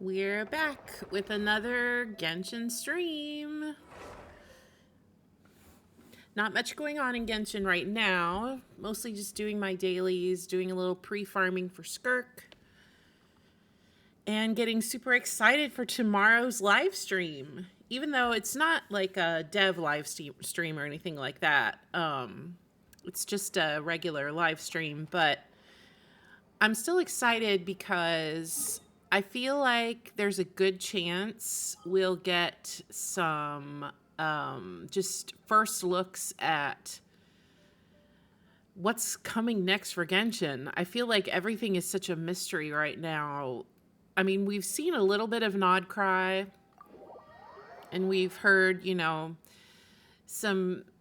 We're back with another Genshin stream. Not much going on in Genshin right now. Mostly just doing my dailies, doing a little pre-farming for Skirk, and getting super excited for tomorrow's live stream. Even though it's not like a dev live stream or anything like that. It's just a regular live stream, but I'm still excited because I feel like there's a good chance we'll get some just first looks at what's coming next for Genshin. I feel like everything is such a mystery right now. I mean, we've seen a little bit of Nod Cry, and we've heard,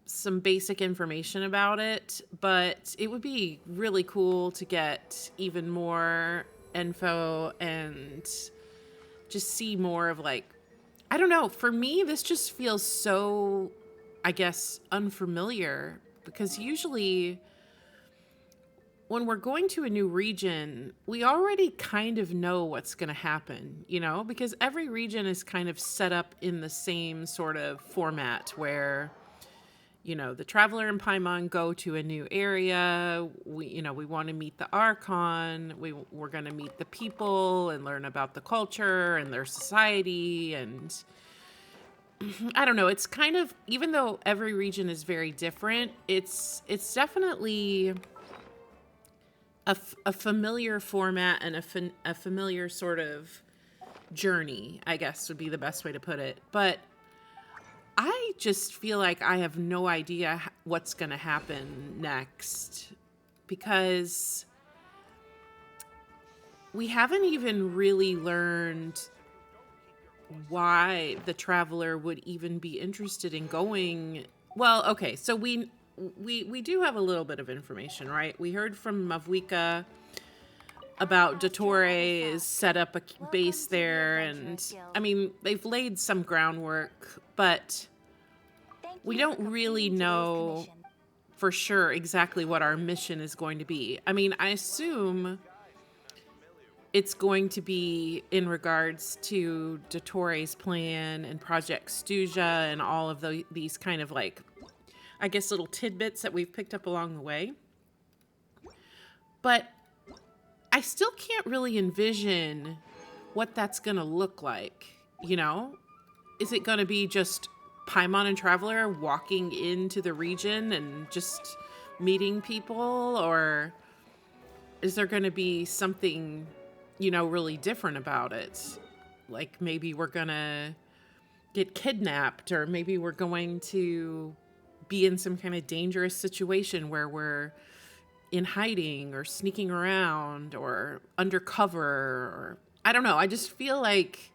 some basic information about it, but it would be really cool to get even more info and just see more of, like, I don't know, for me this just feels so, I guess, unfamiliar, because usually when we're going to a new region, we already kind of know what's going to happen, because every region is kind of set up in the same sort of format where the traveler and Paimon go to a new area. We want to meet the Archon. We're going to meet the people and learn about the culture and their society. And I don't know. It's kind of, even though every region is very different, it's definitely a familiar format and a familiar sort of journey, I guess would be the best way to put it. But I just feel like I have no idea what's going to happen next, because we haven't even really learned why the traveler would even be interested in going. Well, okay, so we do have a little bit of information, right? We heard from Mavwika about Dottore set up a base there, and I mean, they've laid some groundwork, but we don't really know for sure exactly what our mission is going to be. I mean, I assume it's going to be in regards to Dottore's plan and Project Stuja and all of these kind of, like, I guess, little tidbits that we've picked up along the way. But I still can't really envision what that's going to look like, Is it going to be just Paimon and Traveler walking into the region and just meeting people? Or is there going to be something, really different about it? Like, maybe we're going to get kidnapped, or maybe we're going to be in some kind of dangerous situation where we're in hiding or sneaking around or undercover, or I don't know. I just feel like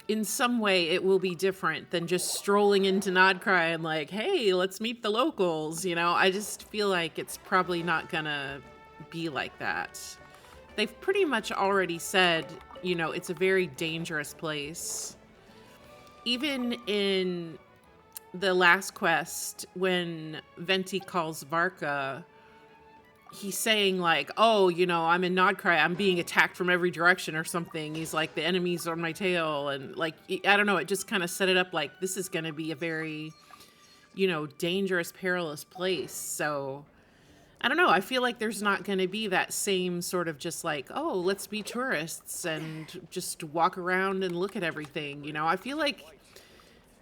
in some way it will be different than just strolling into Nodcry and like, hey, let's meet the locals. I just feel like it's probably not gonna be like that. They've pretty much already said, it's a very dangerous place. Even in the last quest, when Venti calls Varka, he's saying, like, oh, I'm in Nodcry, I'm being attacked from every direction or something. He's like, the enemy's on my tail. And, like, I don't know, it just kind of set it up like this is going to be a very, dangerous, perilous place. So, I don't know, I feel like there's not going to be that same sort of just like, oh, let's be tourists and just walk around and look at everything. I feel like,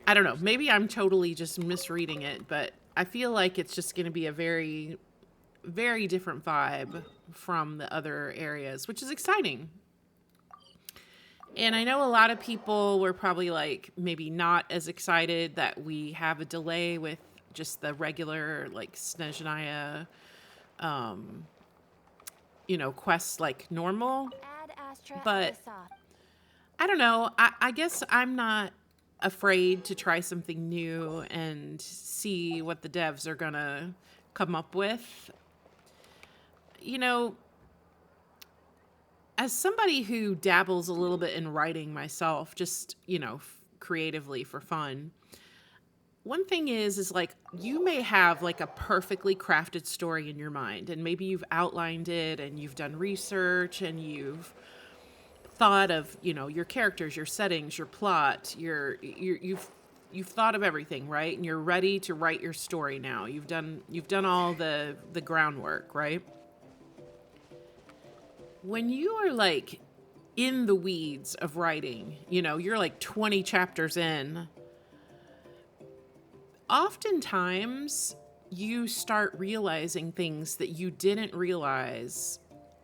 I don't know, maybe I'm totally just misreading it, but I feel like it's just going to be a very, very different vibe from the other areas, which is exciting. And I know a lot of people were probably, like, maybe not as excited that we have a delay with just the regular, like, Snezhnaya, quests like normal. But I don't know. I guess I'm not afraid to try something new and see what the devs are gonna come up with. As somebody who dabbles a little bit in writing myself, just, creatively for fun, one thing is like, you may have like a perfectly crafted story in your mind, and maybe you've outlined it and you've done research and you've thought of, your characters, your settings, your plot, you've thought of everything, right? And you're ready to write your story now. You've done all the groundwork, right? When you are like in the weeds of writing, you're like 20 chapters in, oftentimes you start realizing things that you didn't realize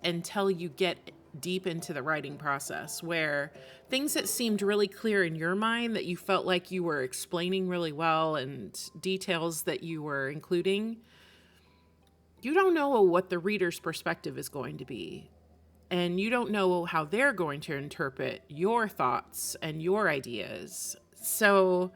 until you get deep into the writing process, where things that seemed really clear in your mind that you felt like you were explaining really well and details that you were including, you don't know what the reader's perspective is going to be. And you don't know how they're going to interpret your thoughts and your ideas. So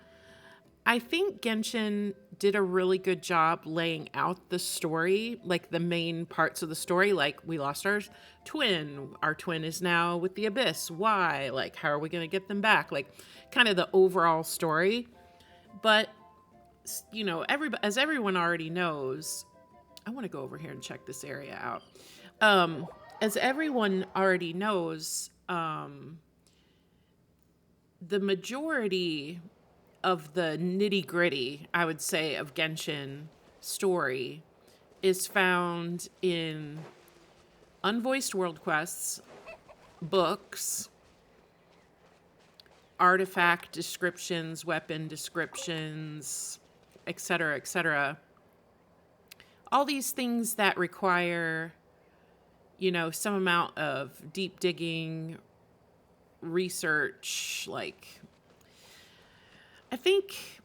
I think Genshin did a really good job laying out the story, like the main parts of the story. Like, we lost our twin. Our twin is now with the Abyss. Why? Like, how are we going to get them back? Like, kind of the overall story. But, as everyone already knows, I want to go over here and check this area out. As everyone already knows, the majority of the nitty gritty, I would say, of Genshin story is found in unvoiced world quests, books, artifact descriptions, weapon descriptions, etc., etc. All these things that require, some amount of deep digging, research. Like, I think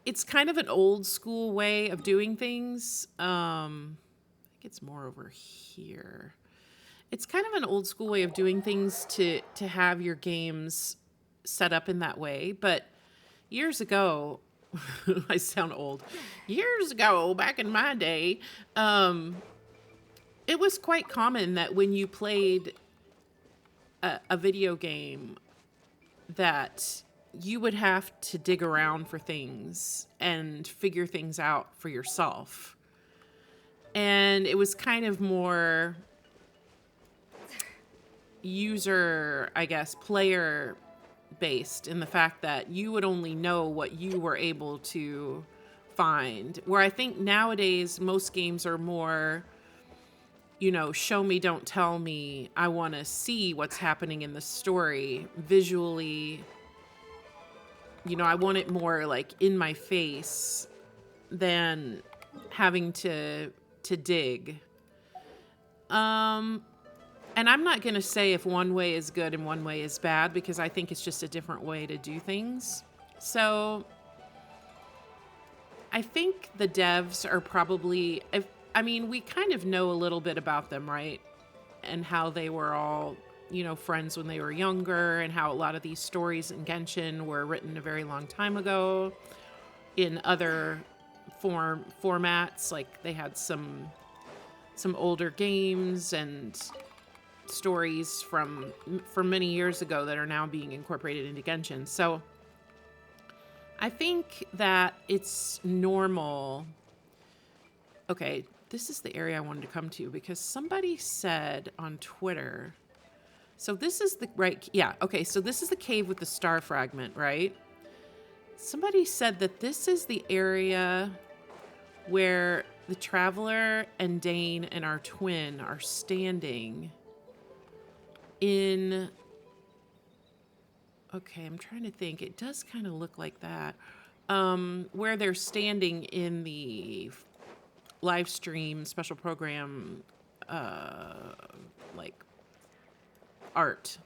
it's kind of an old school way of doing things. I think it's more over here. It's kind of an old school way of doing things to have your games set up in that way. But years ago, I sound old. Years ago, back in my day, it was quite common that when you played a video game, that you would have to dig around for things and figure things out for yourself. And it was kind of more user, I guess, player based in the fact that you would only know what you were able to find. Where I think nowadays most games are more, show me, don't tell me. I want to see what's happening in the story visually. I want it more like in my face than having to dig. And I'm not going to say if one way is good and one way is bad, because I think it's just a different way to do things. So I think the devs are probably, we kind of know a little bit about them, right? And how they were all, friends when they were younger, and how a lot of these stories in Genshin were written a very long time ago in other formats. Like, they had some older games and stories from many years ago that are now being incorporated into Genshin. So I think that it's normal. Okay, this is the area I wanted to come to, because somebody said on Twitter, so this is the right, yeah, okay, so this is the cave with the star fragment, right? Somebody said that this is the area where the Traveler and Dane and our twin are standing in, okay, I'm trying to think. It does kind of look like that. Where they're standing in the live stream special program, like art.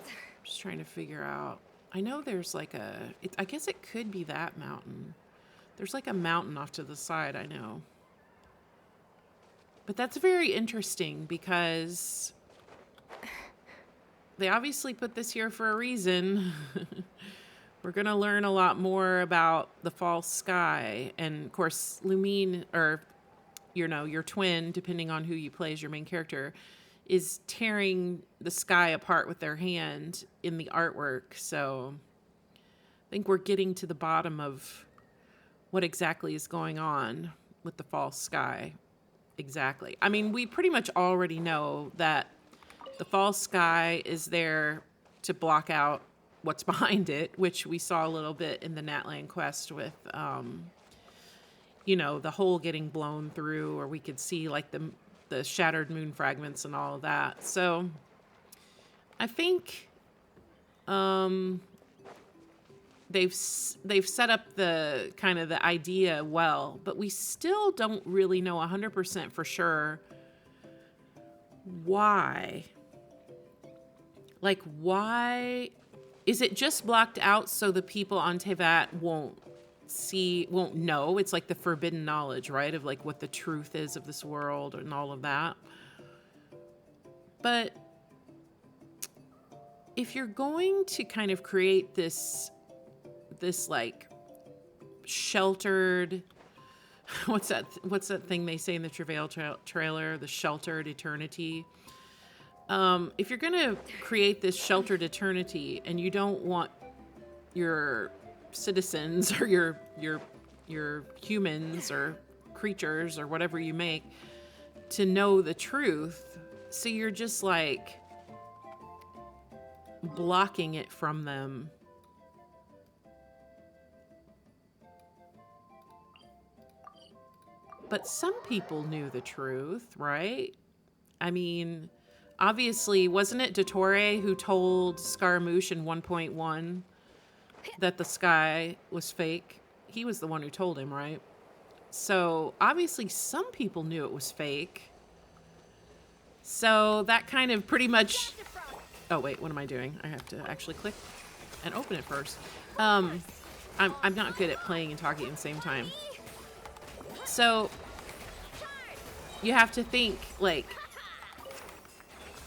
I'm just trying to figure out. I know there's like I guess it could be that mountain. There's like a mountain off to the side, I know. But that's very interesting, because they obviously put this here for a reason. We're going to learn a lot more about the false sky. And of course, Lumine, or, your twin, depending on who you play as your main character, is tearing the sky apart with their hand in the artwork. So I think we're getting to the bottom of what exactly is going on with the false sky. Exactly. We pretty much already know that The false sky is there to block out what's behind it, which we saw a little bit in the Natlan quest with, the hole getting blown through, or we could see like the shattered moon fragments and all of that. So I think they've set up the kind of the idea well, but we still don't really know 100% for sure why. Like, why is it just blocked out so the people on Tevat won't know? It's like the forbidden knowledge, right? Of like what the truth is of this world and all of that. But if you're going to kind of create this like sheltered, what's that thing they say in the Travail trailer, the sheltered eternity. If you're going to create this sheltered eternity and you don't want your citizens or your humans or creatures or whatever you make to know the truth, so you're just like blocking it from them. But some people knew the truth, right? I mean, obviously, wasn't it Dottore who told Scaramouche in 1.1 that the sky was fake? He was the one who told him, right? So obviously some people knew it was fake. So that kind of pretty much... Oh, wait, what am I doing? I have to actually click and open it first. I'm not good at playing and talking at the same time. So you have to think, like,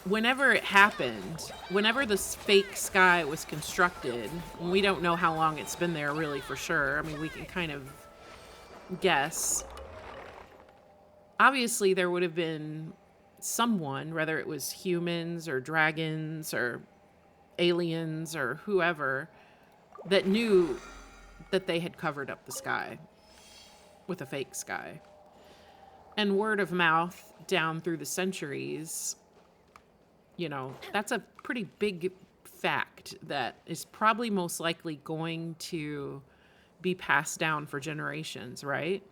whenever it happened, whenever this fake sky was constructed, and we don't know how long it's been there really for sure. I mean, we can kind of guess. Obviously, there would have been someone, whether it was humans or dragons or aliens or whoever, that knew that they had covered up the sky with a fake sky. And word of mouth down through the centuries, that's a pretty big fact that is probably most likely going to be passed down for generations, right?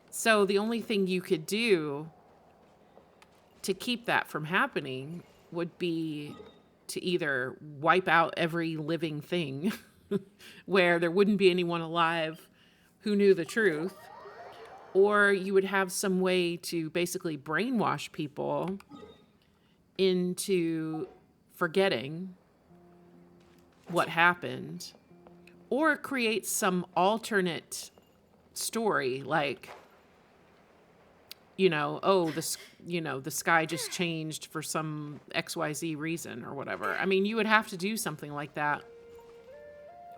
So the only thing you could do to keep that from happening would be to either wipe out every living thing where there wouldn't be anyone alive who knew the truth, or you would have some way to basically brainwash people into forgetting what happened, or create some alternate story like, the sky just changed for some XYZ reason or whatever. I mean, you would have to do something like that.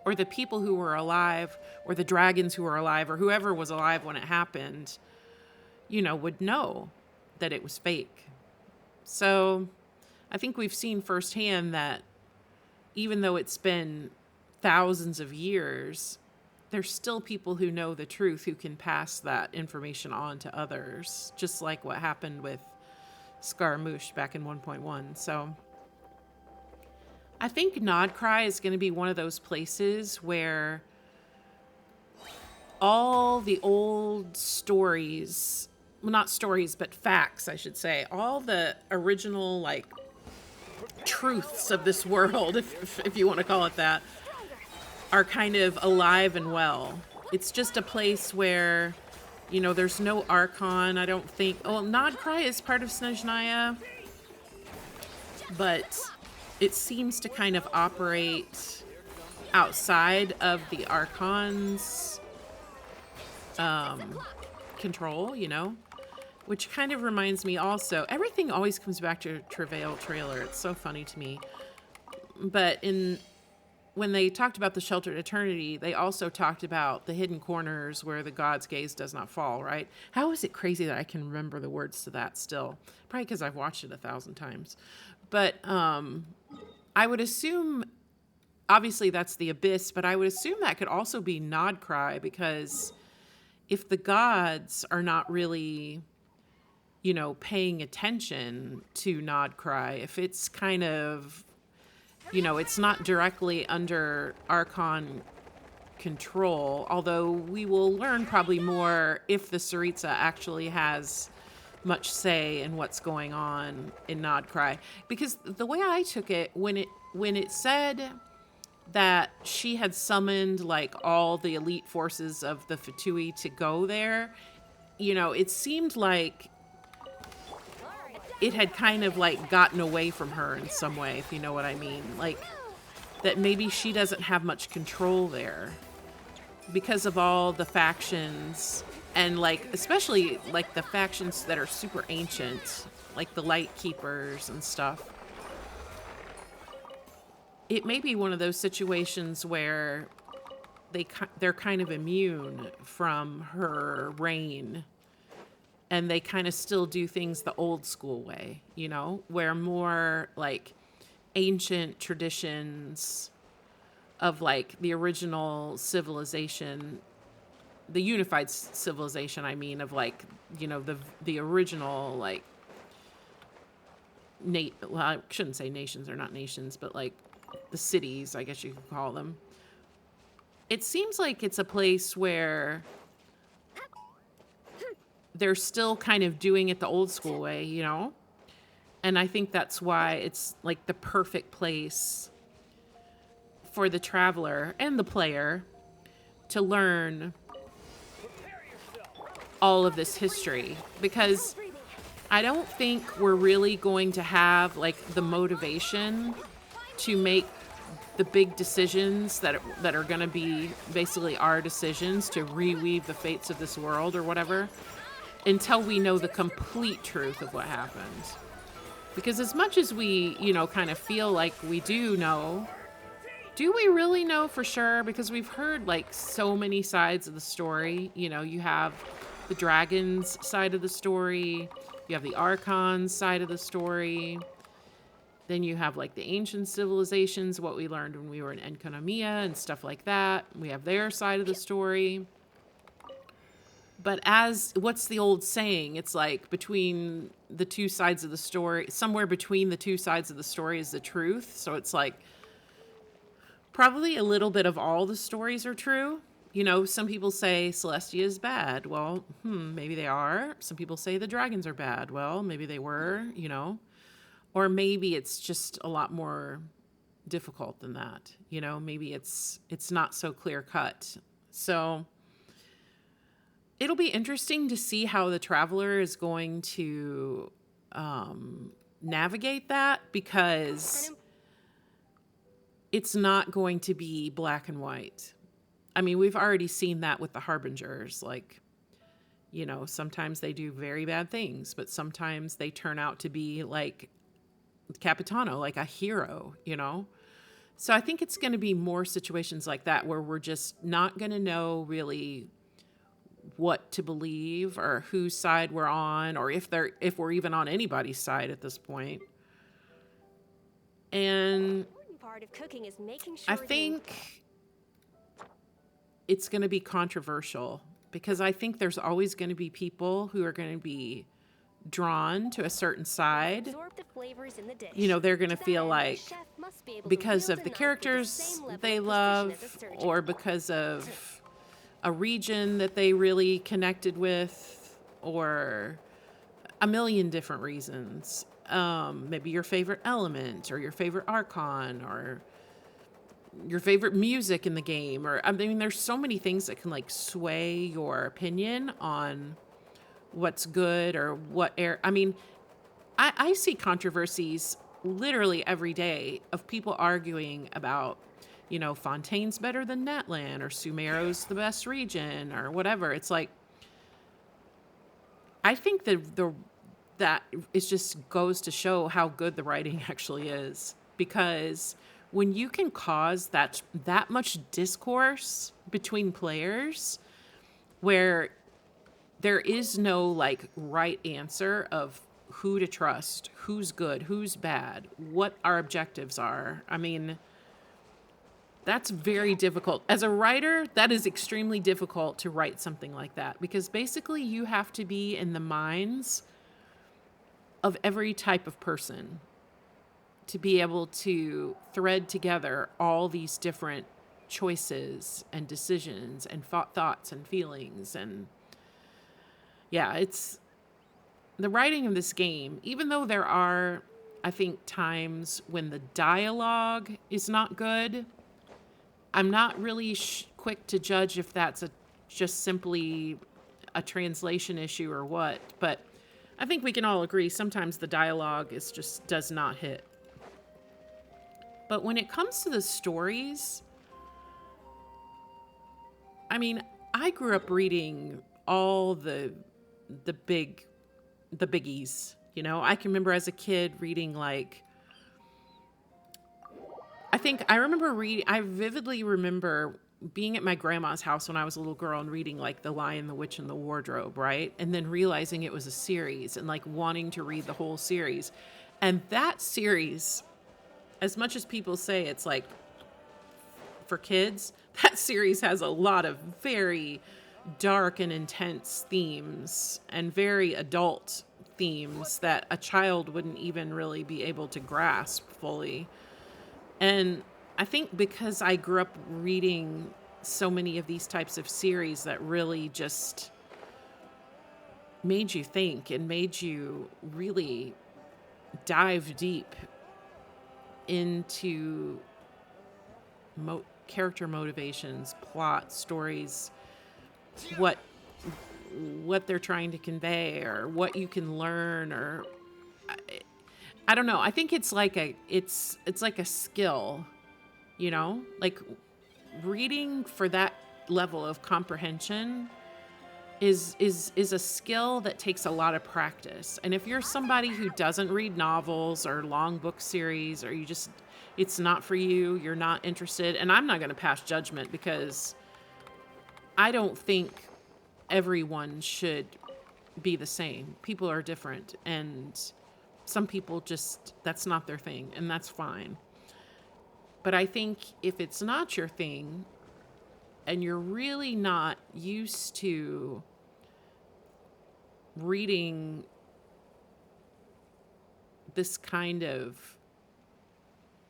Or the people who were alive, or the dragons who were alive, or whoever was alive when it happened, would know that it was fake. So I think we've seen firsthand that even though it's been thousands of years, there's still people who know the truth who can pass that information on to others, just like what happened with Scaramouche back in 1.1. So I think Nodcry is going to be one of those places where all the old stories, well, not stories, but facts, I should say, all the original, like, truths of this world, if you want to call it that, are kind of alive and well. It's just a place where, there's no Archon, I don't think. Oh, Nodcry is part of Snezhnaya, but it seems to kind of operate outside of the Archon's control, which kind of reminds me also, everything always comes back to Travail trailer. It's so funny to me. But when they talked about the Sheltered Eternity, they also talked about the hidden corners where the god's gaze does not fall, right? How is it crazy that I can remember the words to that still? Probably because I've watched it 1,000 times. But I would assume, obviously that's the abyss, but I would assume that could also be Nod. 'Cry, because if the gods are not really, paying attention to Nod Cry. If it's kind of, it's not directly under Archon control, although we will learn probably more if the Saritsa actually has much say in what's going on in Nod Cry. Because the way I took it, when it said that she had summoned like all the elite forces of the Fatui to go there, it seemed like it had kind of like gotten away from her in some way, if you know what I mean. Like that maybe she doesn't have much control there because of all the factions, and like especially like the factions that are super ancient, like the Light Keepers and stuff. It may be one of those situations where they're kind of immune from her reign, and they kind of still do things the old school way, where more like ancient traditions of like the original civilization, the unified civilization, I mean, of like, the original like, well, I shouldn't say nations, they're not nations, but like the cities, I guess you could call them. It seems like it's a place where they're still kind of doing it the old school way, And I think that's why it's like the perfect place for the traveler and the player to learn all of this history, because I don't think we're really going to have like the motivation to make the big decisions that are going to be basically our decisions to reweave the fates of this world or whatever, until we know the complete truth of what happened. Because as much as we, kind of feel like we do know, do we really know for sure? Because we've heard like so many sides of the story. You have the dragons side of the story, you have the Archons side of the story, then you have like the ancient civilizations, what we learned when we were in Enkonomiya and stuff like that. We have their side of the story. But what's the old saying? It's like between the two sides of the story, somewhere between the two sides of the story is the truth. So it's like probably a little bit of all the stories are true. Some people say Celestia is bad. Well, maybe they are. Some people say the dragons are bad. Well, maybe they were, Or maybe it's just a lot more difficult than that. Maybe it's not so clear cut. So it'll be interesting to see how the traveler is going to navigate that, because it's not going to be black and white. I mean, we've already seen that with the Harbingers. Like, sometimes they do very bad things, but sometimes they turn out to be like Capitano, like a hero, So I think it's going to be more situations like that where we're just not going to know really what to believe or whose side we're on, or if we're even on anybody's side at this point. And part of cooking is making sure I think it's going to be controversial, because I think there's always going to be people who are going to be drawn to a certain side. absorb the flavors in the dish. They're going to feel Then, like the chef must be able to because wield of a the knife with characters same level they of precision love, as a surgeon. or because of a region that they really connected with, or a million different reasons. Maybe your favorite element, or your favorite Archon, or your favorite music in the game, or I mean, there's so many things that can like sway your opinion on what's good or what I mean, I see controversies literally every day of people arguing about, Fontaine's better than Netland, or Sumero's the best region, or whatever. It's like, I think that it just goes to show how good the writing actually is, because when you can cause that much discourse between players, where there is no like right answer of who to trust, who's good, who's bad, what our objectives are. I mean, that's very difficult. As a writer, that is extremely difficult to write something like that, because basically you have to be in the minds of every type of person to be able to thread together all these different choices and decisions and thoughts and feelings. And yeah, it's the writing of this game, even though there are, I think, times when the dialogue is not good, I'm not really quick to judge if that's just simply a translation issue or what. But I think we can all agree sometimes the dialogue is just does not hit. But when it comes to the stories, I mean, I grew up reading all the biggies. You know, I can remember as a kid reading like I vividly remember being at my grandma's house when I was a little girl and reading like The Lion, the Witch, and the Wardrobe, right? And then realizing it was a series and like wanting to read the whole series. And that series, as much as people say it's like for kids, that series has a lot of very dark and intense themes and very adult themes that a child wouldn't even really be able to grasp fully. And I think because I grew up reading so many of these types of series that really just made you think and made you really dive deep into character motivations, plot, stories, what they're trying to convey or what you can learn, or I don't know. I think it's like it's like a skill, you know? Like reading for that level of comprehension is a skill that takes a lot of practice. And if you're somebody who doesn't read novels or long book series, or it's not for you, you're not interested, and I'm not going to pass judgment because I don't think everyone should be the same. People are different, and some people just, that's not their thing, and that's fine. But I think if it's not your thing and you're really not used to reading this kind of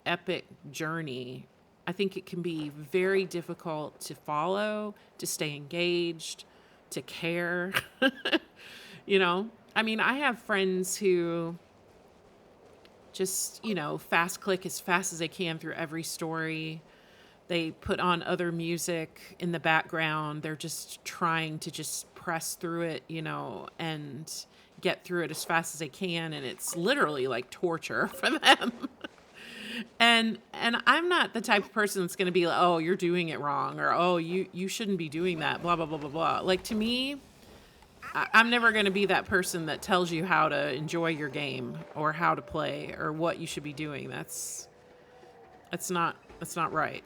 epic journey, I think it can be very difficult to follow, to stay engaged, to care. You know, I mean, I have friends who just, you know, fast click as fast as they can through every story. They put on other music in the background. They're just trying to just press through it, you know, and get through it as fast as they can. And it's literally like torture for them. And I'm not the type of person that's going to be like, oh, you're doing it wrong, or oh, you shouldn't be doing that, blah, blah, blah, blah, blah. Like, to me, I'm never going to be that person that tells you how to enjoy your game or how to play or what you should be doing. That's not right.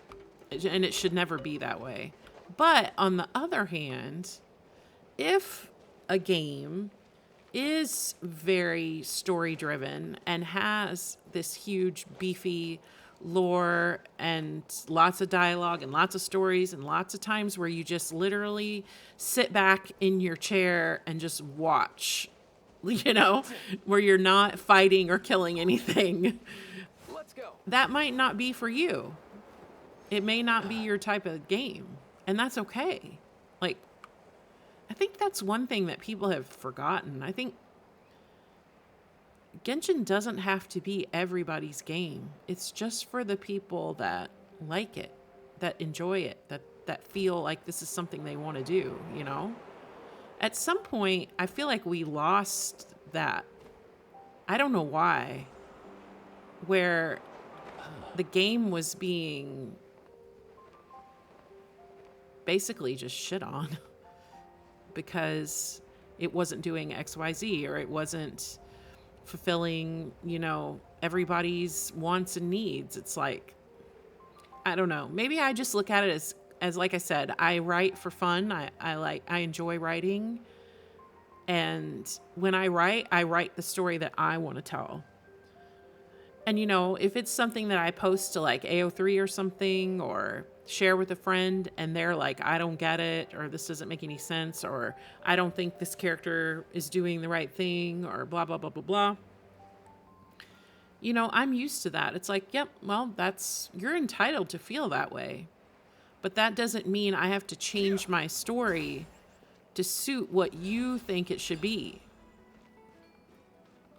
And it should never be that way. But on the other hand, if a game is very story driven and has this huge beefy lore and lots of dialogue and lots of stories and lots of times where you just literally sit back in your chair and just watch, you know, where you're not fighting or killing anything, Let's go. that might not be for you. It may not be your type of game, and that's okay. Like, I think that's one thing that people have forgotten. I think Genshin doesn't have to be everybody's game. It's just for the people that like it, that enjoy it, that feel like this is something they want to do, you know? At some point, I feel like we lost that. I don't know why. Where the game was being basically just shit on because it wasn't doing XYZ, or it wasn't fulfilling, you know, everybody's wants and needs. It's like, I don't know. Maybe I just look at it as like I said, I write for fun. I enjoy writing. And when I write the story that I want to tell. And, you know, if it's something that I post to like AO3 or something, or share with a friend, and they're like, I don't get it, or this doesn't make any sense, or I don't think this character is doing the right thing, or blah, blah, blah, blah, blah. You know, I'm used to that. It's like, yep, well, you're entitled to feel that way. But that doesn't mean I have to change my story to suit what you think it should be.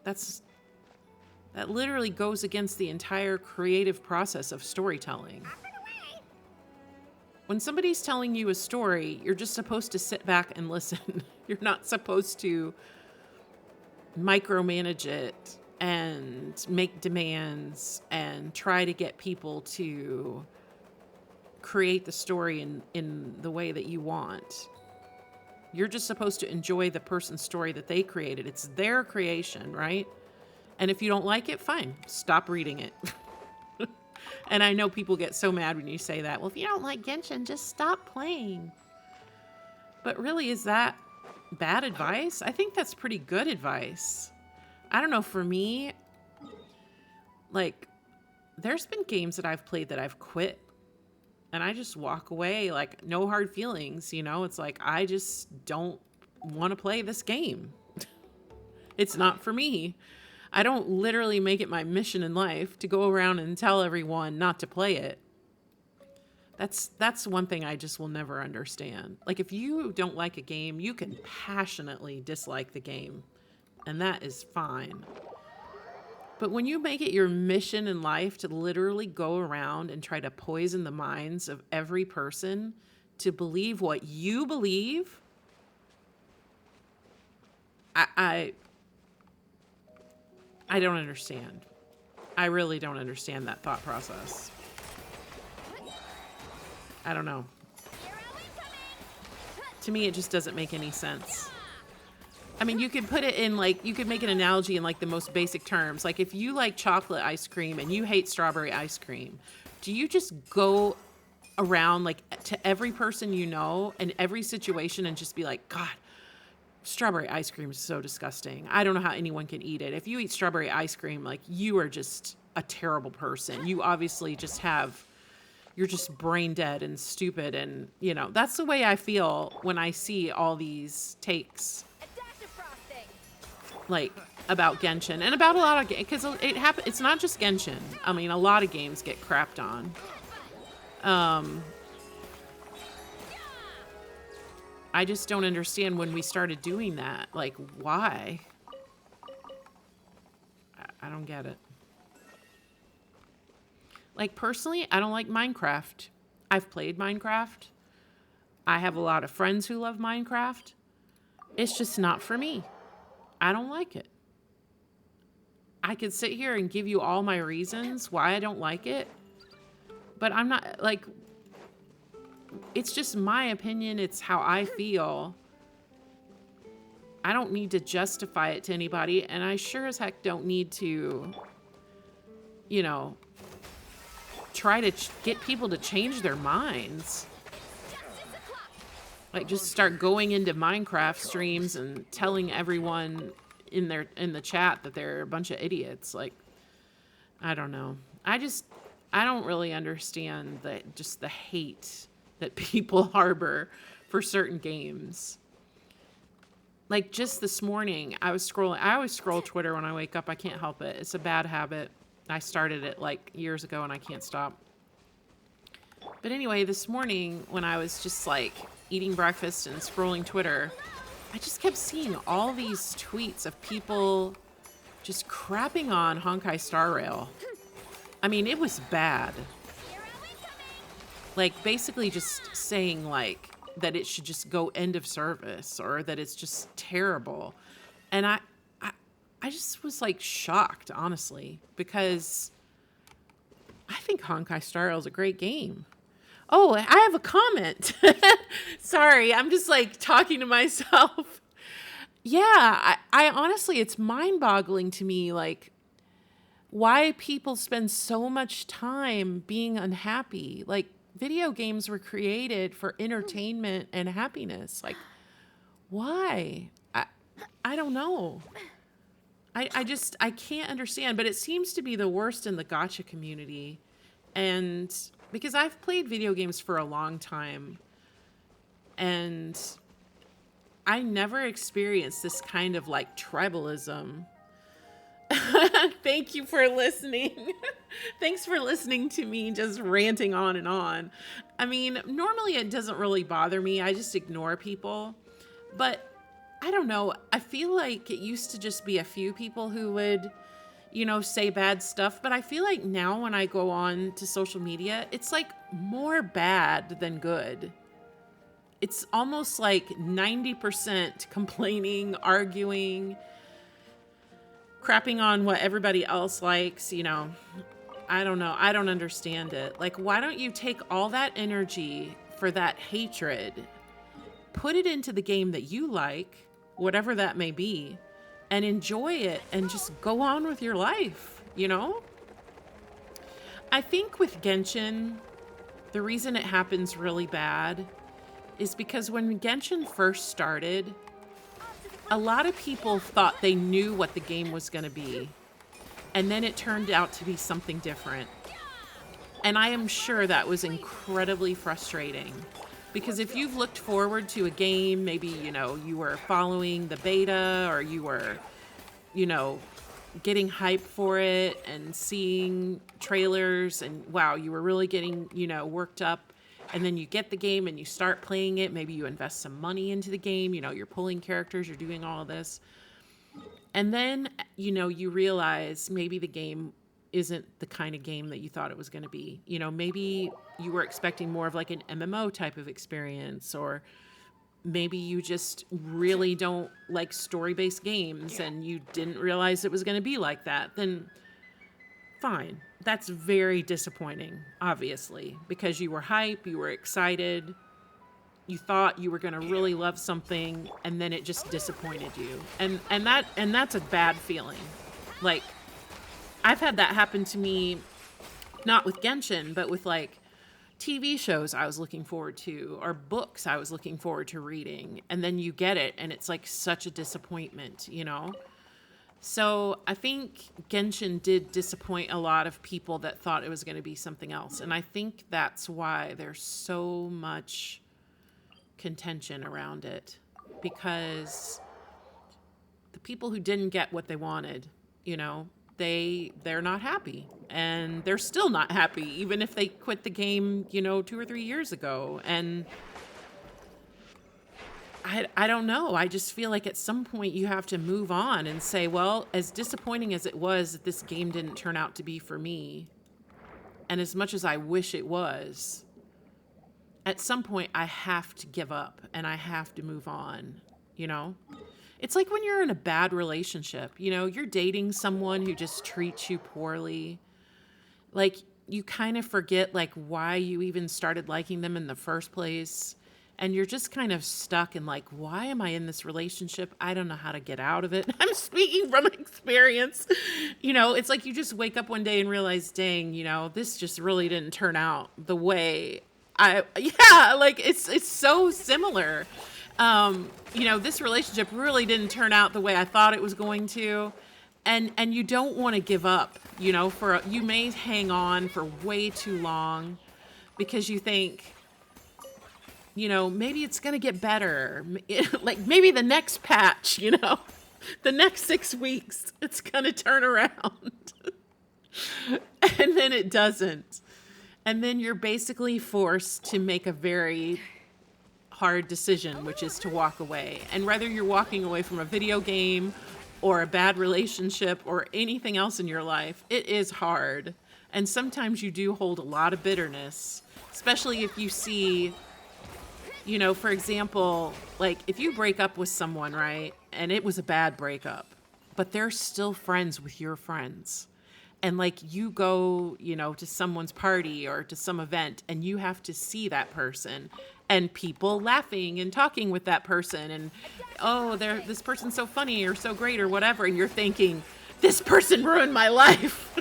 That literally goes against the entire creative process of storytelling. When somebody's telling you a story, you're just supposed to sit back and listen. You're not supposed to micromanage it and make demands and try to get people to create the story in the way that you want. You're just supposed to enjoy the person's story that they created. It's their creation, right? And if you don't like it, fine. Stop reading it. And I know people get so mad when you say that. Well, if you don't like Genshin, just stop playing. But really, is that bad advice? I think that's pretty good advice. I don't know, for me, like, there's been games that I've played that I've quit. And I just walk away, like, no hard feelings, you know? It's like, I just don't want to play this game. It's not for me. I don't literally make it my mission in life to go around and tell everyone not to play it. That's one thing I just will never understand. Like, if you don't like a game, you can passionately dislike the game, and that is fine. But when you make it your mission in life to literally go around and try to poison the minds of every person to believe what you believe, I don't understand. I really don't understand that thought process. I don't know. To me, it just doesn't make any sense. I mean, you could put it in, like, you could make an analogy in, like, the most basic terms. Like, if you like chocolate ice cream and you hate strawberry ice cream, do you just go around, like, to every person you know and every situation and just be like, God, strawberry ice cream is so disgusting. I don't know how anyone can eat it. If you eat strawberry ice cream, like, you are just a terrible person. You obviously just you're just brain dead and stupid. And, you know, that's the way I feel when I see all these takes, like, about Genshin and about a lot of games, because it's not just Genshin. I mean, a lot of games get crapped on. I just don't understand when we started doing that. Like, why? I don't get it. Like, personally, I don't like Minecraft. I've played Minecraft. I have a lot of friends who love Minecraft. It's just not for me. I don't like it. I could sit here and give you all my reasons why I don't like it, but I'm not, like, it's just my opinion. It's how I feel. I don't need to justify it to anybody, and I sure as heck don't need to, you know, try to get people to change their minds. Like, just start going into Minecraft streams and telling everyone in the chat that they're a bunch of idiots. Like, I don't know. I don't really understand the hate that people harbor for certain games. Like, just this morning, I was scrolling. I always scroll Twitter when I wake up. I can't help it. It's a bad habit. I started it like years ago and I can't stop. But anyway, this morning when I was just like eating breakfast and scrolling Twitter, I just kept seeing all these tweets of people just crapping on Honkai Star Rail. I mean, it was bad. Like, basically just saying, like, that it should just go end of service or that it's just terrible. And I just was, like, shocked, honestly, because I think Honkai Star Rail is a great game. Oh, I have a comment. Sorry, I'm just, like, talking to myself. Yeah, I honestly, it's mind-boggling to me, like, why people spend so much time being unhappy. Like, video games were created for entertainment and happiness. Like, why? I don't know. I can't understand, but it seems to be the worst in the gacha community. And because I've played video games for a long time, and I never experienced this kind of, like, tribalism Thank you for listening. Thanks for listening to me just ranting on and on. I mean, normally it doesn't really bother me. I just ignore people. But I don't know. I feel like it used to just be a few people who would, say bad stuff. But I feel like now when I go on to social media, it's like more bad than good. It's almost like 90% complaining, arguing, crapping on what everybody else likes, I don't know. I don't understand it. Like, why don't you take all that energy for that hatred, put it into the game that you like, whatever that may be, and enjoy it and just go on with your life? I think with Genshin, the reason it happens really bad is because when Genshin first started, a lot of people thought they knew what the game was going to be. And then it turned out to be something different. And I am sure that was incredibly frustrating. Because if you've looked forward to a game, maybe, you were following the beta or you were, getting hype for it and seeing trailers and wow, you were really getting, worked up. And then you get the game and you start playing it. Maybe you invest some money into the game. You're pulling characters, you're doing all of this. And then, you realize maybe the game isn't the kind of game that you thought it was going to be. Maybe you were expecting more of like an MMO type of experience, or maybe you just really don't like story-based games and you didn't realize it was going to be like that. Then fine. That's very disappointing, obviously, because you were hype, you were excited, you thought you were going to really love something, and then it just disappointed you. And that's a bad feeling. Like, I've had that happen to me, not with Genshin, but with like TV shows I was looking forward to or books I was looking forward to reading, and then you get it and it's like such a disappointment. So I think Genshin did disappoint a lot of people that thought it was going to be something else. And I think that's why there's so much contention around it. Because the people who didn't get what they wanted, they're not happy. And they're still not happy, even if they quit the game, 2 or 3 years ago. And I don't know. I just feel like at some point you have to move on and say, well, as disappointing as it was that this game didn't turn out to be for me, and as much as I wish it was, at some point I have to give up and I have to move on, It's like when you're in a bad relationship, you're dating someone who just treats you poorly. Like, you kind of forget, like, why you even started liking them in the first place. And you're just kind of stuck in like, why am I in this relationship? I don't know how to get out of it. I'm speaking from experience. It's like you just wake up one day and realize, dang, this just really didn't turn out the way like it's so similar. This relationship really didn't turn out the way I thought it was going to. And you don't want to give up, you may hang on for way too long because you think, maybe it's going to get better. Like maybe the next patch, the next 6 weeks, it's going to turn around. And then it doesn't. And then you're basically forced to make a very hard decision, which is to walk away. And whether you're walking away from a video game or a bad relationship or anything else in your life, it is hard. And sometimes you do hold a lot of bitterness, especially if you see, for example, like if you break up with someone, right? And it was a bad breakup, but they're still friends with your friends. And like you go, to someone's party or to some event and you have to see that person and people laughing and talking with that person. And, oh, this person's so funny or so great or whatever. And you're thinking, this person ruined my life.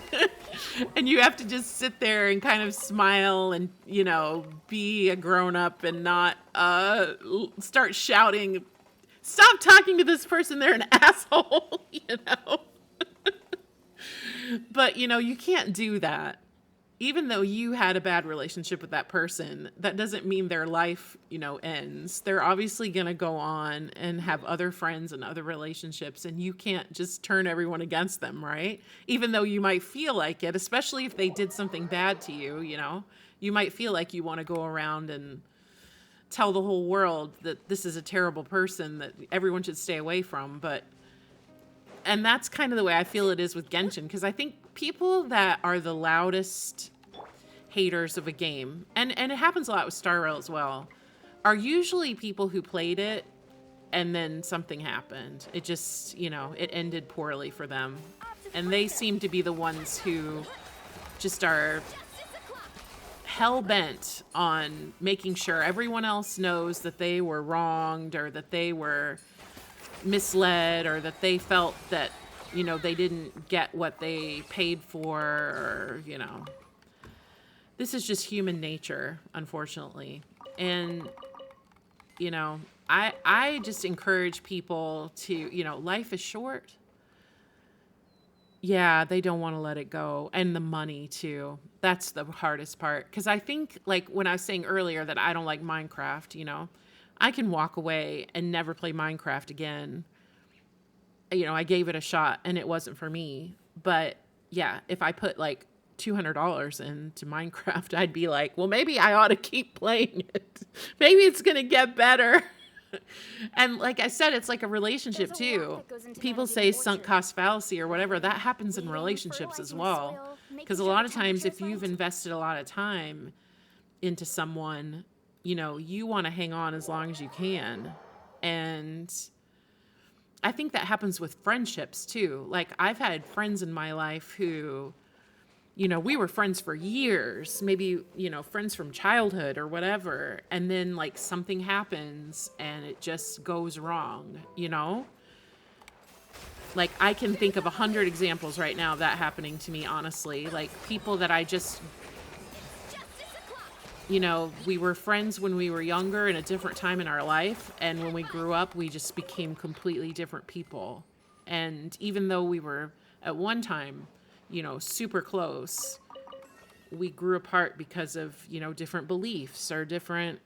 And you have to just sit there and kind of smile and, be a grown up and not start shouting, stop talking to this person. They're an asshole, But, you can't do that. even though you had a bad relationship with that person, that doesn't mean their life, ends. They're obviously going to go on and have other friends and other relationships, and you can't just turn everyone against them, right? Even though you might feel like it, especially if they did something bad to you, you might feel like you want to go around and tell the whole world that this is a terrible person that everyone should stay away from, and that's kind of the way I feel it is with Genshin, because I think people that are the loudest haters of a game, and it happens a lot with Star Rail as well, are usually people who played it and then something happened. It just, it ended poorly for them. And they seem to be the ones who just are hell-bent on making sure everyone else knows that they were wronged, or that they were misled, or that they felt that, they didn't get what they paid for, or, this is just human nature, unfortunately. And, I just encourage people to, life is short. Yeah, they don't want to let it go. And the money, too. That's the hardest part. Because I think, like, when I was saying earlier that I don't like Minecraft, I can walk away and never play Minecraft again. I gave it a shot and it wasn't for me. But yeah, if I put like $200 into Minecraft, I'd be like, well, maybe I ought to keep playing it. Maybe it's going to get better. And like I said, it's like a relationship too. People say sunk cost fallacy or whatever. That happens in relationships as well. Because a lot of times if you've invested a lot of time into someone, you want to hang on as long as you can. And I think that happens with friendships too. Like, I've had friends in my life who, we were friends for years, maybe, friends from childhood or whatever. And then like something happens and it just goes wrong, Like, I can think of 100 examples right now of that happening to me, honestly. Like, people that I just, we were friends when we were younger in a different time in our life. And when we grew up, we just became completely different people. And even though we were at one time, super close, we grew apart because of, different beliefs or different,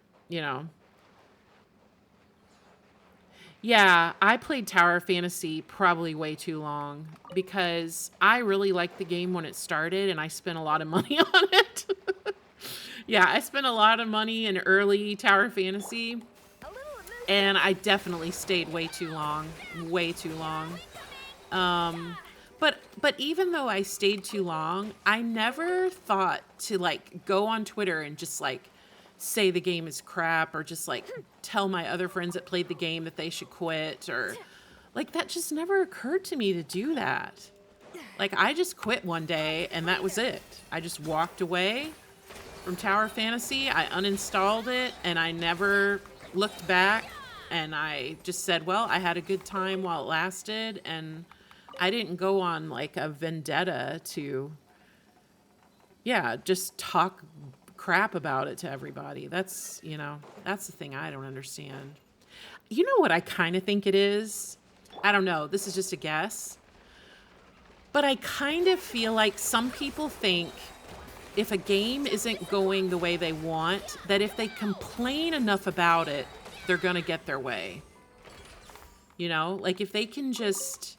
Yeah, I played Tower Fantasy probably way too long because I really liked the game when it started and I spent a lot of money on it. Yeah, I spent a lot of money in early Tower Fantasy and I definitely stayed way too long. Way too long. But even though I stayed too long, I never thought to like go on Twitter and just like say the game is crap, or just like tell my other friends that played the game that they should quit, or like that just never occurred to me to do that. Like, I just quit one day and that was it. I just walked away from Tower Fantasy. I uninstalled it and I never looked back, and I just said, well, I had a good time while it lasted, and I didn't go on like a vendetta to, just talk crap about it to everybody. That's the thing I don't understand. You know what I kind of think it is? I don't know. This is just a guess. But I kind of feel like some people think if a game isn't going the way they want, that if they complain enough about it, they're going to get their way. Like if they can just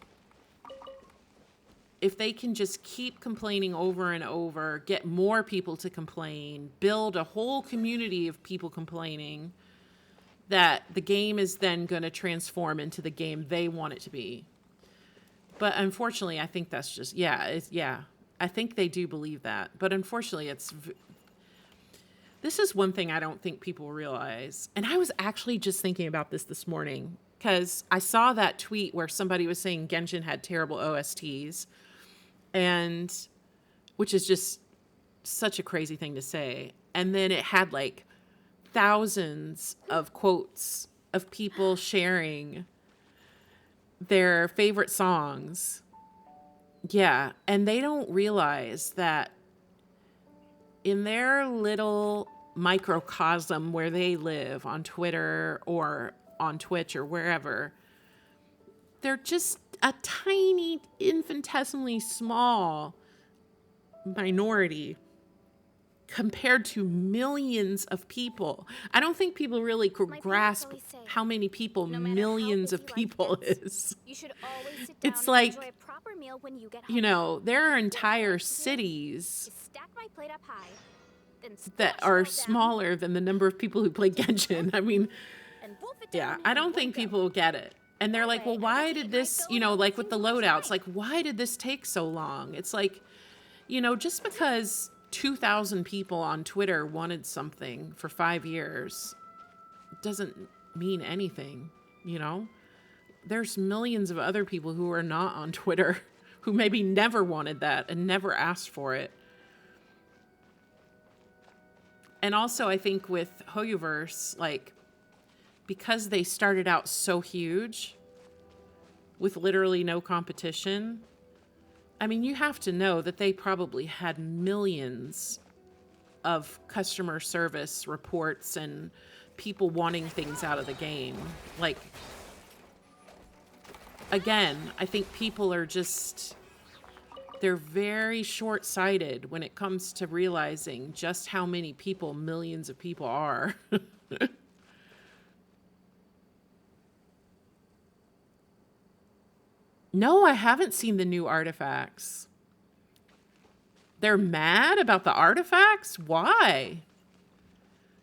keep complaining over and over, get more people to complain, build a whole community of people complaining, that the game is then going to transform into the game they want it to be. But unfortunately, I think that's just, I think they do believe that. But unfortunately, this is one thing I don't think people realize. And I was actually just thinking about this morning, because I saw that tweet where somebody was saying Genshin had terrible OSTs. And which is just such a crazy thing to say. And then it had like thousands of quotes of people sharing their favorite songs. Yeah. And they don't realize that in their little microcosm where they live on Twitter or on Twitch or wherever, they're just a tiny, infinitesimally small minority compared to millions of people. I don't think people really could My parents grasp always say, how many people no matter how millions of busy life people gets, is. you should always sit down It's and enjoy like, a proper meal when you get you home. know, there are What I entire like to do cities is stack my plate up high, then that squash it are all down, smaller than the number of people who play Genshin. I mean, and wolf it yeah, down I in don't one think go. people get it. And they're That like, way, well, I why get to did eat my this, fill and like with the continue watching loadouts, life. like, why did this take so long? It's like, just because 2,000 people on Twitter wanted something for 5 years doesn't mean anything, you know? There's millions of other people who are not on Twitter who maybe never wanted that and never asked for it. And also, I think with Hoyoverse, like, because they started out so huge with literally no competition, I mean, you have to know that they probably had millions of customer service reports and people wanting things out of the game. Like, again, I think people are just, they're very short-sighted when it comes to realizing just how many people millions of people are. No, I haven't seen the new artifacts. They're mad about the artifacts? Why?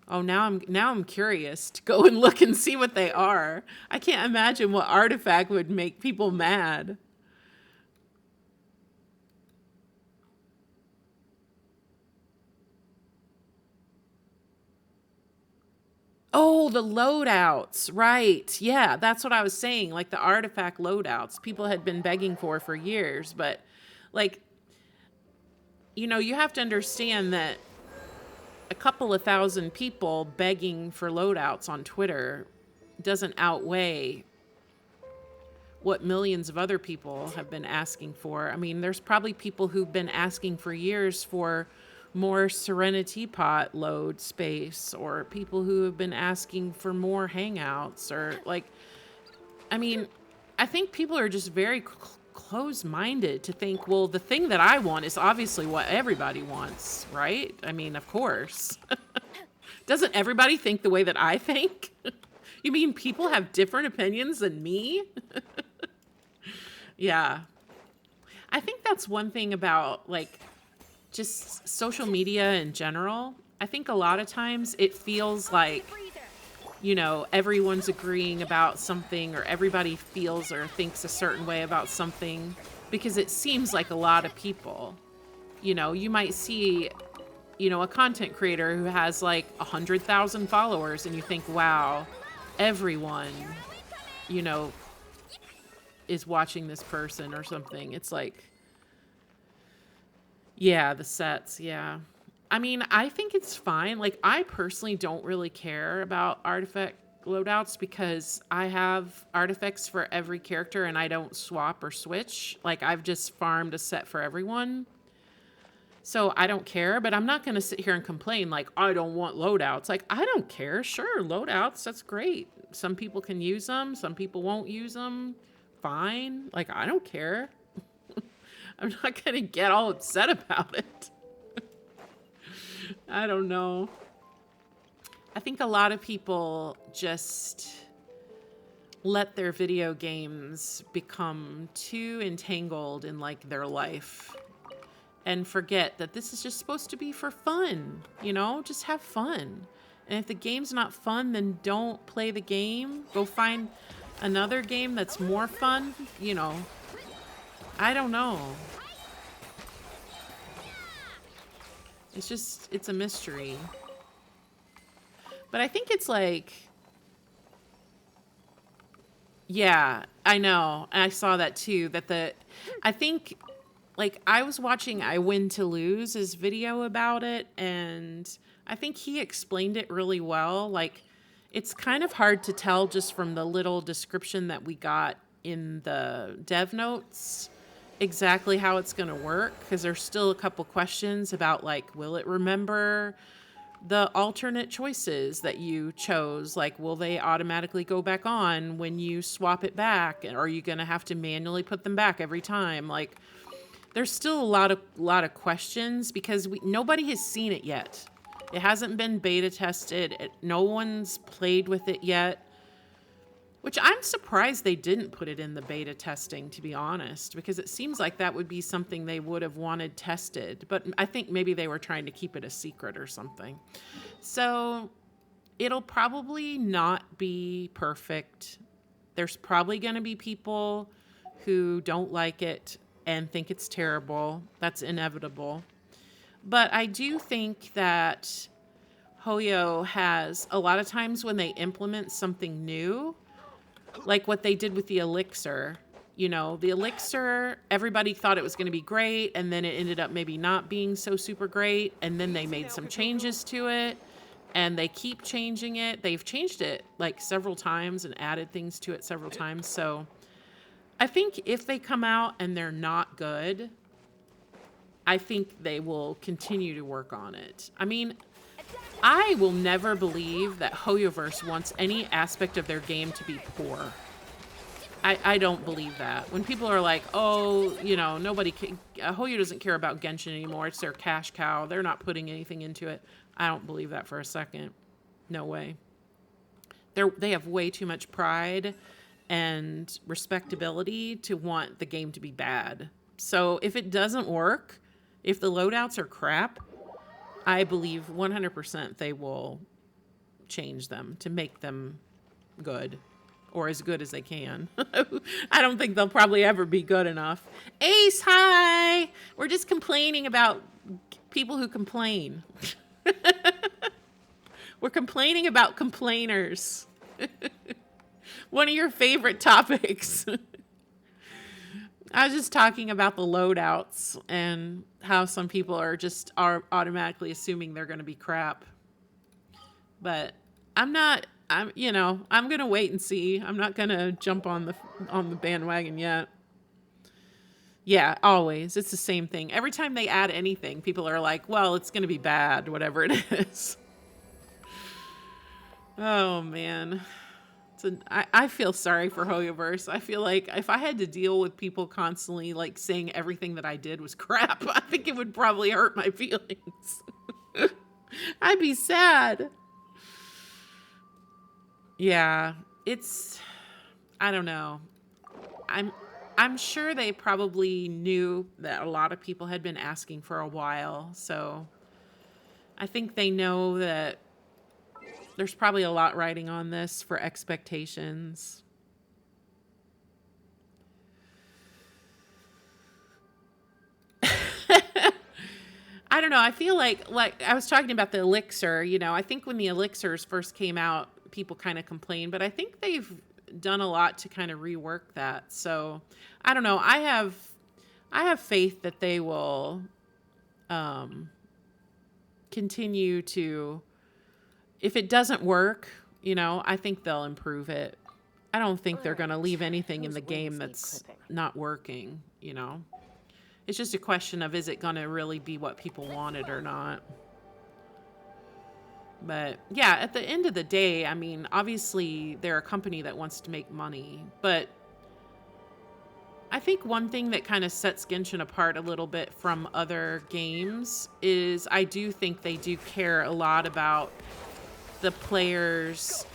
Oh, now I'm curious to go and look and see what they are. I can't imagine what artifact would make people mad. Oh, the loadouts. Right. Yeah, that's what I was saying. Like the artifact loadouts people had been begging for years, but like you have to understand that a couple of thousand people begging for loadouts on Twitter doesn't outweigh what millions of other people have been asking for. I mean, there's probably people who've been asking for years for more Serenity Pot load space, or people who have been asking for more hangouts, or like, I mean, I think people are just very close-minded to think, well, the thing that I want is obviously what everybody wants, right? I mean, of course. Doesn't everybody think the way that I think? You mean people have different opinions than me? Yeah. I think that's one thing about, like, just social media in general. I think a lot of times it feels like, everyone's agreeing about something, or everybody feels or thinks a certain way about something, because it seems like a lot of people. You might see, a content creator who has like 100,000 followers, and you think, wow, everyone, you know, is watching this person or something. It's like, yeah, the sets, yeah. I mean, I think it's fine. Like, I personally don't really care about artifact loadouts because I have artifacts for every character and I don't swap or switch. Like, I've just farmed a set for everyone. So I don't care, but I'm not going to sit here and complain like, I don't want loadouts. Like, I don't care. Sure, loadouts, that's great. Some people can use them. Some people won't use them. Fine. Like, I don't care. I'm not going to get all upset about it. I don't know. I think a lot of people just let their video games become too entangled in like their life and forget that this is just supposed to be for fun, just have fun. And if the game's not fun, then don't play the game. Go find another game that's more fun, I don't know. It's a mystery. But I think it's like, yeah, I know. I saw that too, I think, like, I was watching I Win to Lose's video about it, and I think he explained it really well. Like, it's kind of hard to tell just from the little description that we got in the dev notes exactly how it's going to work, because there's still a couple questions about, like, will it remember the alternate choices that you chose? Like, will they automatically go back on when you swap it back? And are you going to have to manually put them back every time? Like, there's still a lot of questions because nobody has seen it yet. It hasn't been beta tested. No one's played with it yet. Which I'm surprised they didn't put it in the beta testing, to be honest, because it seems like that would be something they would have wanted tested. But I think maybe they were trying to keep it a secret or something. So it'll probably not be perfect. There's probably going to be people who don't like it and think it's terrible. That's inevitable. But I do think that Hoyo has a lot of times when they implement something new, like what they did with the elixir. You know, the elixir, everybody thought it was going to be great, and then it ended up maybe not being so super great, and then they made some changes to it, and they keep changing it. They've changed it like several times and added things to it several times. So I think if they come out and they're not good, I think they will continue to work on it. I mean, I will never believe that Hoyoverse wants any aspect of their game to be poor. I don't believe that. When people are like, oh, you know, Hoyo doesn't care about Genshin anymore. It's their cash cow. They're not putting anything into it. I don't believe that for a second. No way. They have way too much pride and respectability to want the game to be bad. So if it doesn't work, if the loadouts are crap, I believe 100% they will change them to make them good, or as good as they can. I don't think they'll probably ever be good enough. Ace, hi! We're just complaining about people who complain. We're complaining about complainers. One of your favorite topics. I was just talking about the loadouts and how some people are automatically assuming they're going to be crap. But I'm going to wait and see. I'm not going to jump on the bandwagon yet. Yeah, always. It's the same thing. Every time they add anything, people are like, well, it's going to be bad, whatever it is. Oh, man. I feel sorry for Hoyoverse. I feel like if I had to deal with people constantly like saying everything that I did was crap, I think it would probably hurt my feelings. I'd be sad. Yeah, I don't know. I'm sure they probably knew that a lot of people had been asking for a while, so I think they know that there's probably a lot riding on this for expectations. I don't know. I feel like I was talking about the elixir, you know, I think when the elixirs first came out, people kind of complained, but I think they've done a lot to kind of rework that. So I don't know. I have faith that they will continue to, if it doesn't work, you know, I think they'll improve it. I don't think they're going to leave anything in the game that's not working, you know. It's just a question of, is it going to really be what people wanted or not? But yeah, at the end of the day, I mean, obviously they're a company that wants to make money, but I think one thing that kind of sets Genshin apart a little bit from other games is I do think they do care a lot about the player's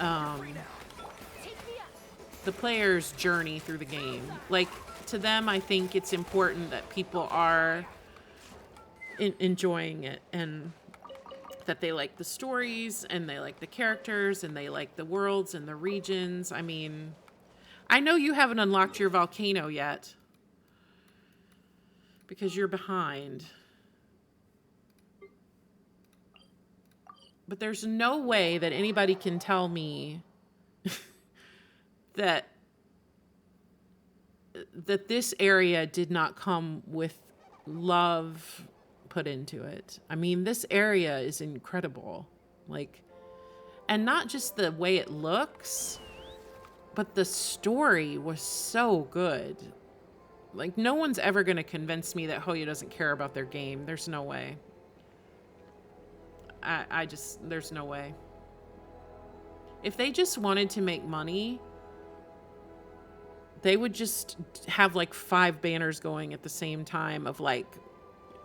journey through the game. Like, to them, I think it's important that people are enjoying it and that they like the stories and they like the characters and they like the worlds and the regions. I mean, I know you haven't unlocked your volcano yet because you're behind. But there's no way that anybody can tell me that this area did not come with love put into it. I mean, this area is incredible. Like, and not just the way it looks, but the story was so good. Like, no one's ever going to convince me that Hoyo doesn't care about their game. There's no way. There's no way. If they just wanted to make money, They would just have like 5 banners going at the same time of like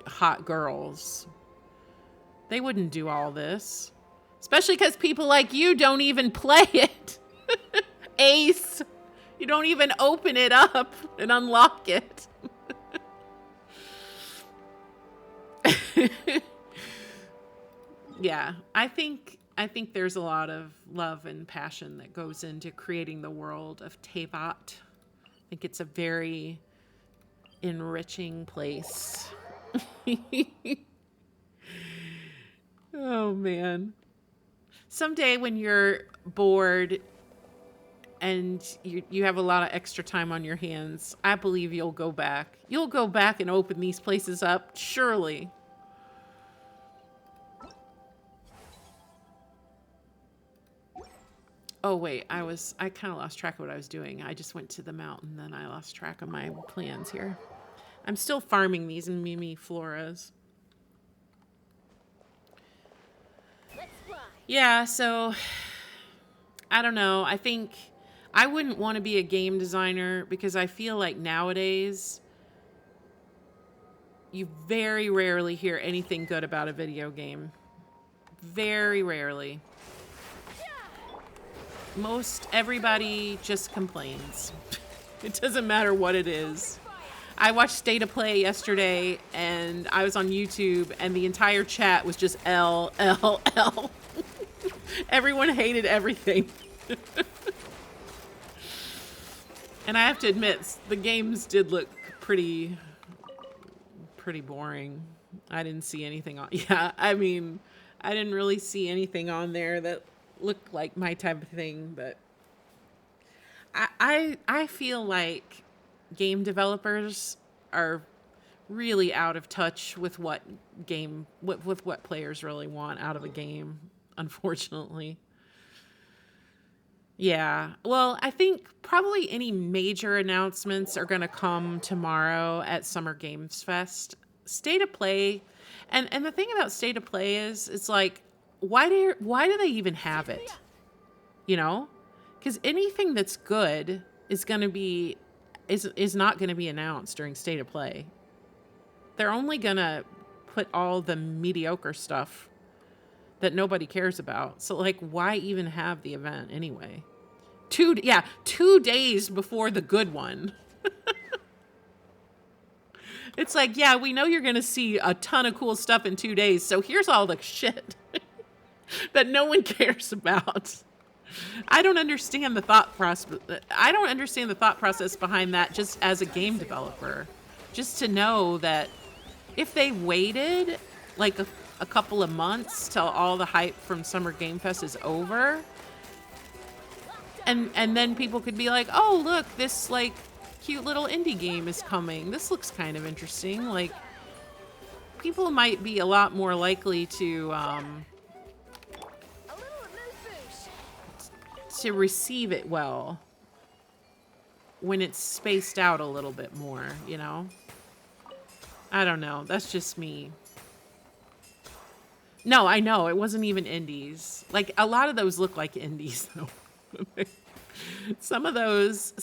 hot girls. They wouldn't do all this. Especially because people like you don't even play it. Ace. You don't even open it up and unlock it. Yeah, I think there's a lot of love and passion that goes into creating the world of Teyvat. I think it's a very enriching place. Oh man. Someday when you're bored and you have a lot of extra time on your hands, I believe you'll go back. You'll go back and open these places up, surely. Oh wait, I kind of lost track of what I was doing. I just went to the mountain, then I lost track of my plans here. I'm still farming these Mimi Floras. Yeah, so I don't know. I think I wouldn't want to be a game designer because I feel like nowadays you very rarely hear anything good about a video game. Very rarely. Most everybody just complains. It doesn't matter what it is. I watched State of Play yesterday and I was on YouTube and the entire chat was just L, L, L. Everyone hated everything. And I have to admit, the games did look pretty boring. I didn't see anything on. Yeah, I mean, I didn't really see anything on there that looked like my type of thing, but I feel like game developers are really out of touch with what what players really want out of a game, unfortunately. Yeah. Well, I think probably any major announcements are going to come tomorrow at Summer Games Fest. State of Play, and the thing about State of Play is it's like why do they even have it? You know? Cuz anything that's good is going to be is not going to be announced during State of Play. They're only going to put all the mediocre stuff that nobody cares about. So like why even have the event anyway? 2 days before the good one. It's like, yeah, we know you're going to see a ton of cool stuff in 2 days. So here's all the shit that no one cares about. I don't understand the thought process. I don't understand the thought process behind that just as a game developer. Just to know that if they waited like a couple of months till all the hype from Summer Game Fest is over, and then people could be like, oh, look, this like cute little indie game is coming. This looks kind of interesting. Like, people might be a lot more likely to receive it well when it's spaced out a little bit more, you know? I don't know. That's just me. No, I know. It wasn't even indies. Like, a lot of those look like indies, though. Some of those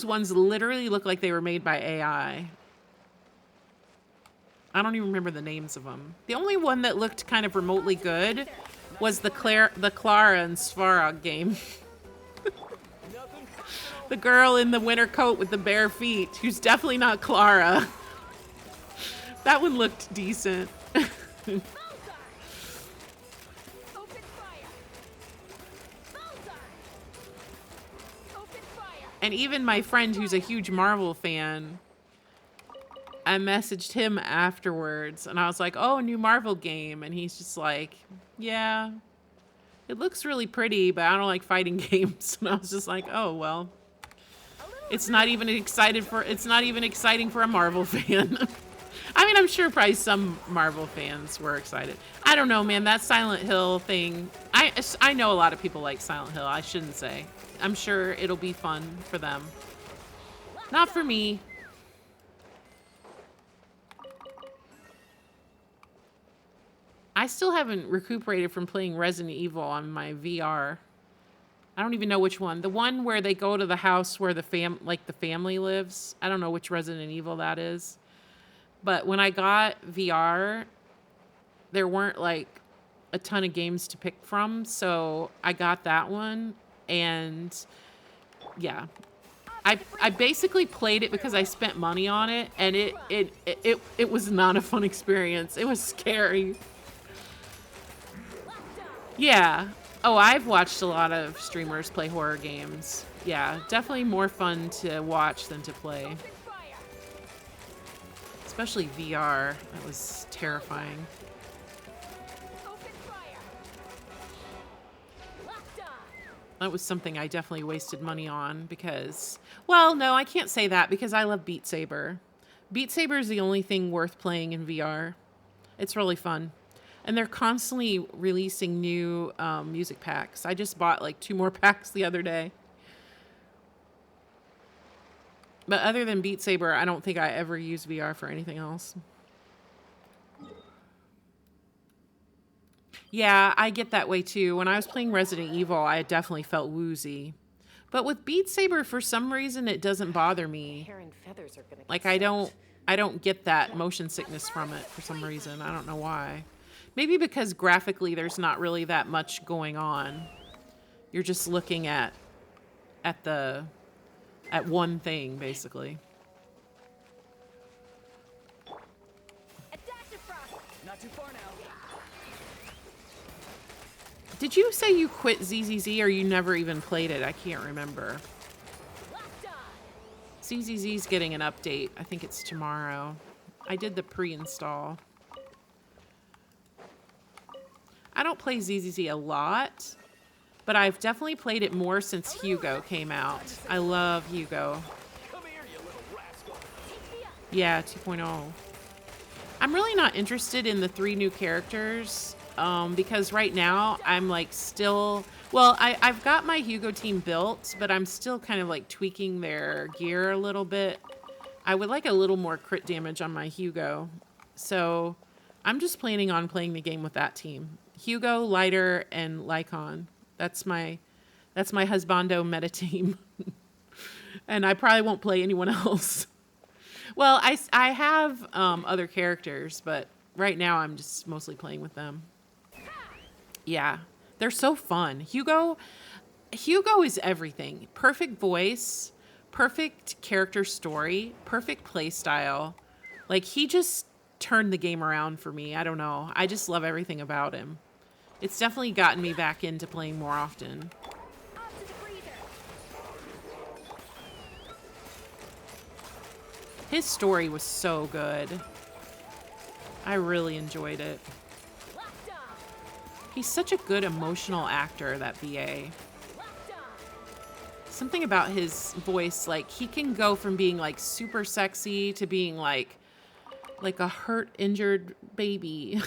ones literally look like they were made by AI. I don't even remember the names of them. The only one that looked kind of remotely good was the Clara and Svarog game. The girl in the winter coat with the bare feet, who's definitely not Clara. That one looked decent. And even my friend who's a huge Marvel fan, I messaged him afterwards and I was like, oh, new Marvel game. And he's just like, yeah, it looks really pretty, but I don't like fighting games. And I was just like, oh, well, it's not even exciting for a Marvel fan. I mean, I'm sure probably some Marvel fans were excited. I don't know, man, that Silent Hill thing. I know a lot of people like Silent Hill. I shouldn't say. I'm sure it'll be fun for them. Not for me. I still haven't recuperated from playing Resident Evil on my VR. I don't even know which one. The one where they go to the house where the family lives. I don't know which Resident Evil that is. But when I got VR, there weren't like a ton of games to pick from, so I got that one. And yeah, I basically played it because I spent money on it, and it was not a fun experience. It was scary. Yeah. Oh, I've watched a lot of streamers play horror games. Yeah, definitely more fun to watch than to play. Especially VR. That was terrifying. That was something I definitely wasted money on because, well, no, I can't say that because I love Beat Saber. Beat Saber is the only thing worth playing in VR. It's really fun. And they're constantly releasing new music packs. I just bought like 2 more packs the other day. But other than Beat Saber, I don't think I ever use VR for anything else. Yeah, I get that way too. When I was playing Resident Evil, I definitely felt woozy. But with Beat Saber, for some reason, it doesn't bother me. Hair and feathers are gonna Like get soaked. I don't get that motion sickness from it for some reason. I don't know why. Maybe because graphically there's not really that much going on. You're just looking at one thing basically. Not too far now. Did you say you quit ZZZ or you never even played it? I can't remember. ZZZ's getting an update. I think it's tomorrow. I did the pre-install. I don't play ZZZ a lot, but I've definitely played it more since Hugo came out. I love Hugo. Come here, you little rascal. Yeah, 2.0. I'm really not interested in the 3 new characters because right now I'm like still, well, I've got my Hugo team built, but I'm still kind of like tweaking their gear a little bit. I would like a little more crit damage on my Hugo. So I'm just planning on playing the game with that team. Hugo, Lighter, and Lycon. That's my husbando meta team. And I probably won't play anyone else. Well, I have other characters, but right now I'm just mostly playing with them. Yeah, they're so fun. Hugo is everything. Perfect voice, perfect character story, perfect play style. Like, he just turned the game around for me. I don't know. I just love everything about him. It's definitely gotten me back into playing more often. His story was so good. I really enjoyed it. He's such a good emotional actor, that VA. Something about his voice, like, he can go from being like super sexy to being like a hurt, injured baby.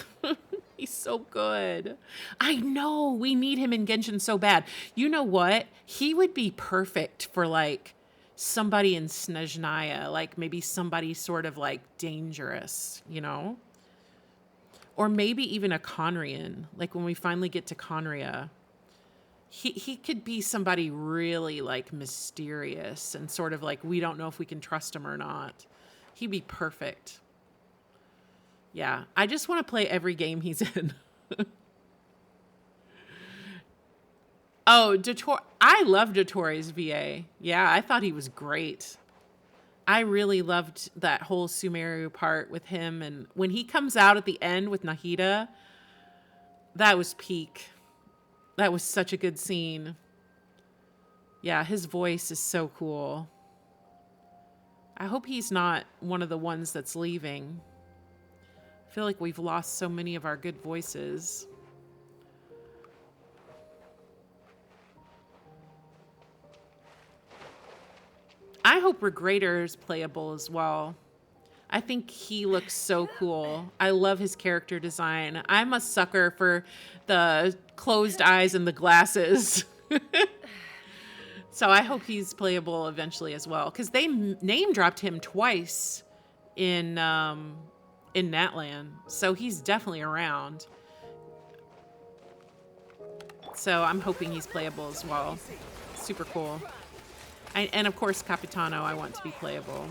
He's so good. I know, we need him in Genshin so bad. You know what? He would be perfect for like somebody in Snezhnaya, like maybe somebody sort of like dangerous, you know? Or maybe even a Conrian, like when we finally get to Conria. He could be somebody really like mysterious and sort of like we don't know if we can trust him or not. He'd be perfect. Yeah, I just want to play every game he's in. Oh, I love Dottoro's VA. Yeah, I thought he was great. I really loved that whole Sumeru part with him. And when he comes out at the end with Nahida, that was peak. That was such a good scene. Yeah, his voice is so cool. I hope he's not one of the ones that's leaving. I feel like we've lost so many of our good voices. I hope Regrader is playable as well. I think he looks so cool. I love his character design. I'm a sucker for the closed eyes and the glasses. So I hope he's playable eventually as well. Because they name dropped him twice in Natlan. So he's definitely around. So I'm hoping he's playable as well. Super cool. And of course, Capitano, I want to be playable.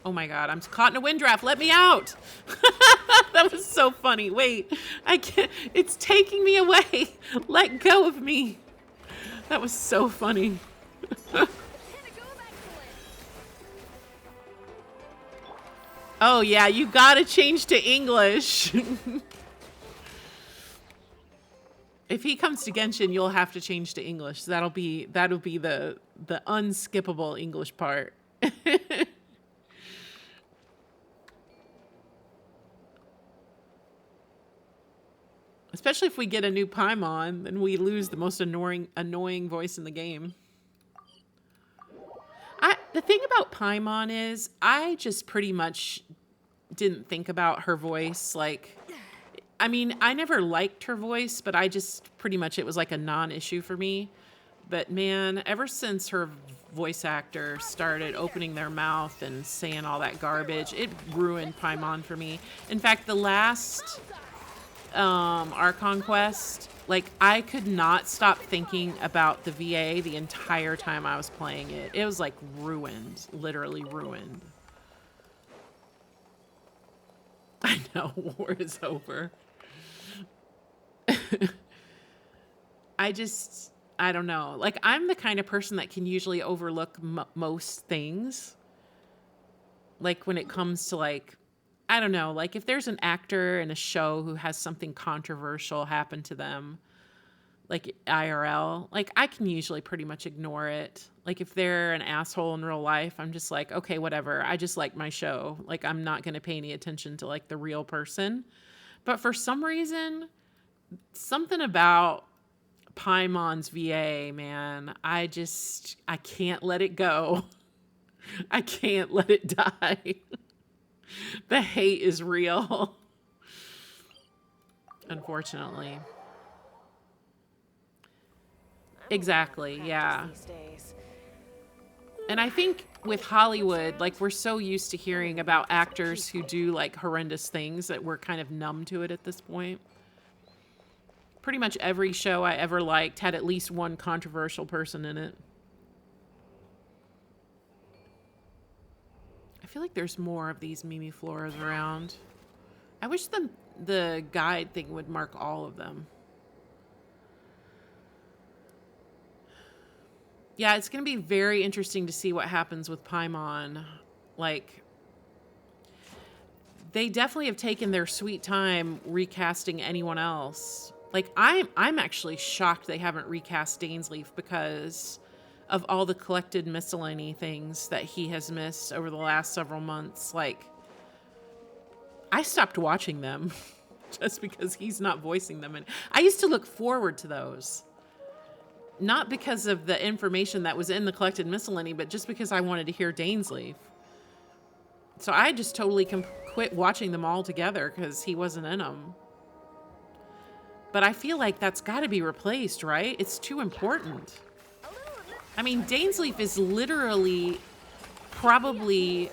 Oh my god, I'm caught in a wind draft. Let me out. That was so funny. Wait, I can't. It's taking me away. Let go of me. That was so funny. Oh yeah, you gotta change to English. If he comes to Genshin, you'll have to change to English. That'll be the unskippable English part. Especially if we get a new Paimon, then we lose the most annoying voice in the game. The thing about Paimon is, I just pretty much didn't think about her voice. Like, I mean, I never liked her voice, but I just pretty much, it was like a non-issue for me. But man, ever since her voice actor started opening their mouth and saying all that garbage, it ruined Paimon for me. In fact, the last Archon quest, like, I could not stop thinking about the VA the entire time I was playing it. It was like ruined, literally ruined. I know, war is over. I don't know. Like, I'm the kind of person that can usually overlook most things. Like, when it comes to, like, I don't know, like if there's an actor in a show who has something controversial happen to them, like IRL, like I can usually pretty much ignore it. Like if they're an asshole in real life, I'm just like, okay, whatever. I just like my show. Like I'm not going to pay any attention to like the real person. But for some reason, something about Paimon's VA, man, I can't let it go. I can't let it die. The hate is real. Unfortunately. Exactly, yeah. And I think with Hollywood, like we're so used to hearing about actors who do like horrendous things that we're kind of numb to it at this point. Pretty much every show I ever liked had at least one controversial person in it. I feel like there's more of these Mimi Floras around. I wish the guide thing would mark all of them. Yeah, it's going to be very interesting to see what happens with Paimon. Like, they definitely have taken their sweet time recasting anyone else. Like, I'm actually shocked they haven't recast Dainsleif because of all the collected miscellany things that he has missed over the last several months. Like, I stopped watching them just because he's not voicing them. And I used to look forward to those. Not because of the information that was in the collected miscellany, but just because I wanted to hear Dainsleif. So I just totally quit watching them all together because he wasn't in them. But I feel like that's got to be replaced, right? It's too important. I mean, Dainsleif is literally probably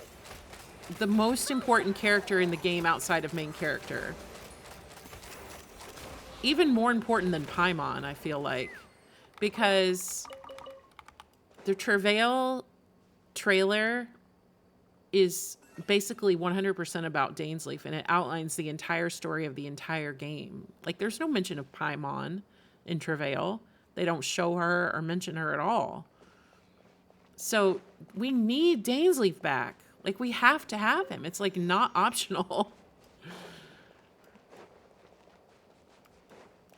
the most important character in the game outside of main character. Even more important than Paimon, I feel like. Because the Travail trailer is basically 100% about Dainsleif, and it outlines the entire story of the entire game. Like, there's no mention of Paimon in Travail. They don't show her or mention her at all. So we need Dainsleif back. Like, we have to have him. It's like not optional.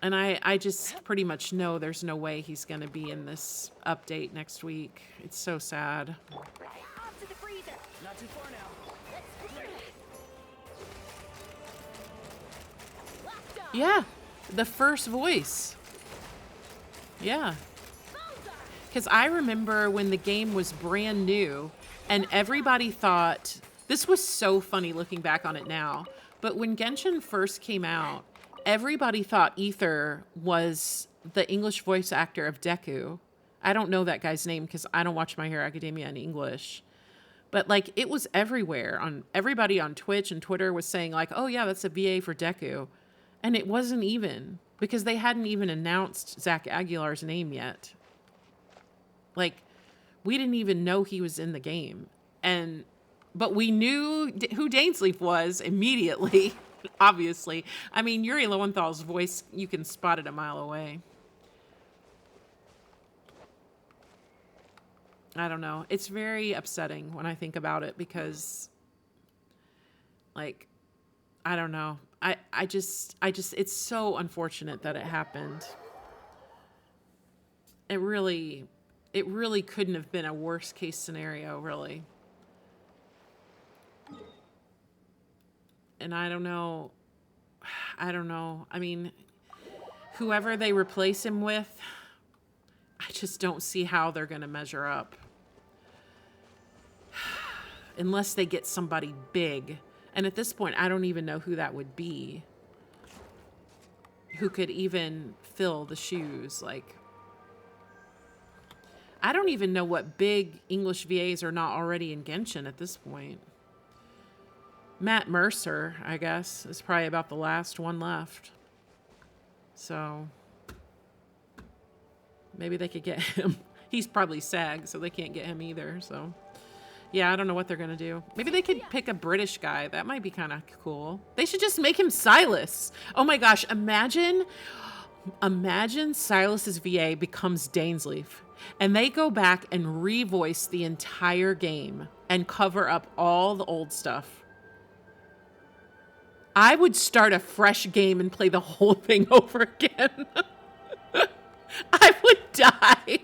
And I just pretty much know there's no way he's going to be in this update next week. It's so sad. Off to the freezer. Not too far now. Yeah, the first voice. Yeah. Because I remember when the game was brand new and everybody thought, this was so funny looking back on it now, but when Genshin first came out, everybody thought Ether was the English voice actor of Deku. I don't know that guy's name because I don't watch My Hero Academia in English. But like it was everywhere. Everybody on Twitch and Twitter was saying like, oh yeah, that's a VA for Deku. And it wasn't even because they hadn't even announced Zach Aguilar's name yet. Like, we didn't even know he was in the game. But we knew who Dainsleif was immediately, obviously. I mean, Yuri Lowenthal's voice, you can spot it a mile away. I don't know. It's very upsetting when I think about it because, like, I don't know. I just, it's so unfortunate that it happened. It really couldn't have been a worst case scenario, really. And I don't know. I mean, whoever they replace him with, I just don't see how they're going to measure up. Unless they get somebody big. And at this point, I don't even know who that would be. Who could even fill the shoes. Like, I don't even know what big English VAs are not already in Genshin at this point. Matt Mercer, I guess, is probably about the last one left. So, maybe they could get him. He's probably SAG, so they can't get him either, so... Yeah, I don't know what they're going to do. Maybe they could pick a British guy. That might be kind of cool. They should just make him Silas. Oh my gosh, imagine Silas's VA becomes Dainsleif. And they go back and revoice the entire game and cover up all the old stuff. I would start a fresh game and play the whole thing over again. I would die.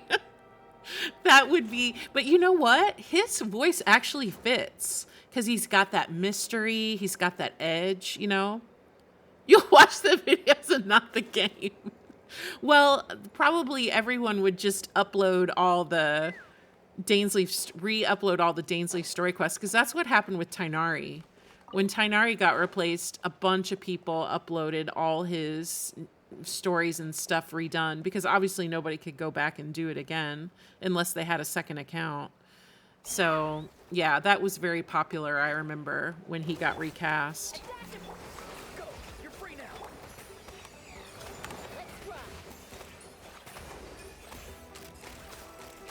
That would be, but you know what? His voice actually fits because he's got that mystery. He's got that edge, you know? You'll watch the videos and not the game. Well, probably everyone would just upload all the re-upload all the Dainsleif story quests because that's what happened with Tainari. When Tainari got replaced, a bunch of people uploaded all his stories and stuff redone because obviously nobody could go back and do it again unless they had a second account. So yeah, that was very popular. I remember when he got recast. Go! You're free now! Let's run.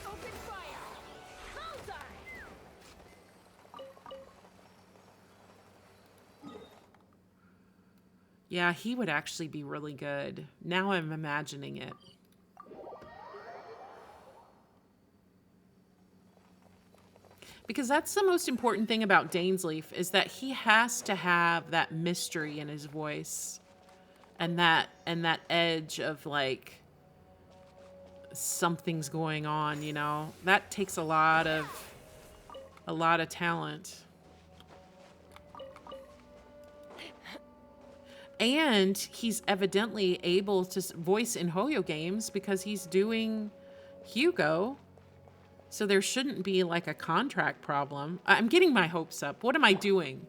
Open fire. Bullseye. Yeah, he would actually be really good. Now I'm imagining it. Because that's the most important thing about Dainsleif is that he has to have that mystery in his voice. And that edge of like something's going on, you know. That takes a lot of talent. And he's evidently able to voice in Hoyo games because he's doing Hugo. So there shouldn't be like a contract problem. I'm getting my hopes up. What am I doing?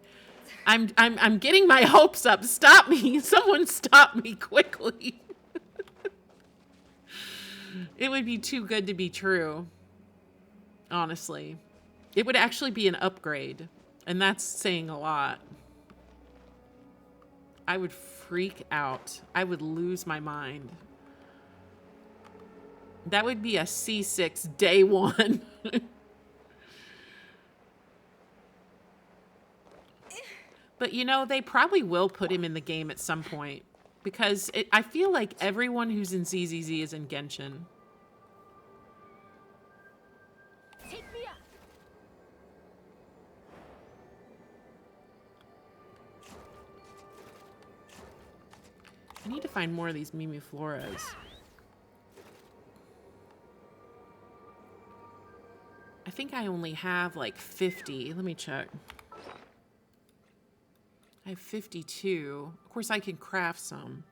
I'm getting my hopes up. Stop me. Someone stop me quickly. It would be too good to be true. Honestly. It would actually be an upgrade. And that's saying a lot. I would freak out. I would lose my mind. That would be a C6 day one. But you know, they probably will put him in the game at some point. Because I feel like everyone who's in ZZZ is in Genshin. Take me up. I need to find more of these Mimi Floras. I think I only have like 50. Let me check. I have 52. Of course, I can craft some.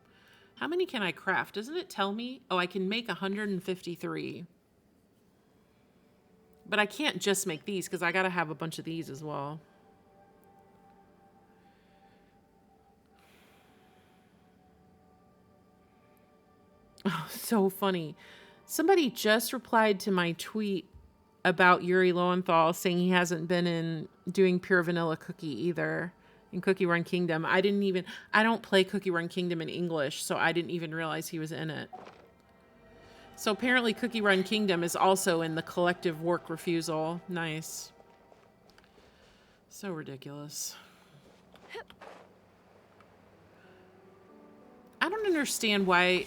How many can I craft? Doesn't it tell me? Oh, I can make 153. But I can't just make these because I got to have a bunch of these as well. Oh, so funny. Somebody just replied to my tweet about Yuri Lowenthal saying he hasn't been in doing Pure Vanilla Cookie either. in Cookie Run Kingdom. I don't play Cookie Run Kingdom in English, so I didn't even realize he was in it. So apparently Cookie Run Kingdom is also in the collective work refusal. Nice. So ridiculous. I don't understand why.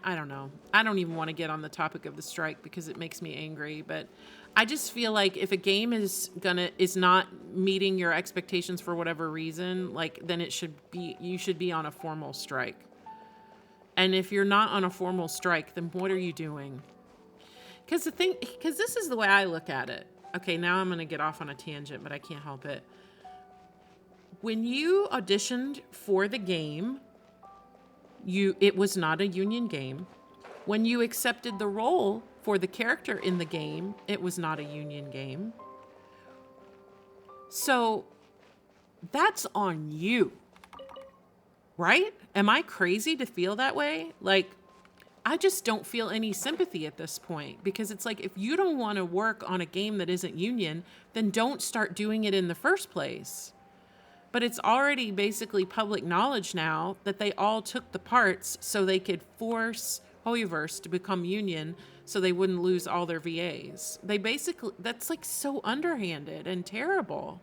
I don't know. I don't even want to get on the topic of the strike because it makes me angry, but I just feel like if a game is not meeting your expectations for whatever reason, like then you should be on a formal strike. And if you're not on a formal strike, then what are you doing? Because this is the way I look at it. Okay, now I'm going to get off on a tangent, but I can't help it. When you auditioned for the game, it was not a union game. When you accepted the role for the character in the game, it was not a union game. So that's on you, right? Am I crazy to feel that way? Like, I just don't feel any sympathy at this point because it's like, if you don't want to work on a game that isn't union, then don't start doing it in the first place. But it's already basically public knowledge now that they all took the parts so they could force Hoyoverse to become union so they wouldn't lose all their VAs. That's like so underhanded and terrible.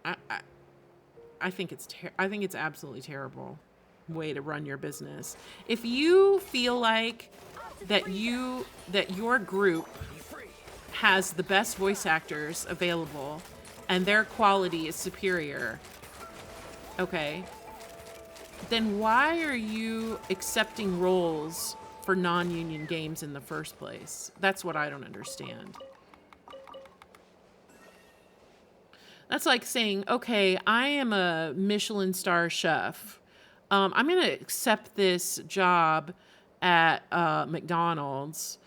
I think it's absolutely terrible way to run your business. If you feel like that your group has the best voice actors available and their quality is superior, okay, then why are you accepting roles for non-union games in the first place? That's what I don't understand. That's like saying, okay, I am a Michelin star chef. I'm going to accept this job at McDonald's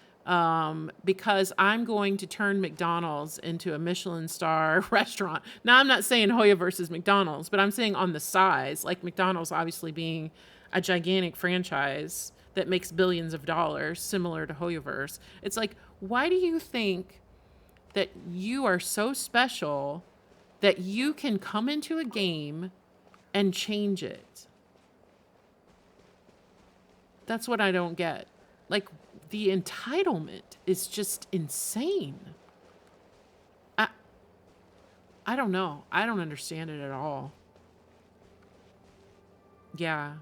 because I'm going to turn McDonald's into a Michelin star restaurant. Now, I'm not saying Hoya versus McDonald's, but I'm saying on the size, like McDonald's obviously being a gigantic franchise that makes billions of dollars, similar to Hoyoverse. It's like, why do you think that you are so special that you can come into a game and change it? That's what I don't get. Like, the entitlement is just insane. I don't know. I don't understand it at all. Yeah.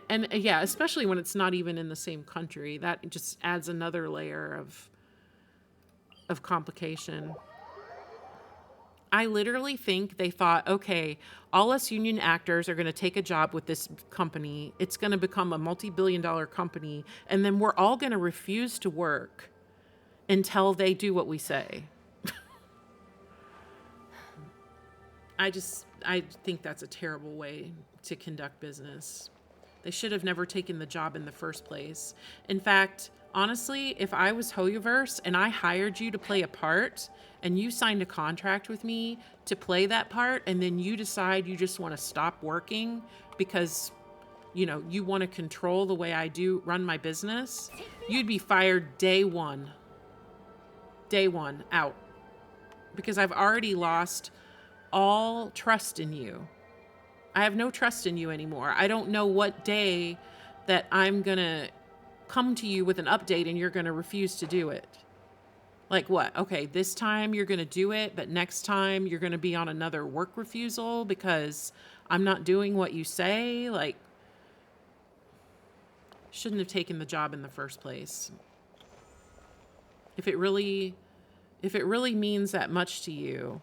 And yeah, especially when it's not even in the same country. That just adds another layer of complication. I literally think they thought, okay, all us union actors are going to take a job with this company. It's going to become a multi-billion-dollar company. And then we're all going to refuse to work until they do what we say. I think that's a terrible way to conduct business. They should have never taken the job in the first place. In fact, honestly, if I was Hoyoverse and I hired you to play a part and you signed a contract with me to play that part and then you decide you just want to stop working because, you want to control the way I do run my business, you'd be fired day one. Day one, out. Because I've already lost all trust in you. I have no trust in you anymore. I don't know what day that I'm going to come to you with an update and you're going to refuse to do it. Like what? Okay, this time you're going to do it, but next time you're going to be on another work refusal because I'm not doing what you say. Like, shouldn't have taken the job in the first place. If it really means that much to you.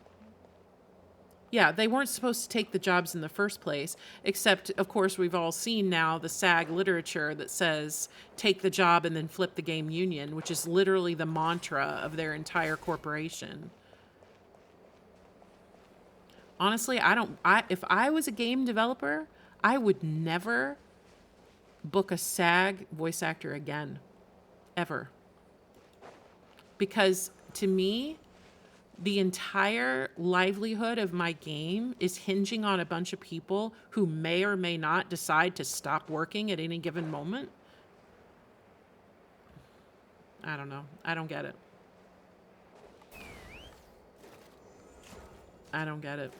Yeah, they weren't supposed to take the jobs in the first place, except, of course, we've all seen now the SAG literature that says, take the job and then flip the game union, which is literally the mantra of their entire corporation. Honestly, if I was a game developer, I would never book a SAG voice actor again, ever. Because to me, the entire livelihood of my game is hinging on a bunch of people who may or may not decide to stop working at any given moment. I don't know. I don't get it. I don't get it.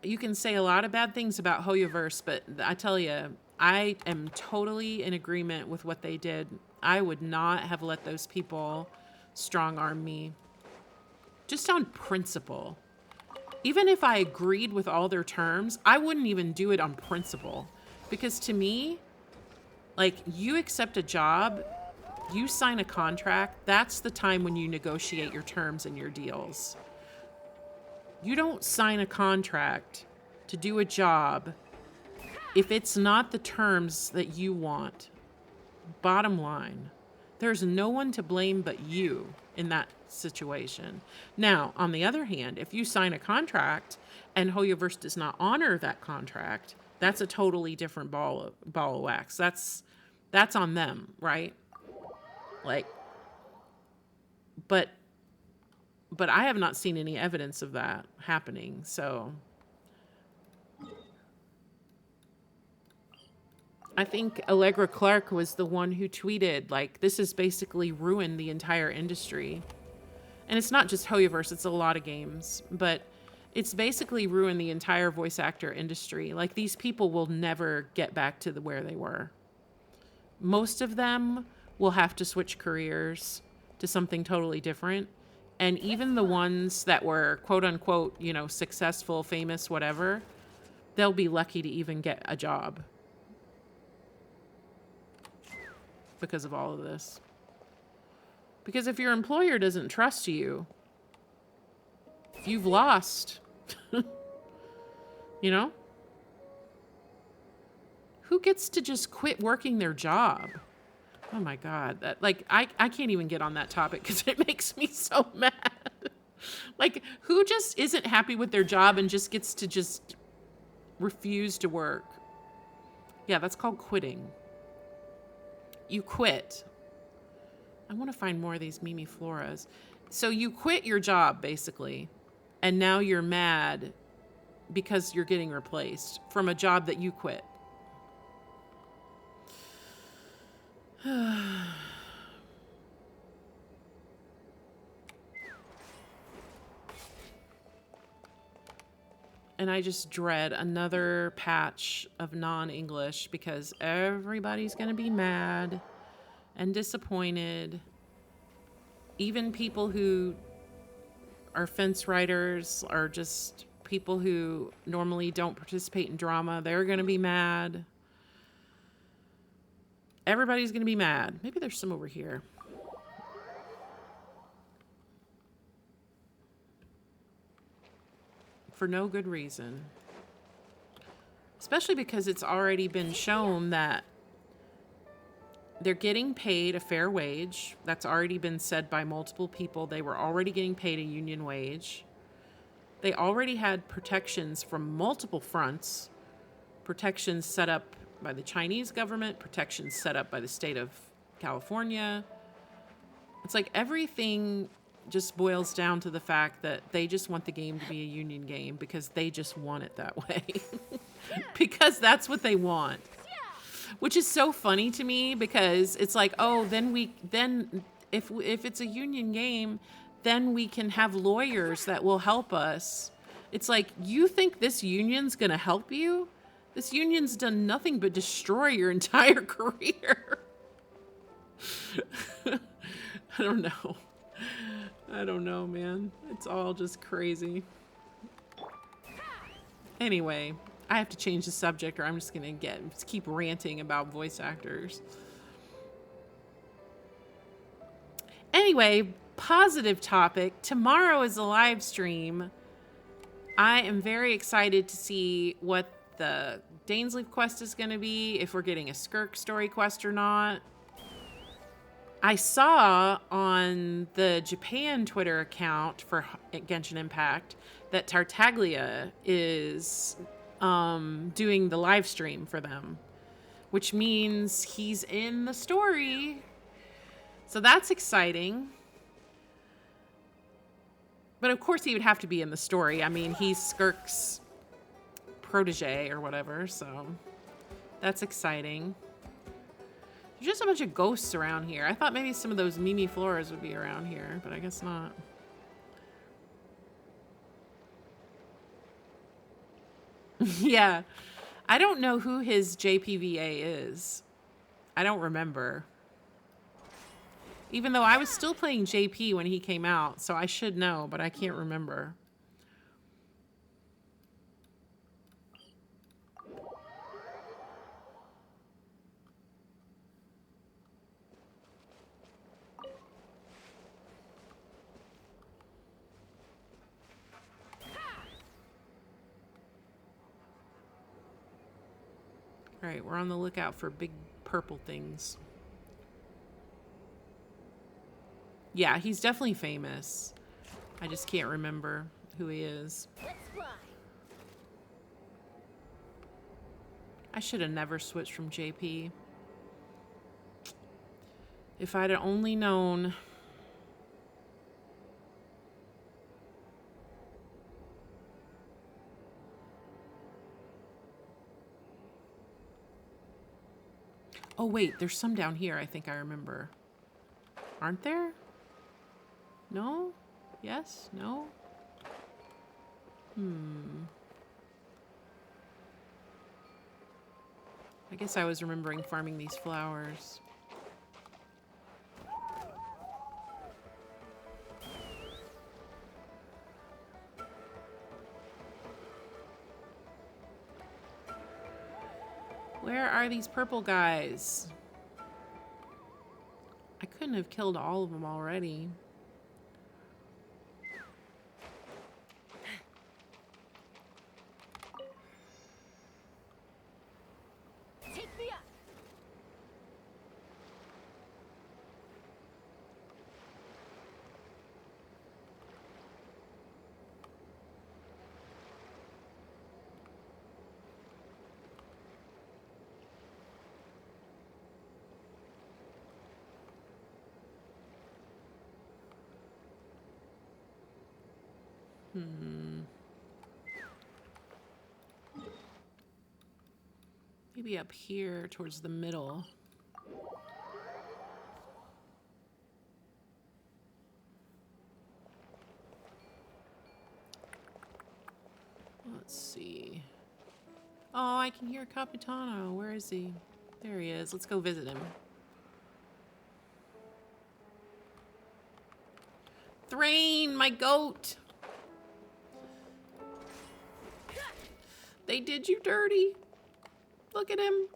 You can say a lot of bad things about Hoyoverse, but I tell you, I am totally in agreement with what they did. I would not have let those people strong arm me. Just on principle. Even if I agreed with all their terms, I wouldn't even do it on principle. Because to me, like, you accept a job, you sign a contract, that's the time when you negotiate your terms and your deals. You don't sign a contract to do a job if it's not the terms that you want. Bottom line, there's no one to blame but you in that situation. Now, on the other hand, if you sign a contract and Hoyoverse does not honor that contract, that's a totally different ball of wax. That's on them, right? Like, but I have not seen any evidence of that happening. So I think Allegra Clark was the one who tweeted, like, this has basically ruined the entire industry. And it's not just Hoyoverse, it's a lot of games, but it's basically ruined the entire voice actor industry. Like, these people will never get back to where they were. Most of them will have to switch careers to something totally different. And even the ones that were quote unquote, you know, successful, famous, whatever, they'll be lucky to even get a job because of all of this. Because if your employer doesn't trust you, you've lost. You know? Who gets to just quit working their job? Oh my God. That, like, I can't even get on that topic because it makes me so mad. Like, who just isn't happy with their job and just gets to just refuse to work? Yeah, that's called quitting. You quit. I want to find more of these Mimi Floras. So you quit your job, basically, and now you're mad because you're getting replaced from a job that you quit. And I just dread another patch of non-English because everybody's going to be mad and disappointed. Even people who are fence riders or just people who normally don't participate in drama, they're going to be mad. Everybody's going to be mad. Maybe there's some over here. For no good reason. Especially because it's already been shown that they're getting paid a fair wage. That's already been said by multiple people. They were already getting paid a union wage. They already had protections from multiple fronts. Protections set up by the Chinese government, protections set up by the state of California. It's like everything just boils down to the fact that they just want the game to be a union game because they just want it that way. Because that's what they want. Which is so funny to me because it's like, oh, then if it's a union game, then we can have lawyers that will help us. It's like, you think this union's going to help you? This union's done nothing but destroy your entire career. I don't know, man. It's all just crazy. Anyway, I have to change the subject or I'm just going to keep ranting about voice actors. Anyway, positive topic. Tomorrow is a live stream. I am very excited to see what the Dainsleif quest is going to be, if we're getting a Skirk story quest or not. I saw on the Japan Twitter account for Genshin Impact that Tartaglia is doing the live stream for them, which means he's in the story. So that's exciting. But of course he would have to be in the story. I mean, he's Skirk's protege or whatever, so that's exciting. There's just a bunch of ghosts around here. I thought maybe some of those Mimi Floras would be around here, but I guess not. Yeah. I don't know who his JPVA is. I don't remember. Even though I was still playing JP when he came out, so I should know, but I can't remember. All right, we're on the lookout for big purple things. Yeah, he's definitely famous. I just can't remember who he is. Let's fly. I should have never switched from JP. If I'd have only known. Oh, wait, there's some down here I think I remember. Aren't there? No? Yes? No? I guess I was remembering farming these flowers. Where are these purple guys? I couldn't have killed all of them already. Take me up. Maybe up here towards the middle. Let's see. Oh, I can hear Capitano. Where is he? There he is. Let's go visit him. Thrain, my goat. They did you dirty. Look at him.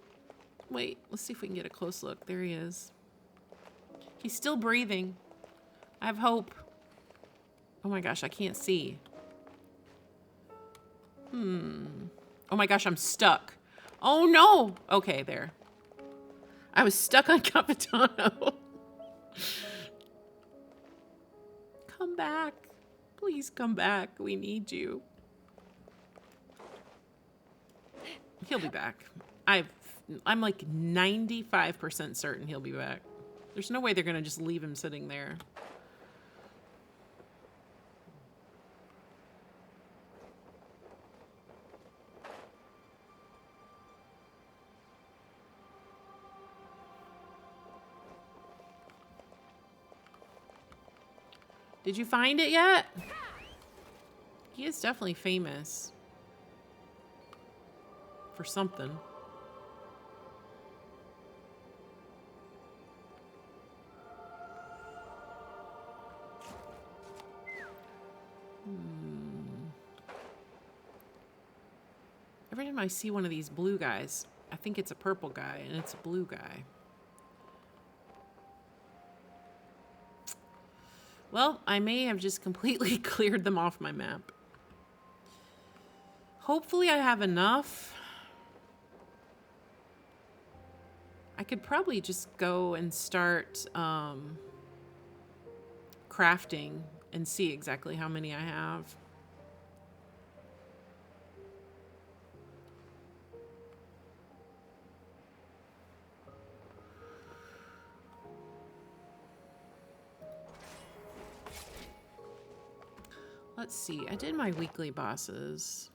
Wait, let's see if we can get a close look. There he is. He's still breathing. I have hope. Oh my gosh, I can't see. Oh my gosh, I'm stuck. Oh no! Okay, there. I was stuck on Capitano. Come back. Please come back. We need you. He'll be back. I'm like 95% certain he'll be back. There's no way they're gonna just leave him sitting there. Did you find it yet? He is definitely famous. For something. Every time I see one of these blue guys, I think it's a purple guy, and it's a blue guy. Well, I may have just completely cleared them off my map. Hopefully I have enough. I could probably just go and start crafting and see exactly how many I have. Let's see. I did my weekly bosses.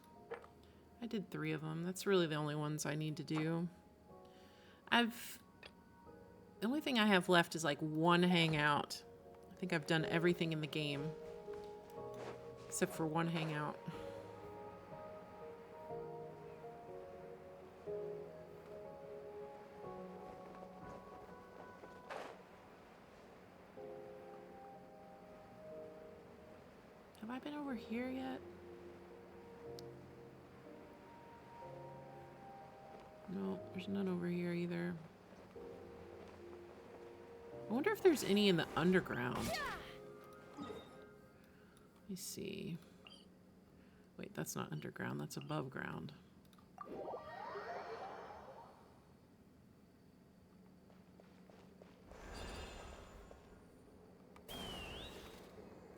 I did 3 of them. That's really the only ones I need to do. The only thing I have left is like one hangout. I think I've done everything in the game. Except for one hangout. Have I been over here yet? No, there's none over here either. I wonder if there's any in the underground. Let me see. Wait, that's not underground, that's above ground. Are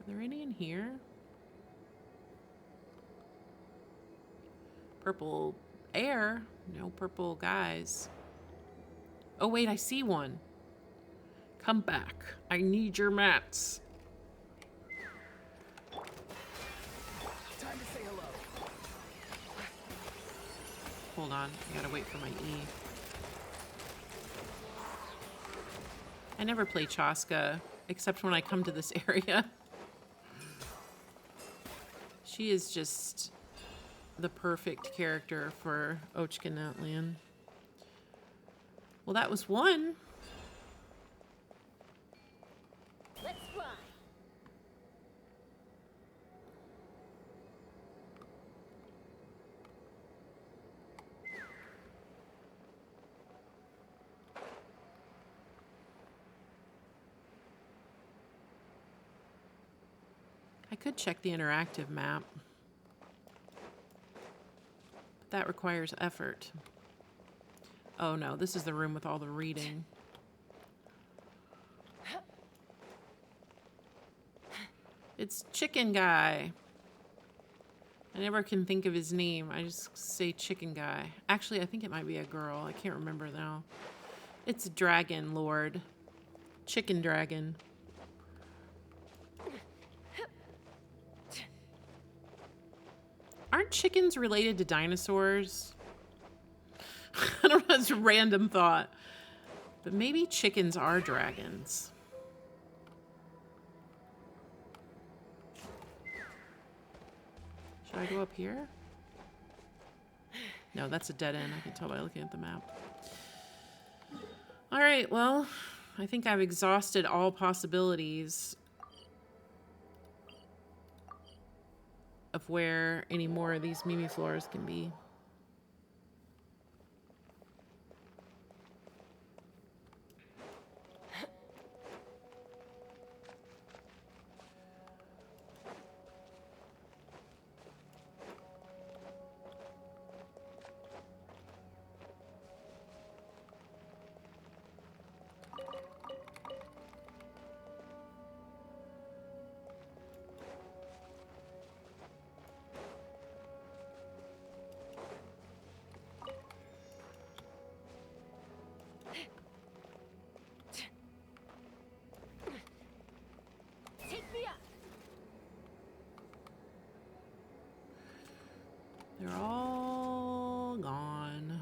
there any in here? Purple air? No purple guys. Oh wait, I see one. Come back. I need your mats. Time to say hello. Hold on, I gotta wait for my E. I never play Chaska, except when I come to this area. She is just the perfect character for Ochkanatlian. Well, that was one. Let's fly. I could check the interactive map. But that requires effort. Oh no, this is the room with all the reading. It's Chicken Guy. I never can think of his name. I just say Chicken Guy. Actually, I think it might be a girl. I can't remember now. It's Dragon Lord. Chicken Dragon. Aren't chickens related to dinosaurs? I don't know, it's a random thought. But maybe chickens are dragons. Should I go up here? No, that's a dead end. I can tell by looking at the map. All right, well, I think I've exhausted all possibilities of where any more of these Mimi floors can be. Take me up. They're all gone.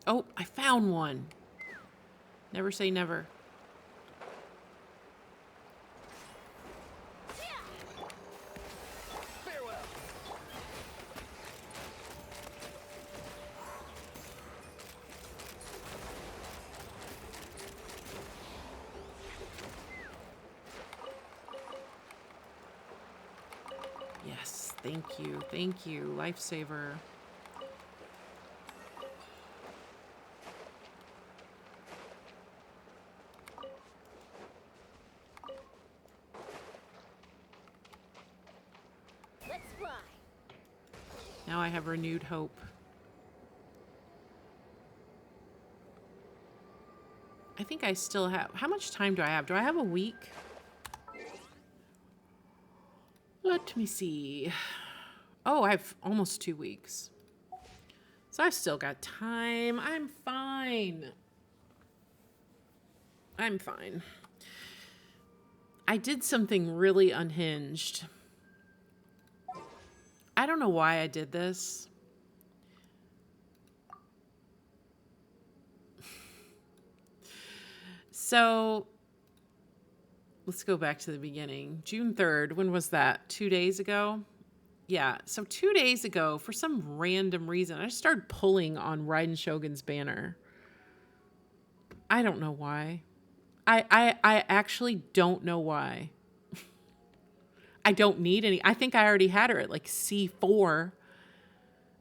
Oh, I found one. Never say never. Farewell. Yes, thank you. Thank you, lifesaver. Let's fly. Now I have renewed hope. I think I still have... How much time do I have? Do I have a week? Let me see. Oh, I have almost 2 weeks. So I've still got time. I'm fine. I'm fine. I did something really unhinged. I don't know why I did this. So let's go back to the beginning. June 3rd, when was that? 2 days ago? Yeah, so 2 days ago, for some random reason, I started pulling on Raiden Shogun's banner. I don't know why. I actually don't know why. I don't need any. I think I already had her at like C4.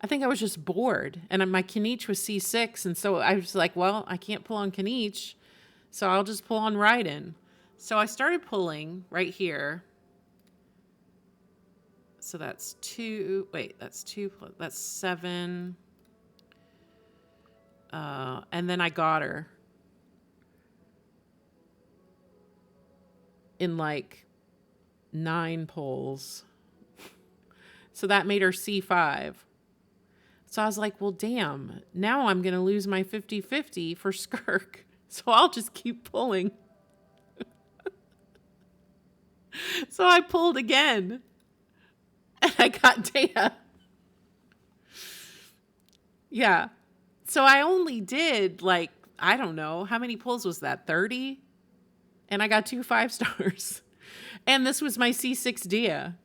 I think I was just bored. And my Kanichi was C6. And so I was like, well, I can't pull on Kanichi. So I'll just pull on Raiden. So I started pulling right here. So that's 2. Wait, that's 2. That's 7. And then I got her in like 9 pulls. So that made her C5. So I was like, well, damn, now I'm going to lose my 50-50 for Skirk. So I'll just keep pulling. So I pulled again. And I got Data. Yeah. So I only did like, I don't know, how many pulls was that? 30? And I got 2 5-stars. And this was my C6 Dia.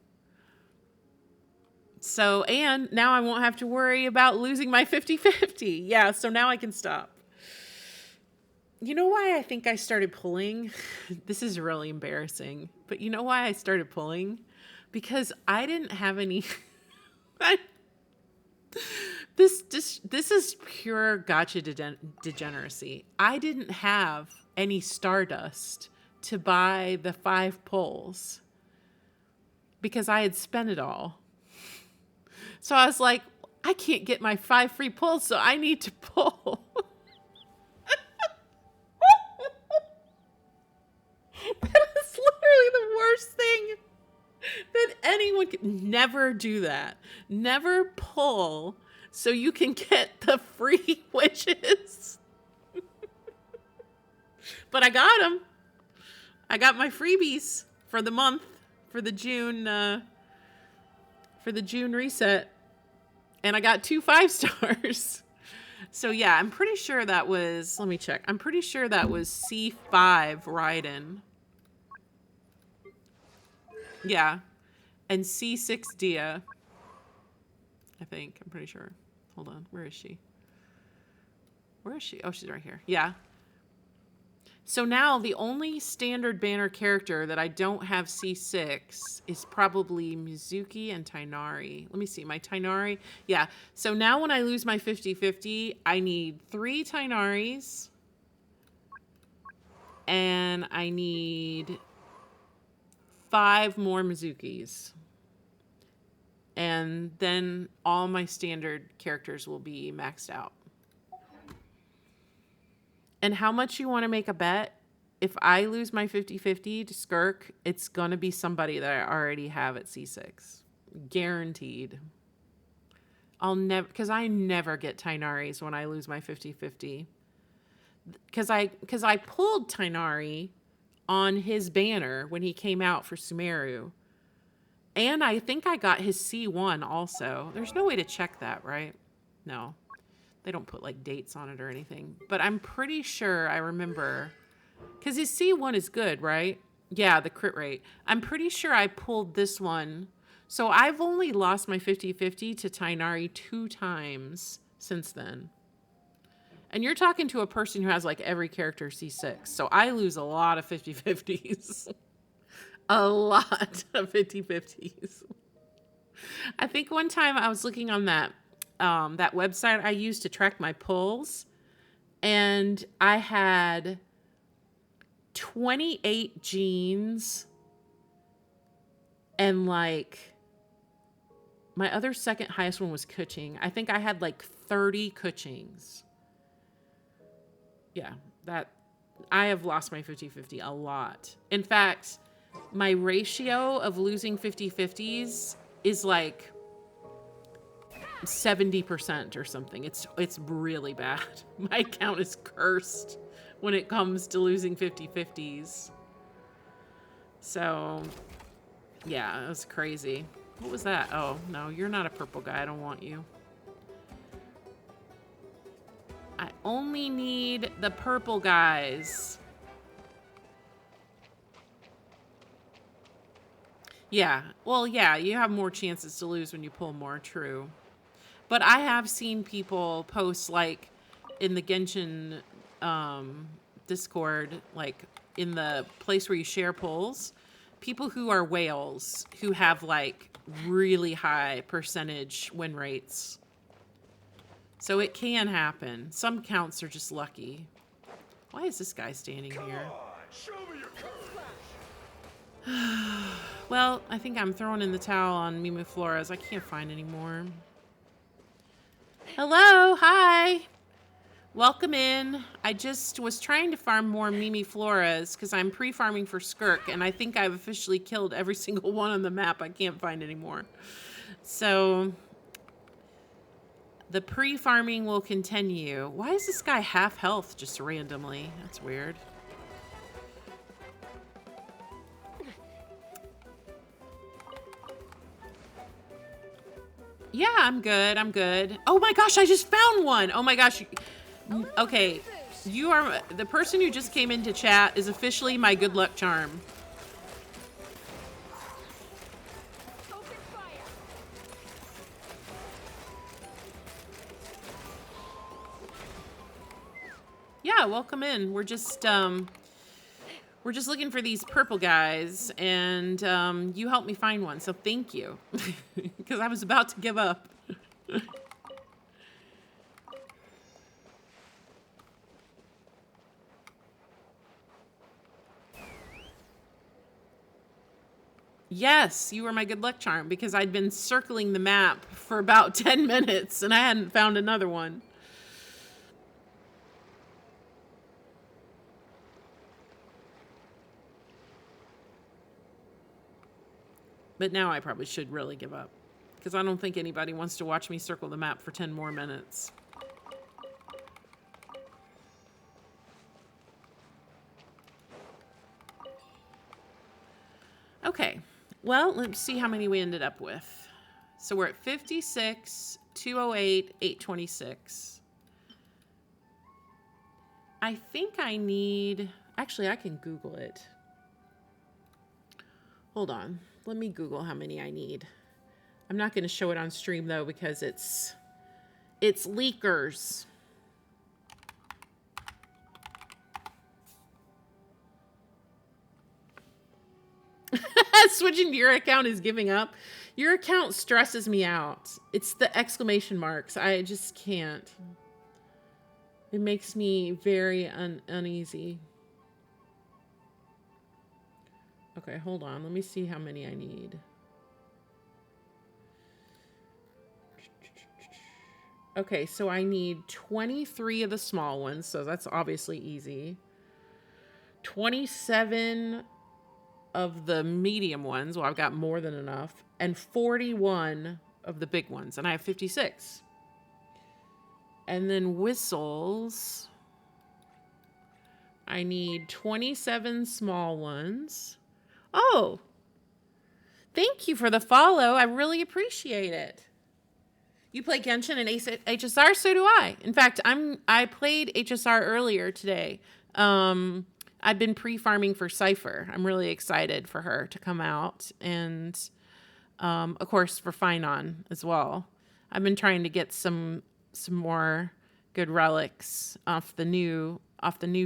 So, and now I won't have to worry about losing my 50-50. Yeah, so now I can stop. You know why I think I started pulling? This is really embarrassing. But you know why I started pulling? Because I didn't have any... This is pure gotcha degeneracy. I didn't have any Stardust to buy the 5 pulls because I had spent it all. So I was like, I can't get my 5 free pulls, so I need to pull. That is literally the worst thing that anyone could never do that. Never pull so you can get the free wishes. But I got them. I got my freebies for the month, for the June reset. And I got 2 5-stars. So yeah, I'm pretty sure that was, let me check. I'm pretty sure that was C5 Raiden. Yeah. And C6 Dia. I think. I'm pretty sure. Hold on. Where is she? Where is she? Oh, she's right here. Yeah. So now the only standard banner character that I don't have C6 is probably Mizuki and Tainari. Let me see. My Tainari. Yeah. So now when I lose my 50-50, I need 3 Tainaris. And I need 5 more Mizukis. And then all my standard characters will be maxed out. And how much you want to make a bet? If I lose my 50-50 to Skirk, it's going to be somebody that I already have at C6. Guaranteed. I'll never, because I never get Tainaris when I lose my 50-50. Because I pulled Tainari on his banner when he came out for Sumeru. And I think I got his C1 also. There's no way to check that, right? No. They don't put like dates on it or anything. But I'm pretty sure I remember. Because his C1 is good, right? Yeah, the crit rate. I'm pretty sure I pulled this one. So I've only lost my 50-50 to Tainari 2 times since then. And you're talking to a person who has like every character C6. So I lose a lot of 50-50s. A lot of 50-50s. I think one time I was looking on that website I used to track my pulls, and I had 28 jeans and like my other second highest one was Kuching. I think I had like 30 Kuchings. Yeah, that I have lost my 50-50 a lot. In fact, my ratio of losing 50-50s is like 70% or something. It's really bad. My account is cursed when it comes to losing 50-50s. So, yeah, it was crazy. What was that? Oh, no, you're not a purple guy. I don't want you. I only need the purple guys. Yeah, well, yeah, you have more chances to lose when you pull more, true. But I have seen people post, like, in the Genshin Discord, like, in the place where you share polls, people who are whales who have, like, really high percentage win rates. So it can happen. Some counts are just lucky. Why is this guy standing here? Show me your courage. Well, I think I'm throwing in the towel on Mimi Flores. I can't find any more. Hello, hi. Welcome in. I just was trying to farm more Mimi Flores because I'm pre-farming for Skirk, and I think I've officially killed every single one on the map. I can't find any more. So the pre-farming will continue. Why is this guy half health just randomly? That's weird. Yeah, I'm good. I'm good. Oh my gosh, I just found one. Oh my gosh. Okay, you are the person who just came into chat is officially my good luck charm. Open fire. Yeah, welcome in. We're just looking for these purple guys, and you helped me find one, so thank you. Because I was about to give up. Yes, you were my good luck charm because I'd been circling the map for about 10 minutes and I hadn't found another one. But now I probably should really give up because I don't think anybody wants to watch me circle the map for 10 more minutes. Okay, well, let's see how many we ended up with. So we're at 56, 208, 826. I think I need... Actually, I can Google it. Hold on. Let me Google how many I need. I'm not going to show it on stream, though, because it's leakers. Switching to your account is giving up. Your account stresses me out. It's the exclamation marks. I just can't. It makes me very uneasy. Okay, hold on. Let me see how many I need. Okay, so I need 23 of the small ones, so that's obviously easy. 27 of the medium ones. Well, I've got more than enough. And 41 of the big ones, and I have 56. And then whistles. I need 27 small ones. Oh, thank you for the follow. I really appreciate it. You play Genshin and HSR? So do I. In fact, I played HSR earlier today. I've been pre-farming for Cypher. I'm really excited for her to come out. And, of course, for Finon as well. I've been trying to get some more good relics off the new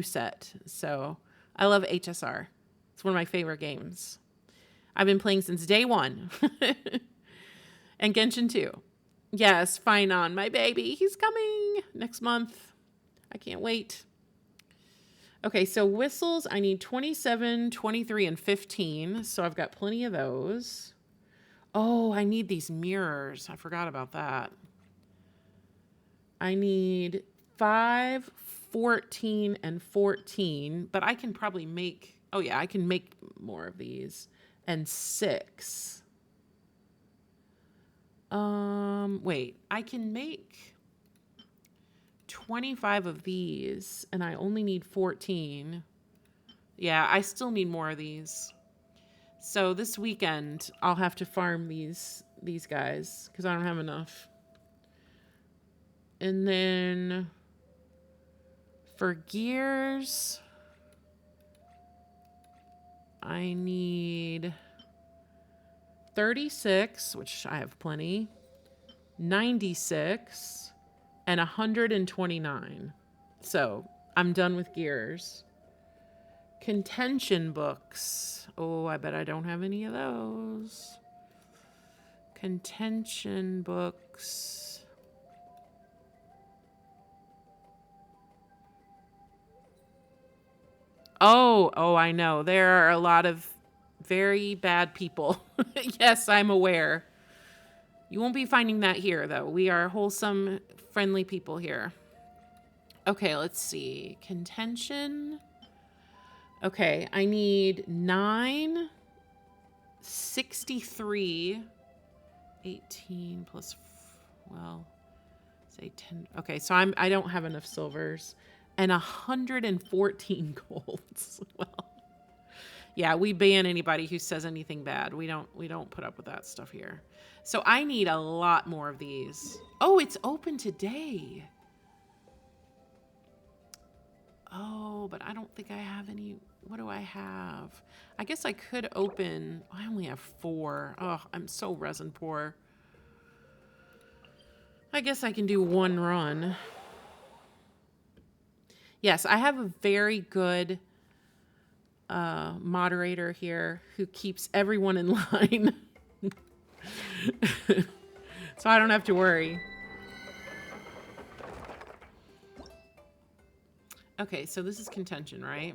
set. So I love HSR. It's one of my favorite games. I've been playing since day one. And Genshin 2. Yes, Finon, my baby. He's coming next month. I can't wait. Okay, so whistles, I need 27, 23, and 15. So I've got plenty of those. Oh, I need these mirrors. I forgot about that. I need 5, 14, and 14. But I can probably make... Oh, yeah, I can make more of these. And 6. Wait, I can make 25 of these, and I only need 14. Yeah, I still need more of these. So this weekend, I'll have to farm these guys because I don't have enough. And then for gears, I need 36, which I have plenty, 96, and 129. So I'm done with gears. Contention books. Oh, I bet I don't have any of those. Contention books. Oh, I know. There are a lot of very bad people. Yes, I'm aware. You won't be finding that here, though. We are wholesome, friendly people here. Okay, let's see. Contention. Okay, I need 9, 63, 18 plus, well, say 10. Okay, so I don't have enough silvers, and 114 golds. Well, yeah, we ban anybody who says anything bad. We don't put up with that stuff here. So I need a lot more of these. Oh, it's open today. Oh, but I don't think I have any. What do I have? I guess I could open. I only have 4. Oh, I'm so resin poor. I guess I can do 1 run. Yes, I have a very good moderator here who keeps everyone in line. So I don't have to worry. Okay, so this is contention, right?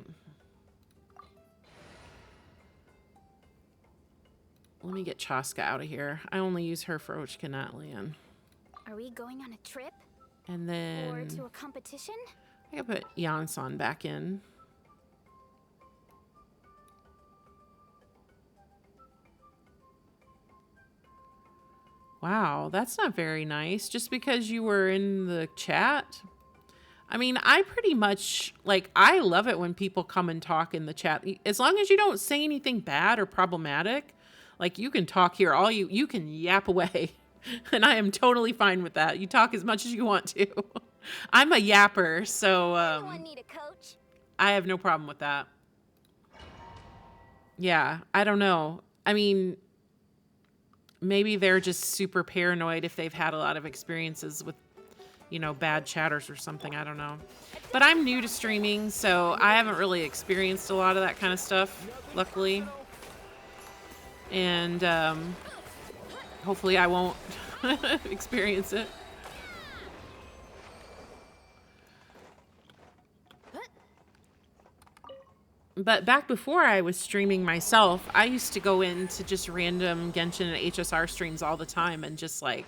Let me get Chaska out of here. I only use her for Ochkanatlian. Are we going on a trip? And then Or to a competition? I gotta put Janson back in. Wow, that's not very nice. Just because you were in the chat? I mean, I pretty much, like, I love it when people come and talk in the chat. As long as you don't say anything bad or problematic, like, you can talk here all you can yap away. And I am totally fine with that. You talk as much as you want to. I'm a yapper, so Anyone need a coach? I have no problem with that. Yeah, I don't know. I mean, maybe they're just super paranoid if they've had a lot of experiences with, you know, bad chatters or something. I don't know. But I'm new to streaming, so I haven't really experienced a lot of that kind of stuff, luckily. And hopefully I won't experience it. But back before I was streaming myself, I used to go into just random Genshin and HSR streams all the time and just, like,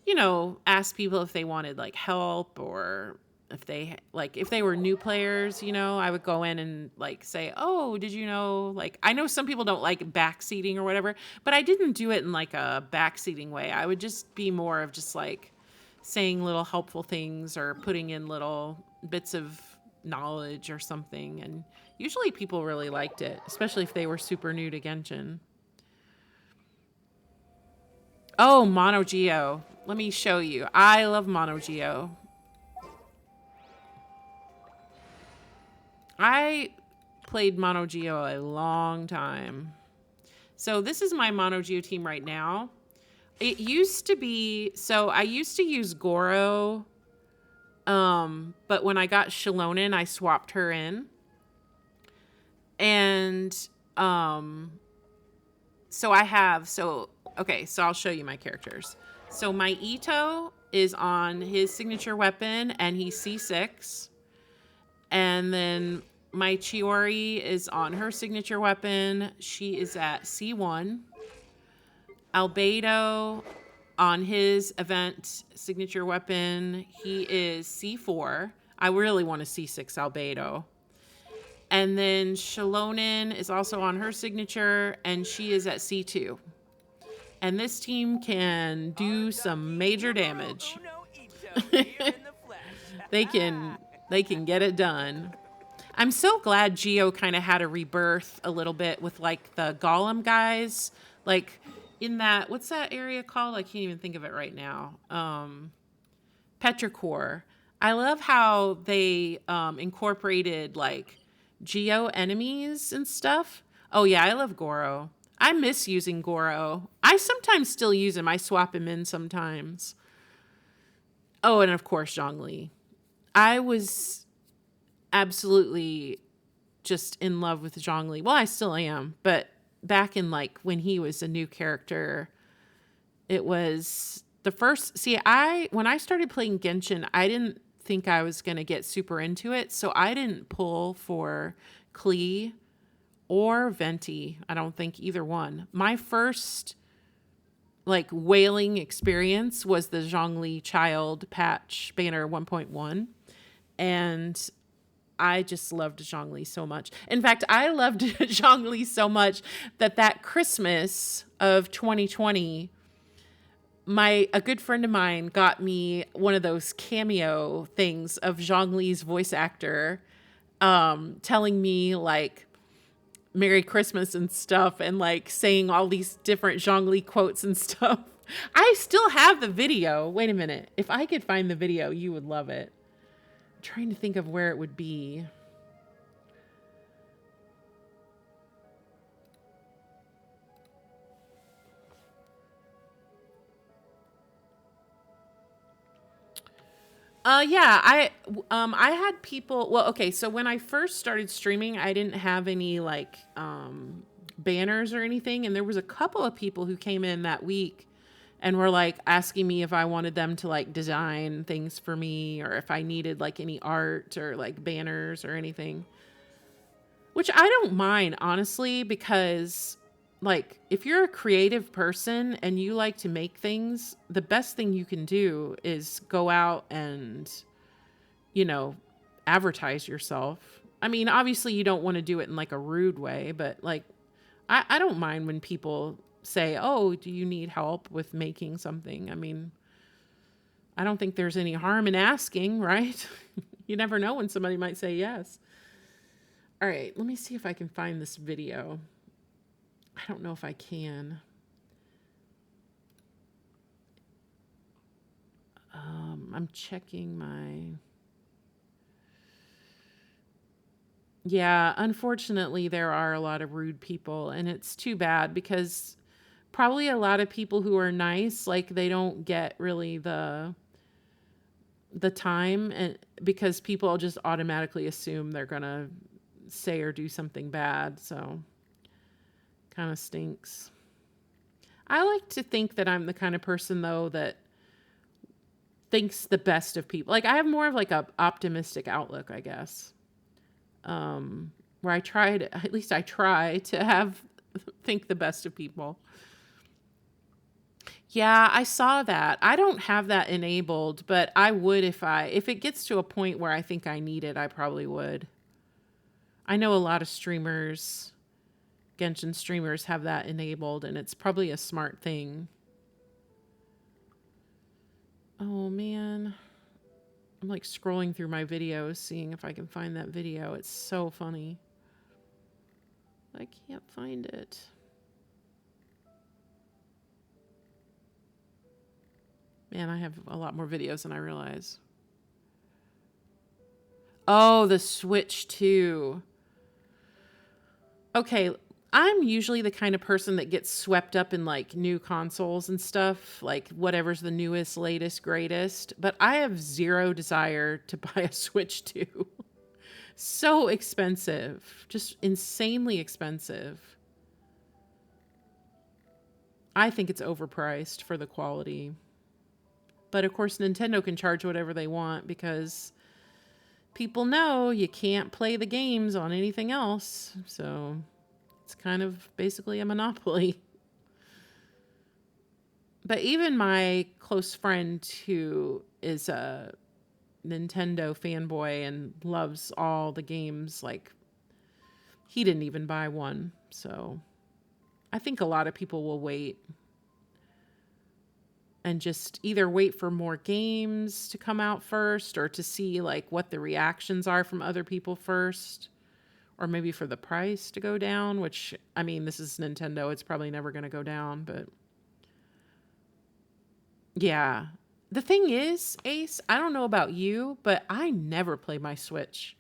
you know, ask people if they wanted, like, help, or if they were new players, you know, I would go in and, like, say, oh, did you know, like, I know some people don't like backseating or whatever, but I didn't do it in, like, a backseating way. I would just be more of just, like, saying little helpful things or putting in little bits of knowledge or something, and usually people really liked it, especially if they were super new to Genshin. Oh, Mono Geo. Let me show you. I love Mono Geo. I played Mono Geo a long time. So this is my Mono Geo team right now. It used to be, so I used to use Goro, but when I got Shalonen, I swapped her in. And okay, so I'll show you my characters. So my Ito is on his signature weapon, and he's C6. And then my Chiori is on her signature weapon. She is at C1. Albedo on his event signature weapon, he is C4. I really want a C6 Albedo. And then Shalonen is also on her signature, and she is at C2. And this team can do some major damage. They can get it done. I'm so glad Geo kind of had a rebirth a little bit with like the Golem guys. Like in that, what's that area called? I can't even think of it right now. Petrichor. I love how they incorporated like Geo enemies and stuff. Oh yeah, I love Goro. I miss using Goro. I sometimes still use him. I swap him in sometimes. Oh, and of course, Zhongli. I was absolutely just in love with Zhongli. Well, I still am, but back in like when he was a new character, it was the first. See, when I started playing Genshin, I didn't think I was going to get super into it, so I didn't pull for Klee or Venti. I don't think either one. My first like whaling experience was the Zhongli Child patch banner 1.1, and I just loved Zhongli so much. In fact, I loved Zhongli so much that Christmas of 2020, a good friend of mine got me one of those cameo things of Zhongli's voice actor telling me like Merry Christmas and stuff, and like saying all these different Zhongli quotes and stuff. I still have the video. Wait a minute. If I could find the video, you would love it. I'm trying to think of where it would be. Yeah, I had people, well, okay, so when I first started streaming, I didn't have any like banners or anything, and there was a couple of people who came in that week and were like asking me if I wanted them to like design things for me, or if I needed like any art or like banners or anything. Which I don't mind, honestly, because like if you're a creative person and you like to make things, the best thing you can do is go out and, you know, advertise yourself. I mean, obviously you don't want to do it in like a rude way, but like I don't mind when people say, "Oh, do you need help with making something?" I mean, I don't think there's any harm in asking, right? You never know when somebody might say yes. All right, let me see if I can find this video. I don't know if I can. I'm checking my... Yeah, unfortunately, there are a lot of rude people, and it's too bad because probably a lot of people who are nice, like they don't get really the time, and because people just automatically assume they're gonna say or do something bad, so kind of stinks. I like to think that I'm the kind of person though that thinks the best of people. Like I have more of like a optimistic outlook, I guess. Where at least I try to think the best of people. Yeah, I saw that. I don't have that enabled, but I would if it gets to a point where I think I need it, I probably would. I know a lot of Genshin streamers have that enabled, and it's probably a smart thing. Oh man. I'm like scrolling through my videos, seeing if I can find that video. It's so funny. I can't find it. Man, I have a lot more videos than I realize. Oh, the Switch 2. Okay, I'm usually the kind of person that gets swept up in like new consoles and stuff, like whatever's the newest, latest, greatest. But I have zero desire to buy a Switch 2. So expensive, just insanely expensive. I think it's overpriced for the quality. But of course, Nintendo can charge whatever they want because people know you can't play the games on anything else. So it's kind of basically a monopoly. But even my close friend who is a Nintendo fanboy and loves all the games, like, he didn't even buy one. So I think a lot of people will wait. and just either wait for more games to come out first or to see like what the reactions are from other people first, or maybe for the price to go down, which, I mean, this is Nintendo. It's probably never going to go down, but yeah. The thing is, Ace, I don't know about you, but I never play my Switch.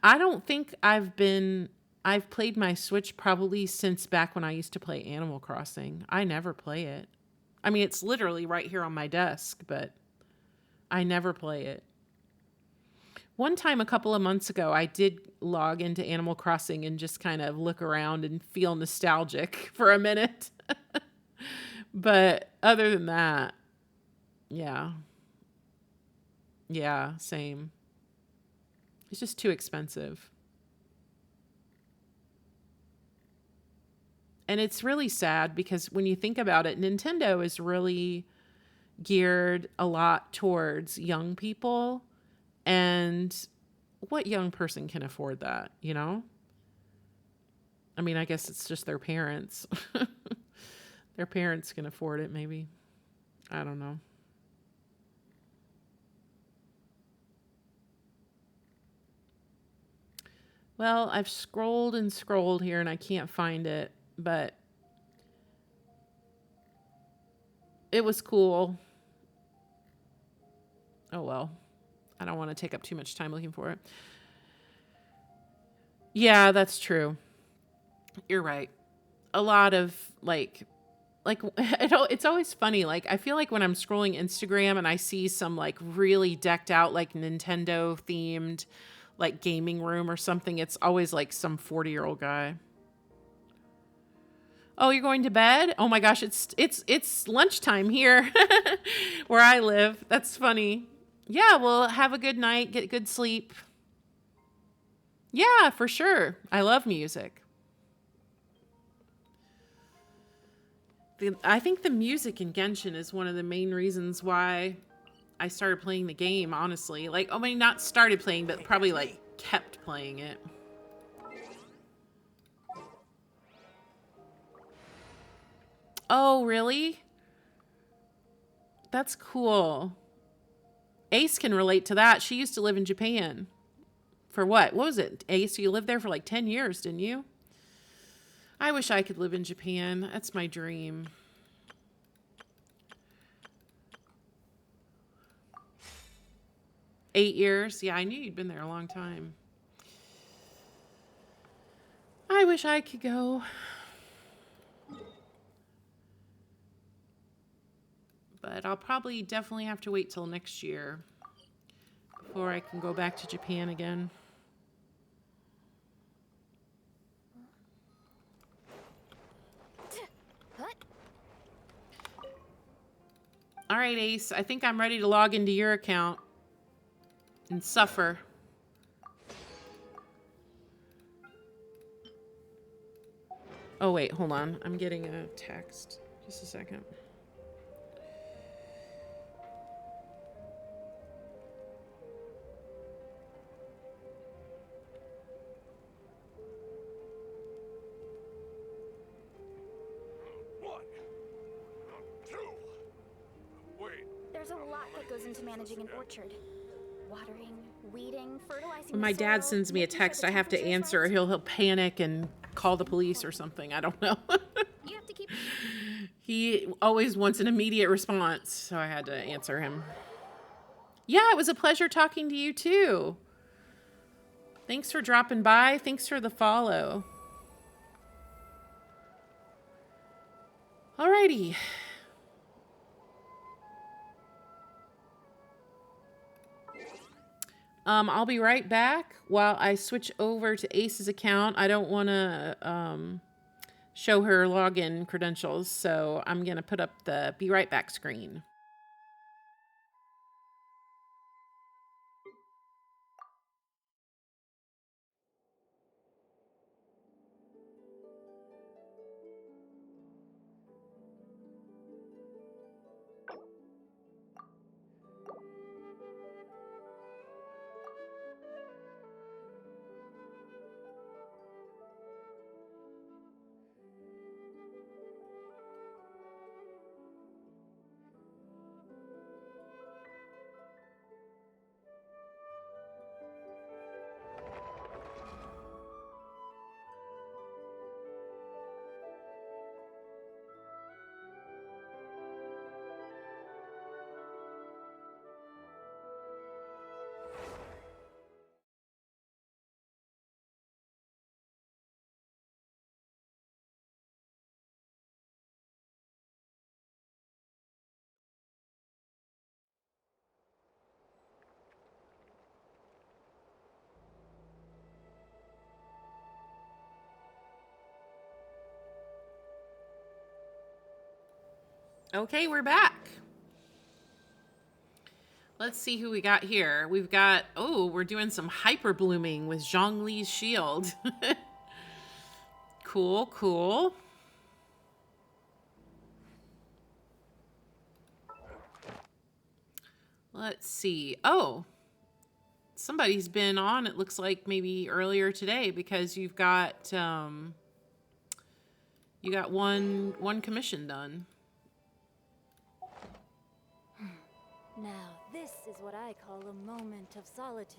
I don't think I've played my Switch probably since back when I used to play Animal Crossing. I never play it. I mean, it's literally right here on my desk, but I never play it. One time a couple of months ago, I did log into Animal Crossing and just kind of look around and feel nostalgic for a minute. But other than that, yeah. Yeah, same. It's just too expensive. And it's really sad because when you think about it, Nintendo is really geared a lot towards young people. And what young person can afford that, you know? I mean, I guess it's just their parents. Their parents can afford it, maybe. I don't know. Well, I've scrolled and scrolled here and I can't find it, but it was cool. Oh, well. I don't want to take up too much time looking for it. Yeah, that's true. You're right. A lot of it's always funny. Like, I feel like when I'm scrolling Instagram and I see some like really decked out, like Nintendo themed, like gaming room or something, it's always like some 40-year-old guy. Oh, you're going to bed? Oh my gosh, it's lunchtime here where I live. That's funny. Yeah, well, have a good night, get good sleep. Yeah, for sure. I love music. I think the music in Genshin is one of the main reasons why I started playing the game, honestly. Like, I mean, not started playing, but probably like kept playing it. Oh, really? That's cool. Ace can relate to that. She used to live in Japan. For what? What was it? Ace, you lived there for like 10 years, didn't you? I wish I could live in Japan. That's my dream. Eight years? Yeah, I knew you'd been there a long time. I wish I could go. But I'll probably definitely have to wait till next year before I can go back to Japan again. What? All right, Ace, I think I'm ready to log into your account and suffer. Oh, wait, hold on. I'm getting a text. Just a second. There's a lot that goes into managing an orchard. Watering, weeding, fertilizing. When my dad sends me a text, I have to answer. He'll panic and call the police or something. I don't know. You have to keep. He always wants an immediate response, so I had to answer him. Yeah, it was a pleasure talking to you too. Thanks for dropping by. Thanks for the follow. Alrighty. I'll be right back while I switch over to Ace's account. I don't want to show her login credentials, so I'm going to put up the be right back screen. Okay, we're back. Let's see who we got here. We've got, oh, we're doing some hyper blooming with Zhongli's shield. Cool, cool. Let's see. Oh, somebody's been on, it looks like maybe earlier today, because you got one commission done. Now, this is what I call a moment of solitude.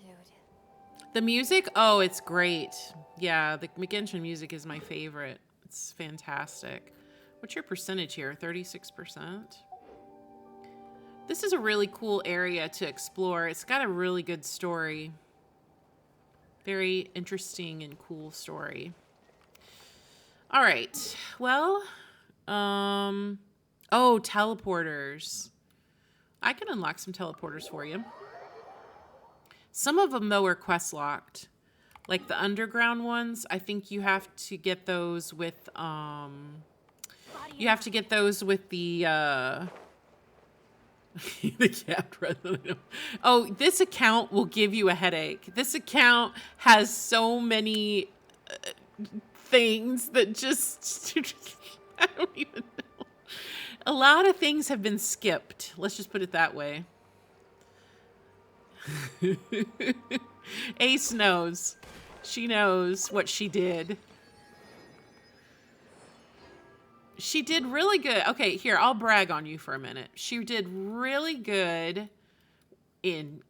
The music, oh, it's great. Yeah, the genshin music is my favorite. It's fantastic. What's your percentage here? 36%? This is a really cool area to explore. It's got a really good story. Very interesting and cool story. All right. Well, oh, teleporters. I can unlock some teleporters for you. Some of them, though, are quest locked. Like the underground ones, I think you have to get those with, you have to get those with the cat president. Oh, this account will give you a headache. This account has so many things that just, I don't even know. A lot of things have been skipped. Let's just put it that way. Ace knows. She knows what she did. She did really good. Okay, here, I'll brag on you for a minute. She did really good in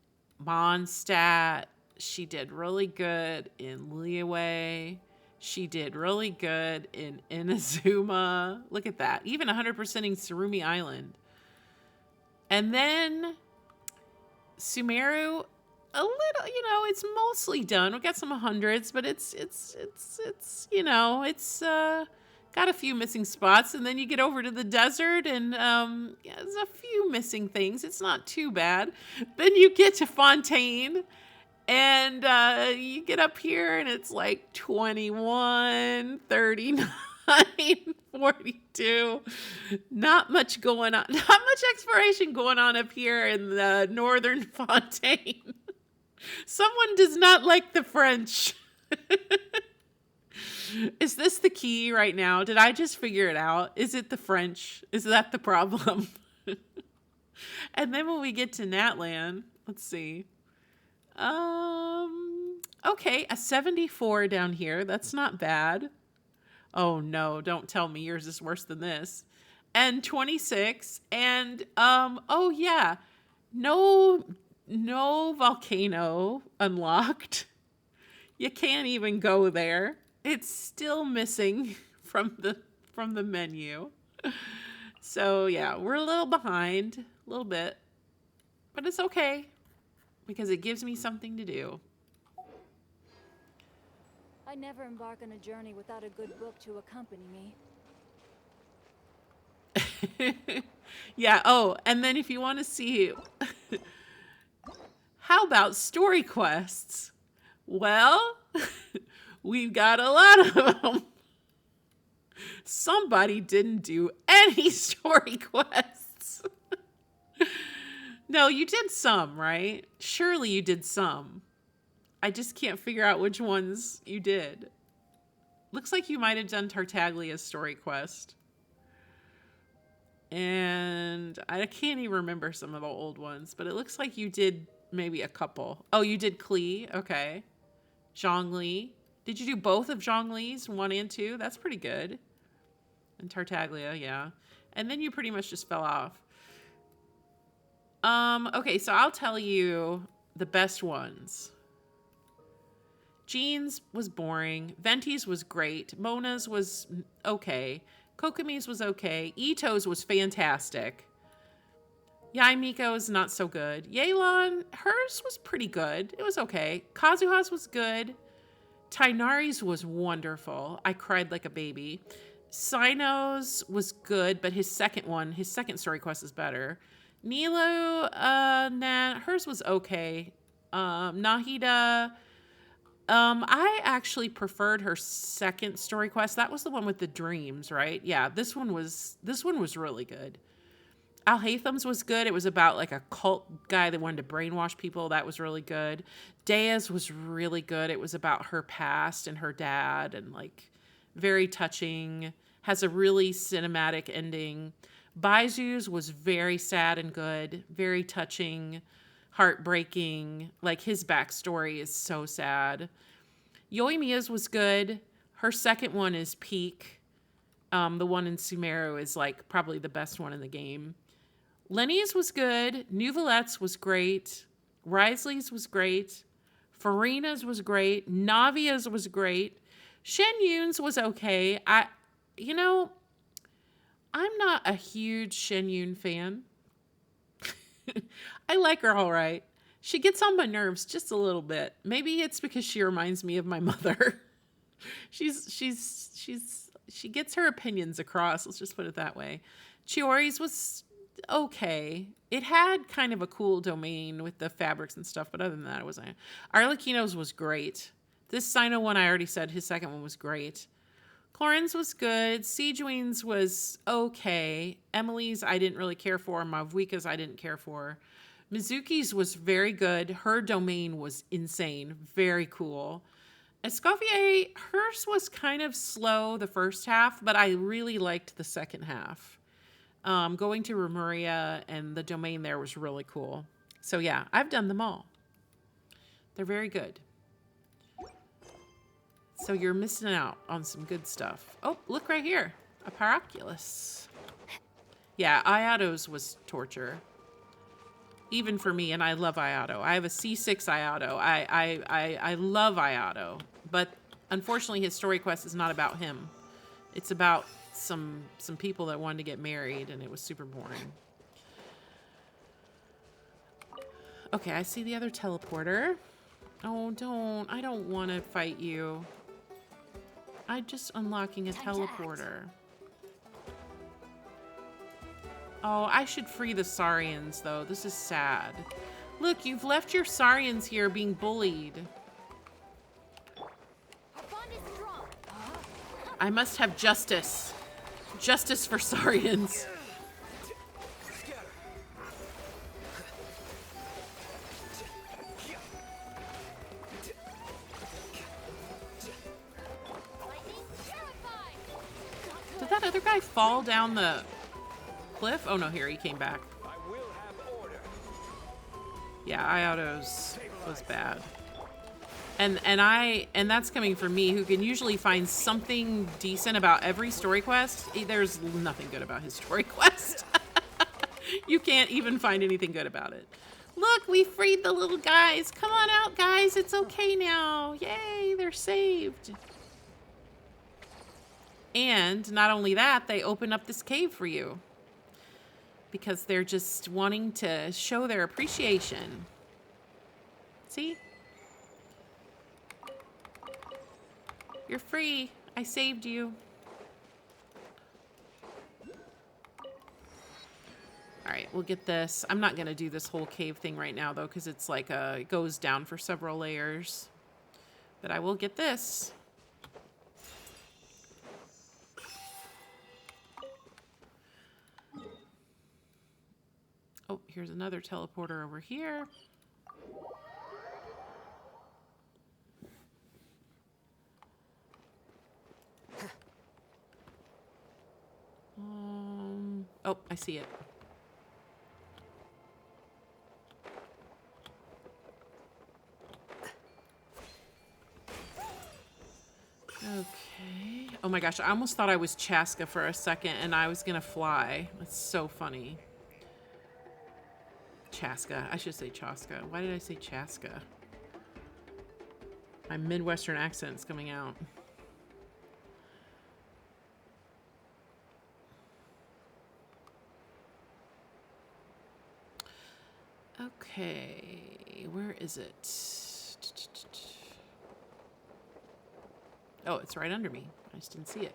Mondstadt. She did really good in Liyue. She did really good in Inazuma. Look at that. Even 100%ing Surumi Island. And then Sumeru, a little, you know, it's mostly done. We got some hundreds, but it's you know, it's got a few missing spots. And then you get over to the desert and yeah, there's a few missing things. It's not too bad. Then you get to Fontaine and you get up here and it's like 21, 39, 42. Not much going on. Not much exploration going on up here in the northern Fontaine. Someone does not like the French. Is this the key right now? Did I just figure it out? Is it the French? Is that the problem? And then when we get to Natlan, let's see. Okay, a 74 down here. That's not bad. Oh no, don't tell me yours is worse than this. And 26. And oh yeah. No volcano unlocked. You can't even go there. It's still missing from the menu. So yeah, we're a little behind, a little bit. But it's okay because it gives me something to do. I never embark on a journey without a good book to accompany me. Yeah, oh, and then if you want to see, how about story quests? Well, we've got a lot of them. Somebody didn't do any story quests. No, you did some, right? Surely you did some. I just can't figure out which ones you did. Looks like you might have done Tartaglia's story quest. And I can't even remember some of the old ones, but it looks like you did maybe a couple. Oh, you did Klee. Okay. Zhongli. Did you do both of Zhongli's, 1 and 2? That's pretty good. And Tartaglia, yeah. And then you pretty much just fell off. Okay, so I'll tell you the best ones. Jean's was boring. Venti's was great. Mona's was okay. Kokomi's was okay. Ito's was fantastic. Yai Miko's not so good. Yelan, hers was pretty good. It was okay. Kazuha's was good. Tainari's was wonderful. I cried like a baby. Sino's was good, but his second story quest is better. Nilo, nah, hers was okay. Nahida, I actually preferred her second story quest. That was the one with the dreams, right? Yeah, this one was really good. Al Haytham's was good. It was about like a cult guy that wanted to brainwash people. That was really good. Daya's was really good. It was about her past and her dad and like very touching. Has a really cinematic ending. Baizu's was very sad and good. Very touching, heartbreaking. Like his backstory is so sad. Yoimiya's was good. Her second one is peak. The one in Sumeru is like probably the best one in the game. Lenny's was good. Nouvelette's was great. Risley's was great. Farina's was great. Navia's was great. Shen Yun's was okay. I'm not a huge Shen Yun fan. I like her all right. She gets on my nerves just a little bit. Maybe it's because she reminds me of my mother. She gets her opinions across. Let's just put it that way. Chiori's was okay. It had kind of a cool domain with the fabrics and stuff, but other than that, it wasn't. Arlecchino's was great. This Sino one, I already said his second one was great. Clorin's was good. Sijuin's was okay. Emily's I didn't really care for. Mavuika's I didn't care for. Mizuki's was very good. Her domain was insane. Very cool. Escoffier, hers was kind of slow the first half, but I really liked the second half. Going to Remuria and the domain there was really cool. So yeah, I've done them all. They're very good. So you're missing out on some good stuff. Oh, look right here. A Paraculus. Yeah, Iato's was torture. Even for me, and I love Iato. I have a C6 Iato. I love Iato. But unfortunately, his story quest is not about him. It's about some people that wanted to get married, and it was super boring. Okay, I see the other teleporter. Oh, don't. I don't want to fight you. I'm just unlocking a teleporter. Oh, I should free the Saurians, though. This is sad. Look, you've left your Saurians here being bullied. I must have justice. Justice for Saurians. Did that other guy fall down the cliff? Oh no, here he came back. Yeah, Iato's was bad. And that's coming from me, who can usually find something decent about every story quest. There's nothing good about his story quest. You can't even find anything good about it. Look, we freed the little guys. Come on out, guys. It's okay now. Yay, they're saved. And not only that, they open up this cave for you. Because they're just wanting to show their appreciation. See? You're free. I saved you. All right, we'll get this. I'm not going to do this whole cave thing right now, though, because it's like it goes down for several layers. But I will get this. Oh, here's another teleporter over here. Oh, I see it. Okay. Oh my gosh, I almost thought I was Chaska for a second and I was gonna fly. That's so funny. Chaska. I should say Chaska. Why did I say Chaska? My Midwestern accent's coming out. Okay, where is it? Oh, it's right under me. I just didn't see it.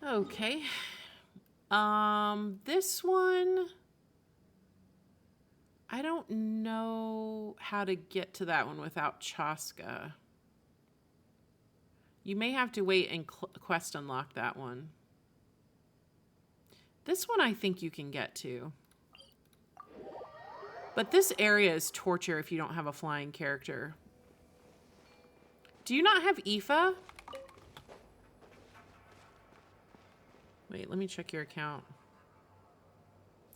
Okay. This one I don't know how to get to that one without Chaska. You may have to wait and quest unlock that one. This one I think you can get to. But this area is torture if you don't have a flying character. Do you not have Aoife? Wait, let me check your account.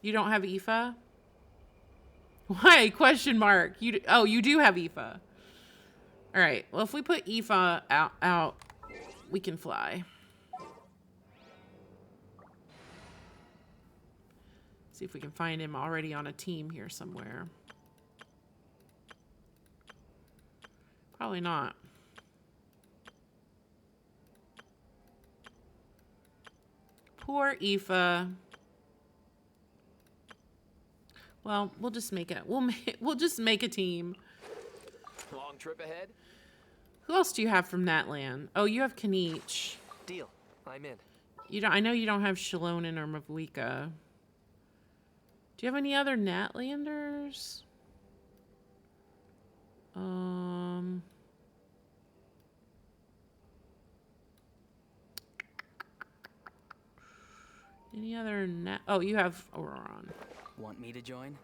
You don't have Aoife? Why? Question mark. Oh, you do have Aoife. All right. Well, if we put Aoife out, we can fly. See if we can find him already on a team here somewhere. Probably not. Poor Aoife. Well, we'll just make it. We'll just make a team. Long trip ahead? Who else do you have from that land? Oh, you have Kanich. Deal. I'm in. You don't. I know you don't have Shalonen or Mavlika. Do you have any other Natlanders? Any other Nat? Oh, you have Auron. Want me to join?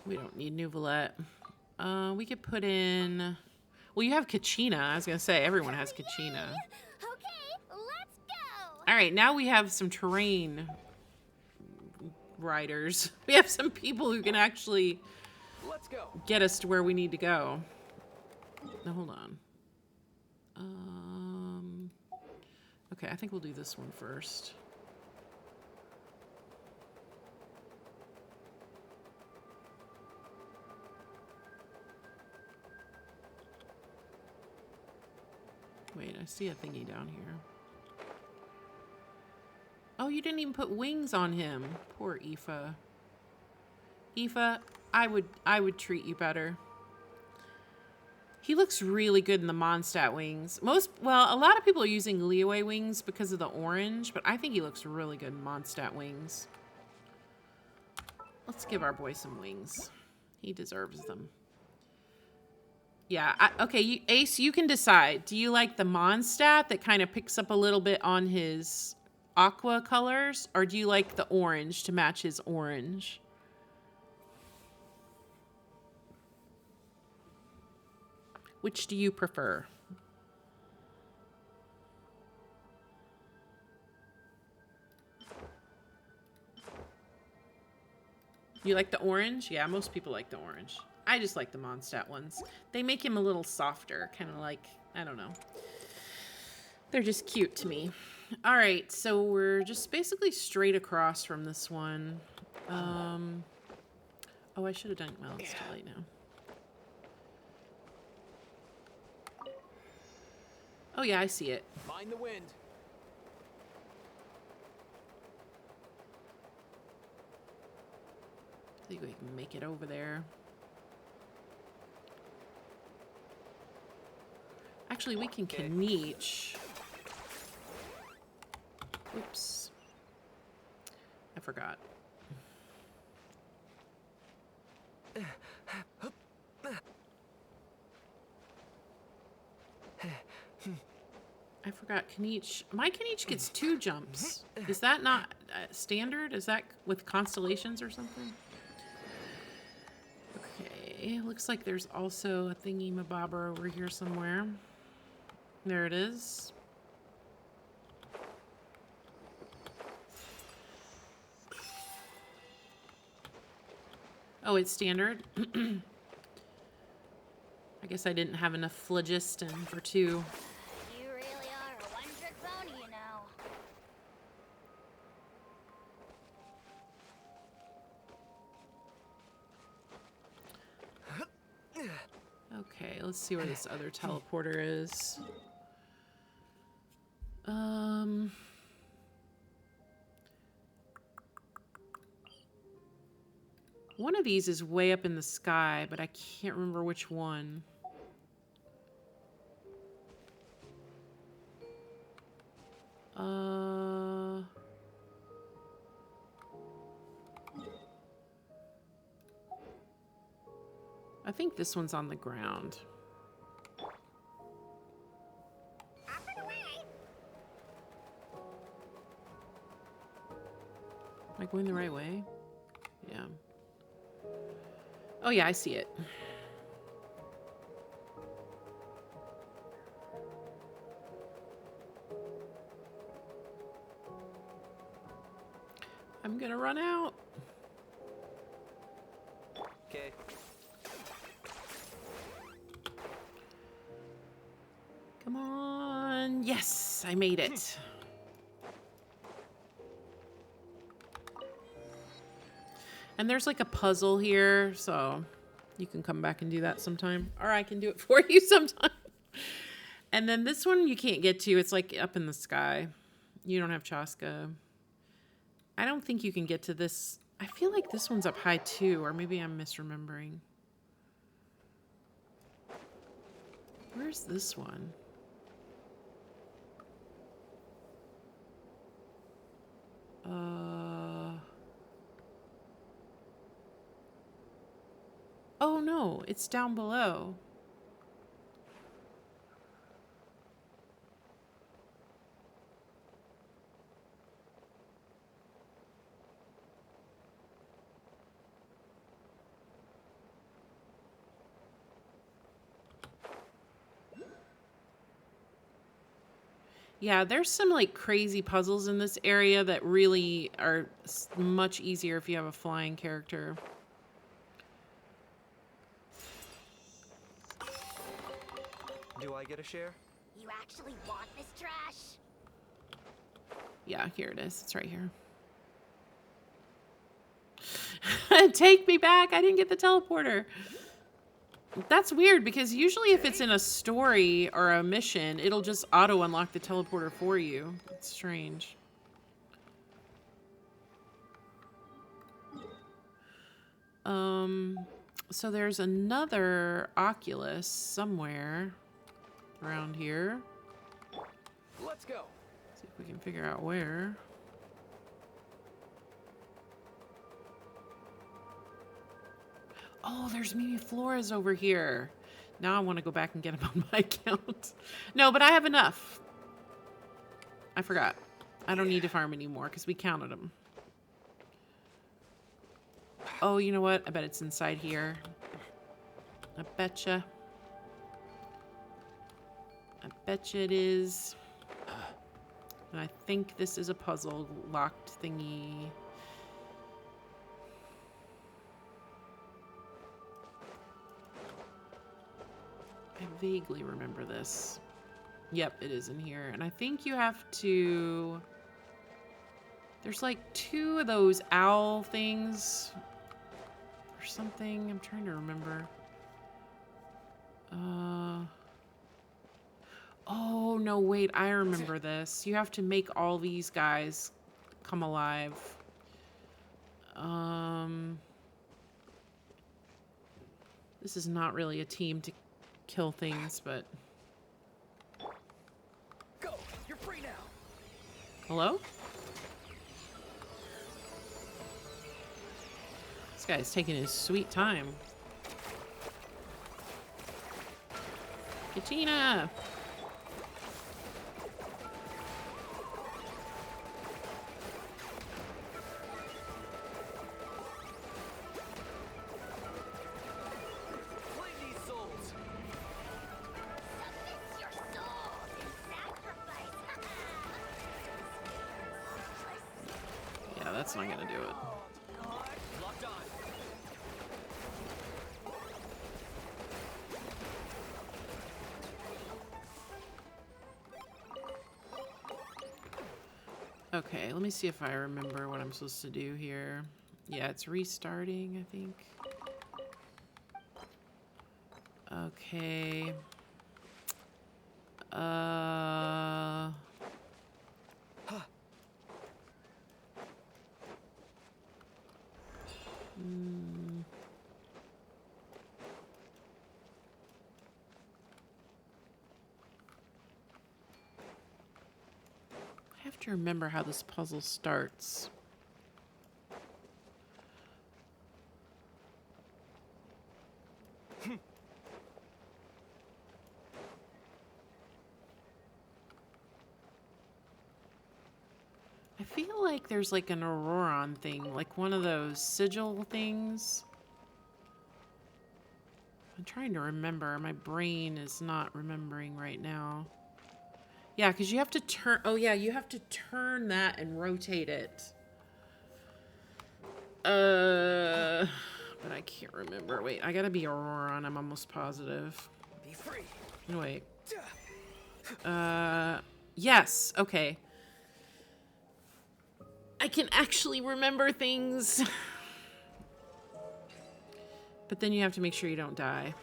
We don't need Nuvalet. We could put in. Well, you have Kachina. I was gonna say everyone has Kachina. Okay, let's go. All right, now we have some terrain riders. We have some people who can actually Let's go. get us to where we need to go. Now, hold on. Okay, I think we'll do this one first. Wait, I see a thingy down here. Oh, you didn't even put wings on him. Poor Aoife. Aoife, I would treat you better. He looks really good in the Mondstadt wings. Well, a lot of people are using Leeway wings because of the orange, but I think he looks really good in Mondstadt wings. Let's give our boy some wings. He deserves them. Yeah, okay, Ace, you can decide. Do you like the Mondstadt that kind of picks up a little bit on his aqua colors, or do you like the orange to match his orange? Which do you prefer? You like the orange? Yeah, most people like the orange. I just like the Mondstadt ones. They make him a little softer, kind of like, I don't know. They're just cute to me. All right, so we're just basically straight across from this one. Oh, I should have done it. Well, it's too late now. Oh yeah, I see it. Mind the wind. I think we can make it over there. Actually, we can Kanich. Oops. I forgot. I forgot Kanich. My Kanich gets 2 jumps. Is that not standard? Is that with constellations or something? Okay, looks like there's also a thingy-mabobber over here somewhere. There it is. Oh, it's standard? I guess I didn't have enough phlogiston for 2. You really are a one-trick pony, you know. Okay, let's see where this other teleporter is. One of these is way up in the sky, but I can't remember which one. I think this one's on the ground. Am I going the right way? Yeah. Oh yeah, I see it. I'm gonna run out. Okay. Come on. Yes, I made it. And there's like a puzzle here, so you can come back and do that sometime. Or I can do it for you sometime. And then this one you can't get to. It's like up in the sky. You don't have Chaska. I don't think you can get to this. I feel like this one's up high too, or maybe I'm misremembering. Where's this one? Oh no, it's down below. Yeah, there's some like crazy puzzles in this area that really are much easier if you have a flying character. Do I get a share? You actually want this trash? Yeah, here it is. It's right here. Take me back. I didn't get the teleporter. That's weird because usually if it's in a story or a mission, it'll just auto unlock the teleporter for you. It's strange. So there's another Oculus somewhere around here. Let's go. See if we can figure out where. Oh, there's Mimi Flores over here. Now I want to go back and get him on my account. No, but I have enough. I forgot. I don't need to farm anymore because we counted them. Oh, you know what? I bet it's inside here. I betcha. I betcha it is. And I think this is a puzzle locked thingy. I vaguely remember this. Yep, it is in here. And I think you have to... There's like 2 of those owl things or something. I'm trying to remember. Oh, no, wait. I remember this. You have to make all these guys come alive. This is not really a team to kill things, but... Go. You're free now. Hello? This guy's taking his sweet time. Katina! Claim these souls. Submit your soul in sacrifice. Yeah, that's not gonna do it. Locked on. Okay, let me see if I remember what I'm supposed to do here. Yeah, it's restarting, I think. Okay. I have to remember how this puzzle starts. I feel like there's like an Auroron thing, like one of those sigil things. I'm trying to remember. My brain is not remembering right now. Yeah, because you have to turn... Oh, yeah, you have to turn that and rotate it. But I can't remember. Wait, I gotta be Auroron. I'm almost positive. Be free. Wait. Yes. Okay. I can actually remember things. But then you have to make sure you don't die.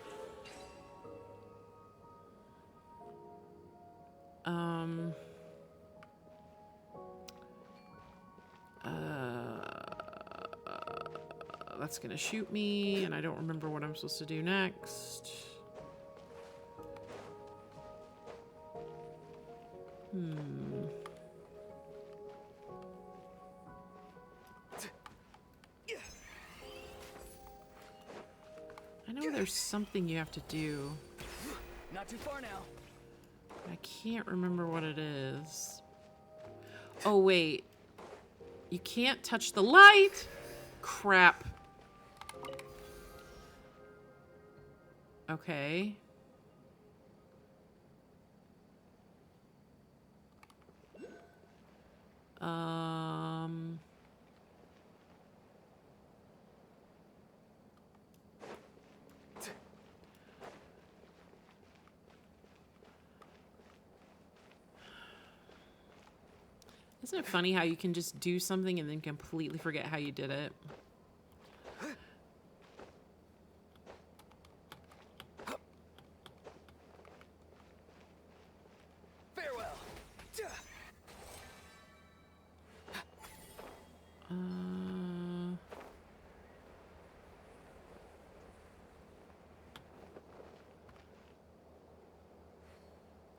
That's gonna shoot me, and I don't remember what I'm supposed to do next. I know there's something you have to do. Not too far now. I can't remember what it is. Oh, wait. You can't touch the light! Crap. Okay. Isn't it funny how you can just do something and then completely forget how you did it? Farewell.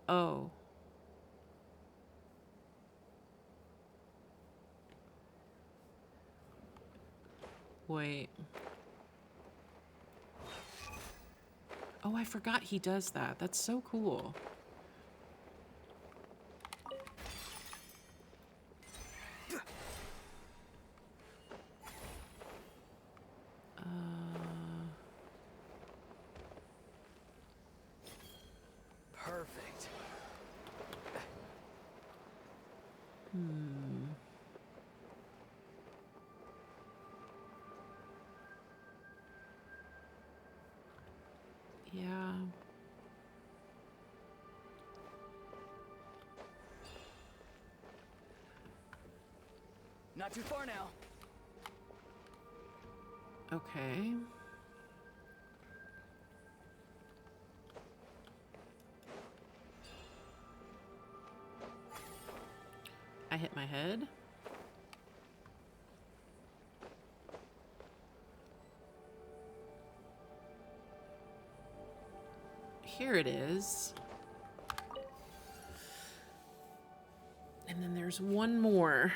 Oh. Wait. Oh, I forgot he does that. That's so cool. Perfect. Yeah. Not too far now. Okay. I hit my head. Here it is. And then there's one more.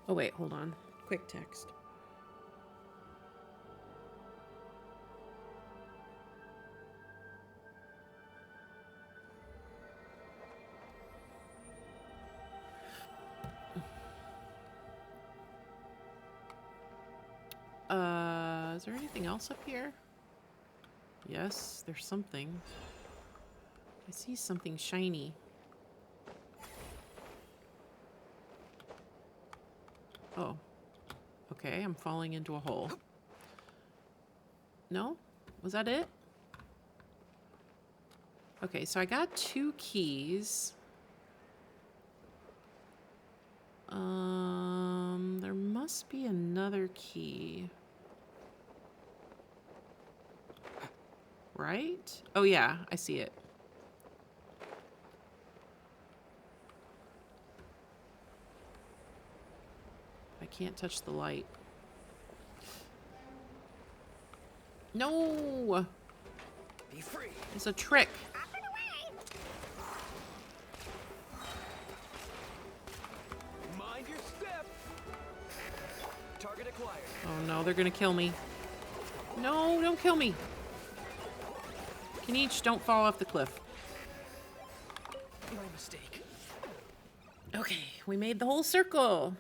Oh, wait, hold on. Quick text. Is there anything else up here? Yes, there's something. I see something shiny. Oh. Okay, I'm falling into a hole. No? Was that it? Okay, so I got 2 keys. There must be another key. Right? Oh yeah, I see it. I can't touch the light. No! Be free. It's a trick. Mind your step. Target acquired. Oh no, they're gonna kill me. No, don't kill me. Kenichi, don't fall off the cliff. My mistake. Okay, we made the whole circle.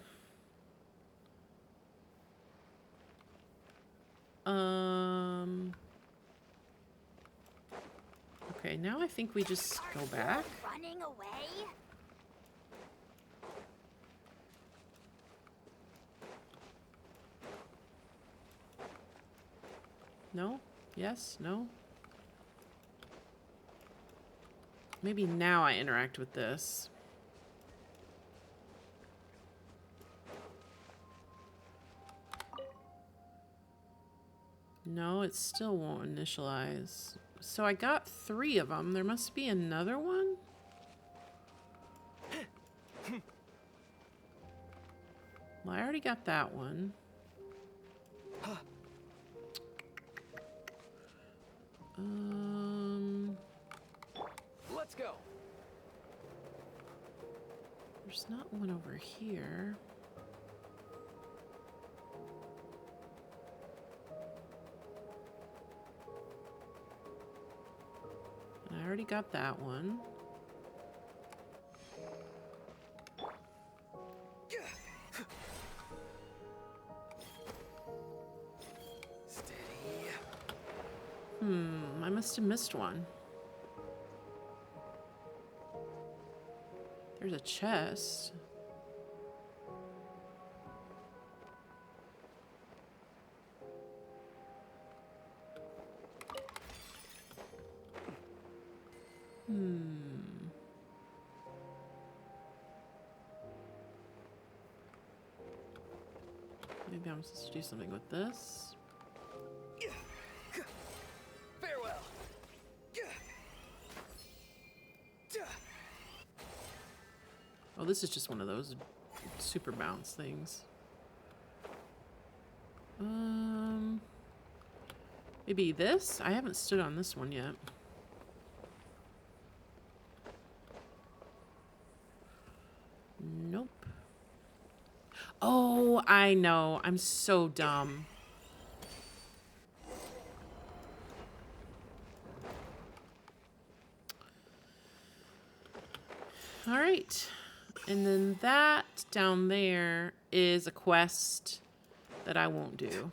Okay, now I think we just go back. Running away? No? Yes? No? Maybe now I interact with this. No, it still won't initialize. So I got 3 of them. There must be another one? Well, I already got that one. Let's go. There's not one over here. And I already got that one. Steady. I must have missed one. There's a chest. Maybe I'm supposed to do something with this. Farewell. Oh, this is just one of those super bounce things. Maybe this? I haven't stood on this one yet. Nope. Oh, I know. I'm so dumb. All right. And then that down there is a quest that I won't do.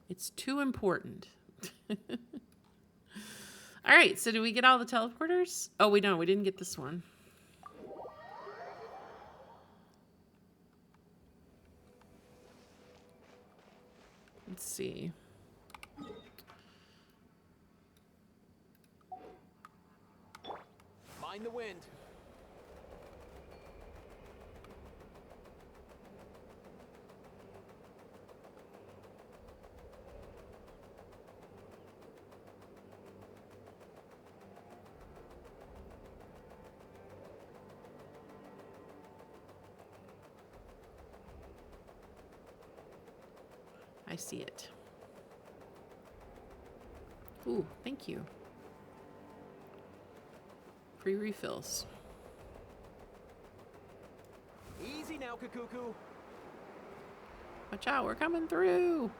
It's too important. All right, so do we get all the teleporters? Oh, we don't. We didn't get this one. Let's see. Mind the wind. I see it. Ooh, thank you. Free refills. Easy now, Kakuku. Watch out, we're coming through.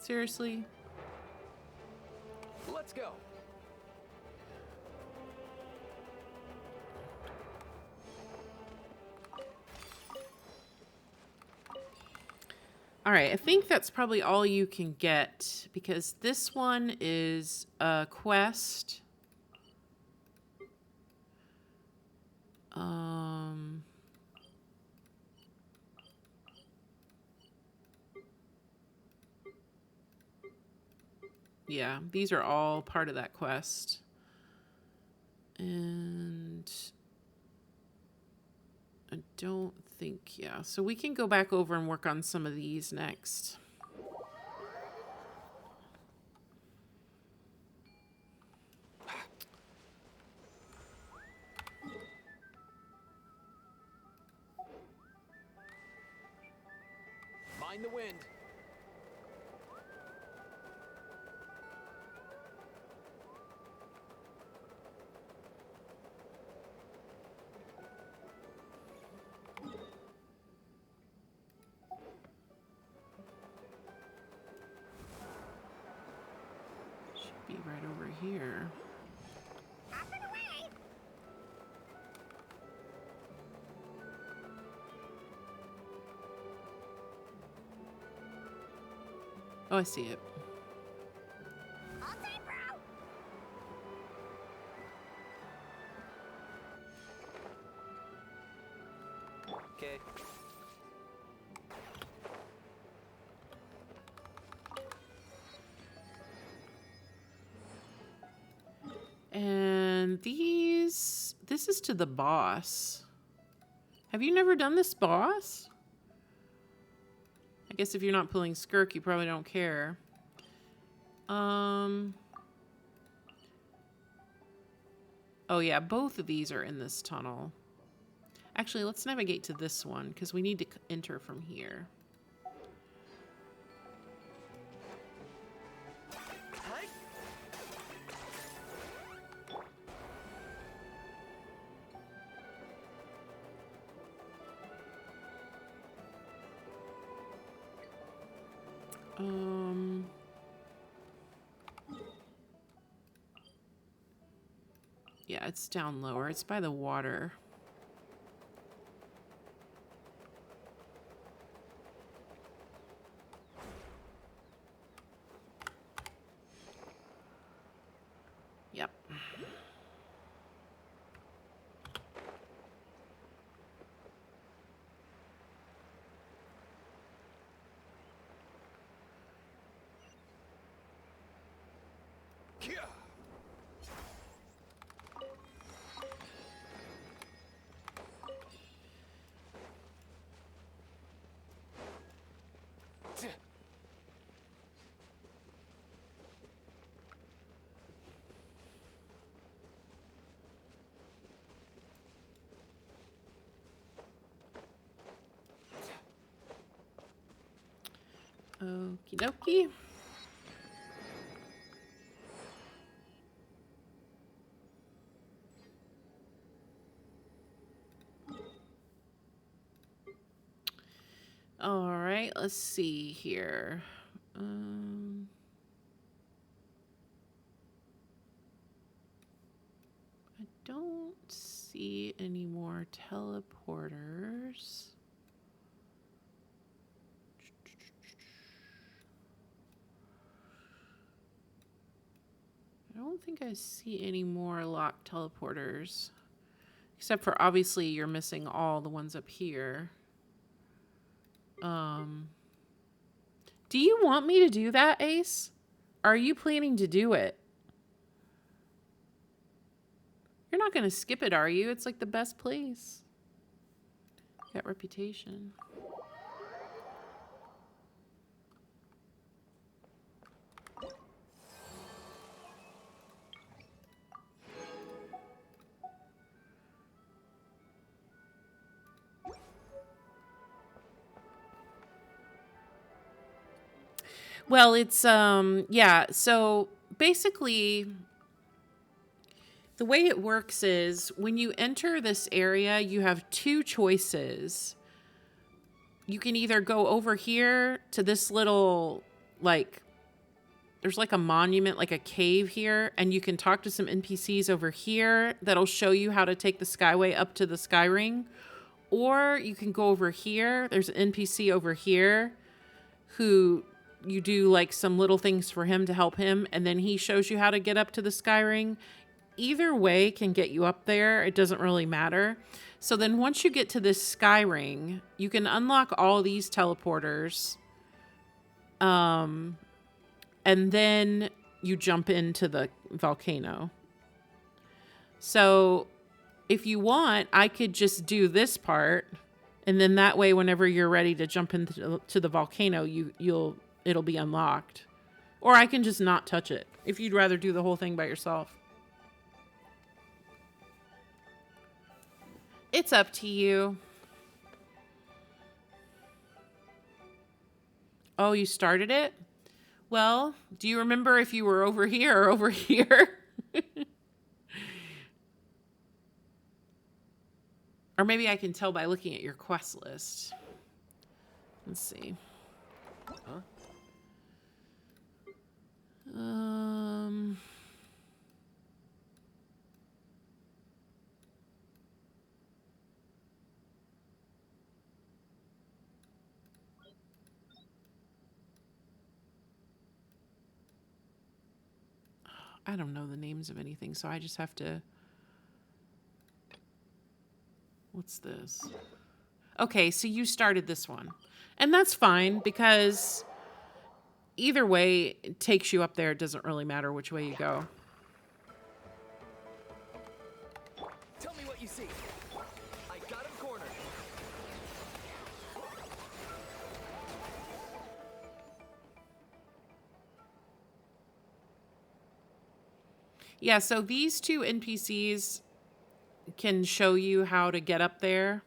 Seriously? Let's go. All right, I think that's probably all you can get because this one is a quest. Yeah, these are all part of that quest. And I don't think, yeah. So we can go back over and work on some of these next. Mind the wind. be right over here. Up and away! Oh, I see it. All time, bro! Okay. And this is to the boss. Have you never done this boss? I guess if you're not pulling Skirk, you probably don't care. Oh yeah, both of these are in this tunnel. Actually, let's navigate to this one because we need to enter from here. Hi. Yeah, it's down lower. It's by the water. Yep. Yeah. Okie dokie. All right, let's see here. I don't see any more teleporters. I don't think I see any more locked teleporters. Except for obviously you're missing all the ones up here. Do you want me to do that, Ace? Are you planning to do it? You're not going to skip it, are you? It's like the best place. Got reputation. Well, it's yeah, so basically the way it works is when you enter this area, you have two choices. You can either go over here to this little, like, there's like a monument, like a cave here, and you can talk to some NPCs over here that'll show you how to take the Skyway up to the Sky Ring. Or you can go over here. There's an NPC over here who you do like some little things for him to help him, and then he shows you how to get up to the Sky Ring. Either way can get you up there. It doesn't really matter. So then once you get to this Sky Ring, you can unlock all these teleporters. And then you jump into the volcano. So if you want, I could just do this part, and then that way whenever you're ready to jump into the volcano, it'll be unlocked. Or I can just not touch it if you'd rather do the whole thing by yourself. It's up to you. Oh, you started it? Well, do you remember if you were over here or over here? Or maybe I can tell by looking at your quest list. Let's see. Huh? I don't know the names of anything, so I just have to... What's this? Okay, so you started this one. And that's fine, because either way, it takes you up there. It doesn't really matter which way you go. Tell me what you see. I got him cornered. Yeah, so these two NPCs can show you how to get up there.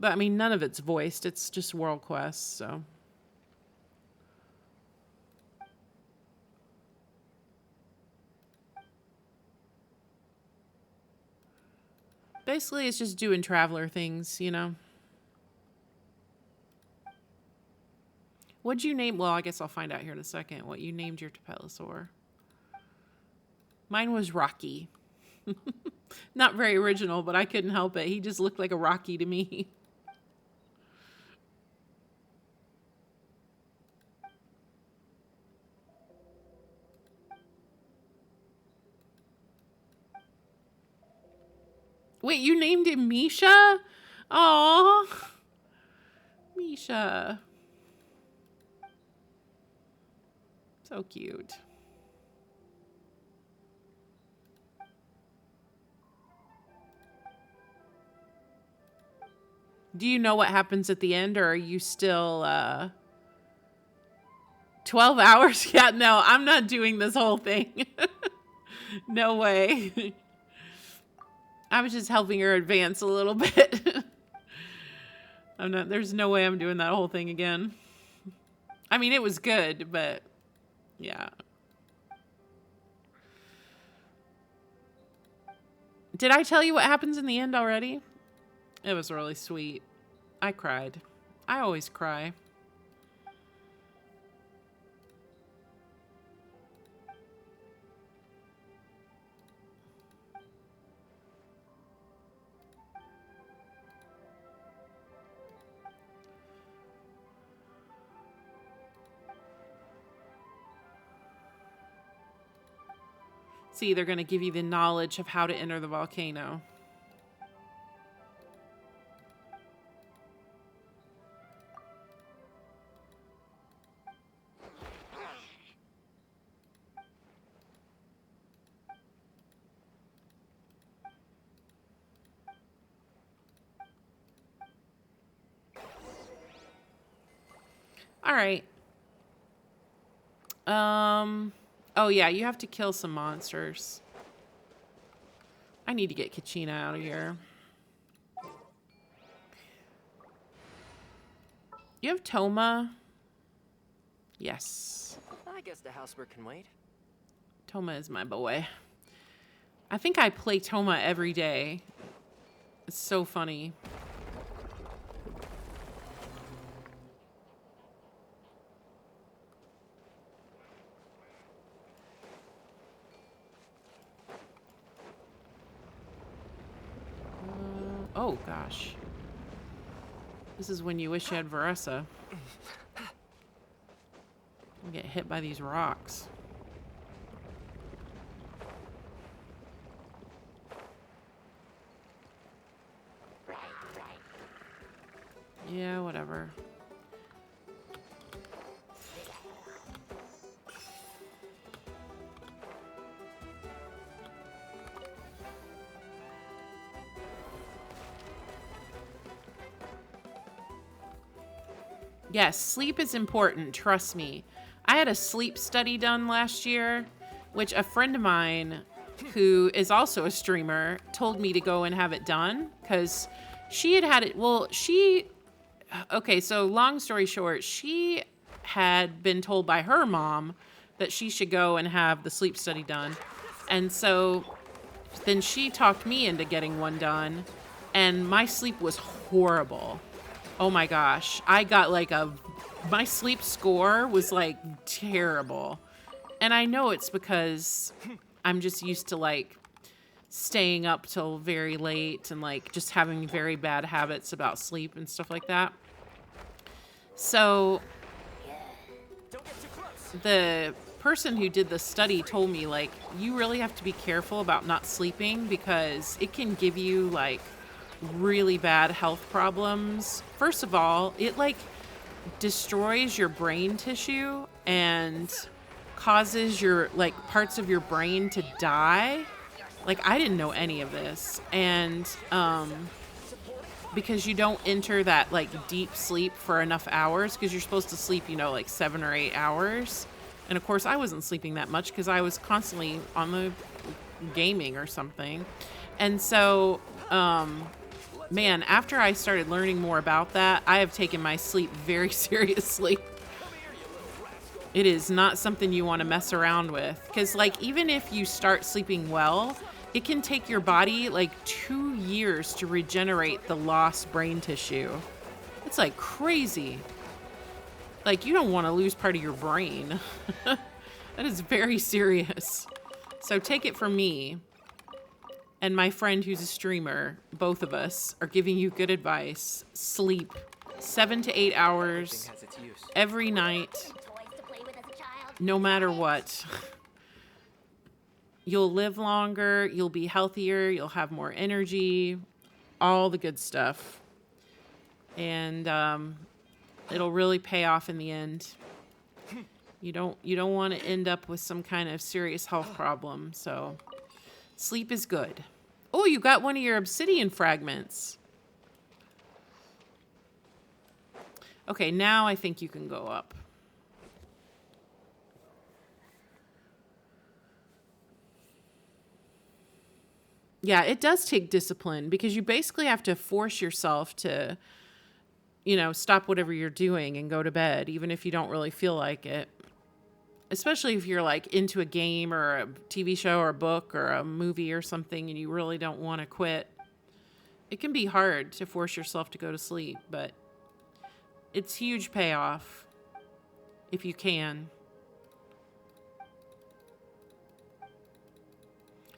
But, I mean, none of it's voiced. It's just world quests, so... Basically, it's just doing traveler things, you know? What'd you name... Well, I guess I'll find out here in a second what you named your Tapellosaur. Mine was Rocky. Not very original, but I couldn't help it. He just looked like a Rocky to me. Wait, you named him Misha? Aw. Misha. So cute. Do you know what happens at the end, or are you still, 12 hours? Yeah, no, I'm not doing this whole thing. No way. I was just helping her advance a little bit. There's no way I'm doing that whole thing again. I mean, it was good, but yeah. Did I tell you what happens in the end already? It was really sweet. I cried. I always cry. See, they're going to give you the knowledge of how to enter the volcano. All right. Oh yeah, you have to kill some monsters. I need to get Kachina out of here. You have Toma? Yes. I guess the housework can wait. Toma is my boy. I think I play Toma every day. It's so funny. Oh, gosh. This is when you wish you had Varessa. You get hit by these rocks. Yeah, whatever. Yes, sleep is important, trust me. I had a sleep study done last year, which a friend of mine who is also a streamer told me to go and have it done because she had it. Well, okay, so long story short, she had been told by her mom that she should go and have the sleep study done. And so then she talked me into getting one done, and my sleep was horrible. Oh my gosh. I got like my sleep score was like terrible. And I know it's because I'm just used to like staying up till very late and like just having very bad habits about sleep and stuff like that. So the person who did the study told me, like, you really have to be careful about not sleeping because it can give you, like, really bad health problems. First of all, it, like, destroys your brain tissue and causes your, like, parts of your brain to die. Like, I didn't know any of this. And, because you don't enter that, like, deep sleep for enough hours, because you're supposed to sleep, you know, like 7 or 8 hours. And of course, I wasn't sleeping that much because I was constantly on the gaming or something. And so, man, after I started learning more about that, I have taken my sleep very seriously. It is not something you want to mess around with. Because, like, even if you start sleeping well, it can take your body, like, 2 years to regenerate the lost brain tissue. It's, like, crazy. Like, you don't want to lose part of your brain. That is very serious. So take it from me and my friend who's a streamer, both of us are giving you good advice. Sleep 7 to 8 hours Has its use. every night, Toys to play with as a child. no matter what. You'll live longer, you'll be healthier, you'll have more energy, all the good stuff. And it'll really pay off in the end. You don't want to end up with some kind of serious health problem, so sleep is good. Oh, you got one of your obsidian fragments. Okay, now I think you can go up. Yeah, it does take discipline because you basically have to force yourself to, you know, stop whatever you're doing and go to bed, even if you don't really feel like it. Especially if you're like into a game or a TV show or a book or a movie or something and you really don't want to quit. It can be hard to force yourself to go to sleep, but it's huge payoff if you can.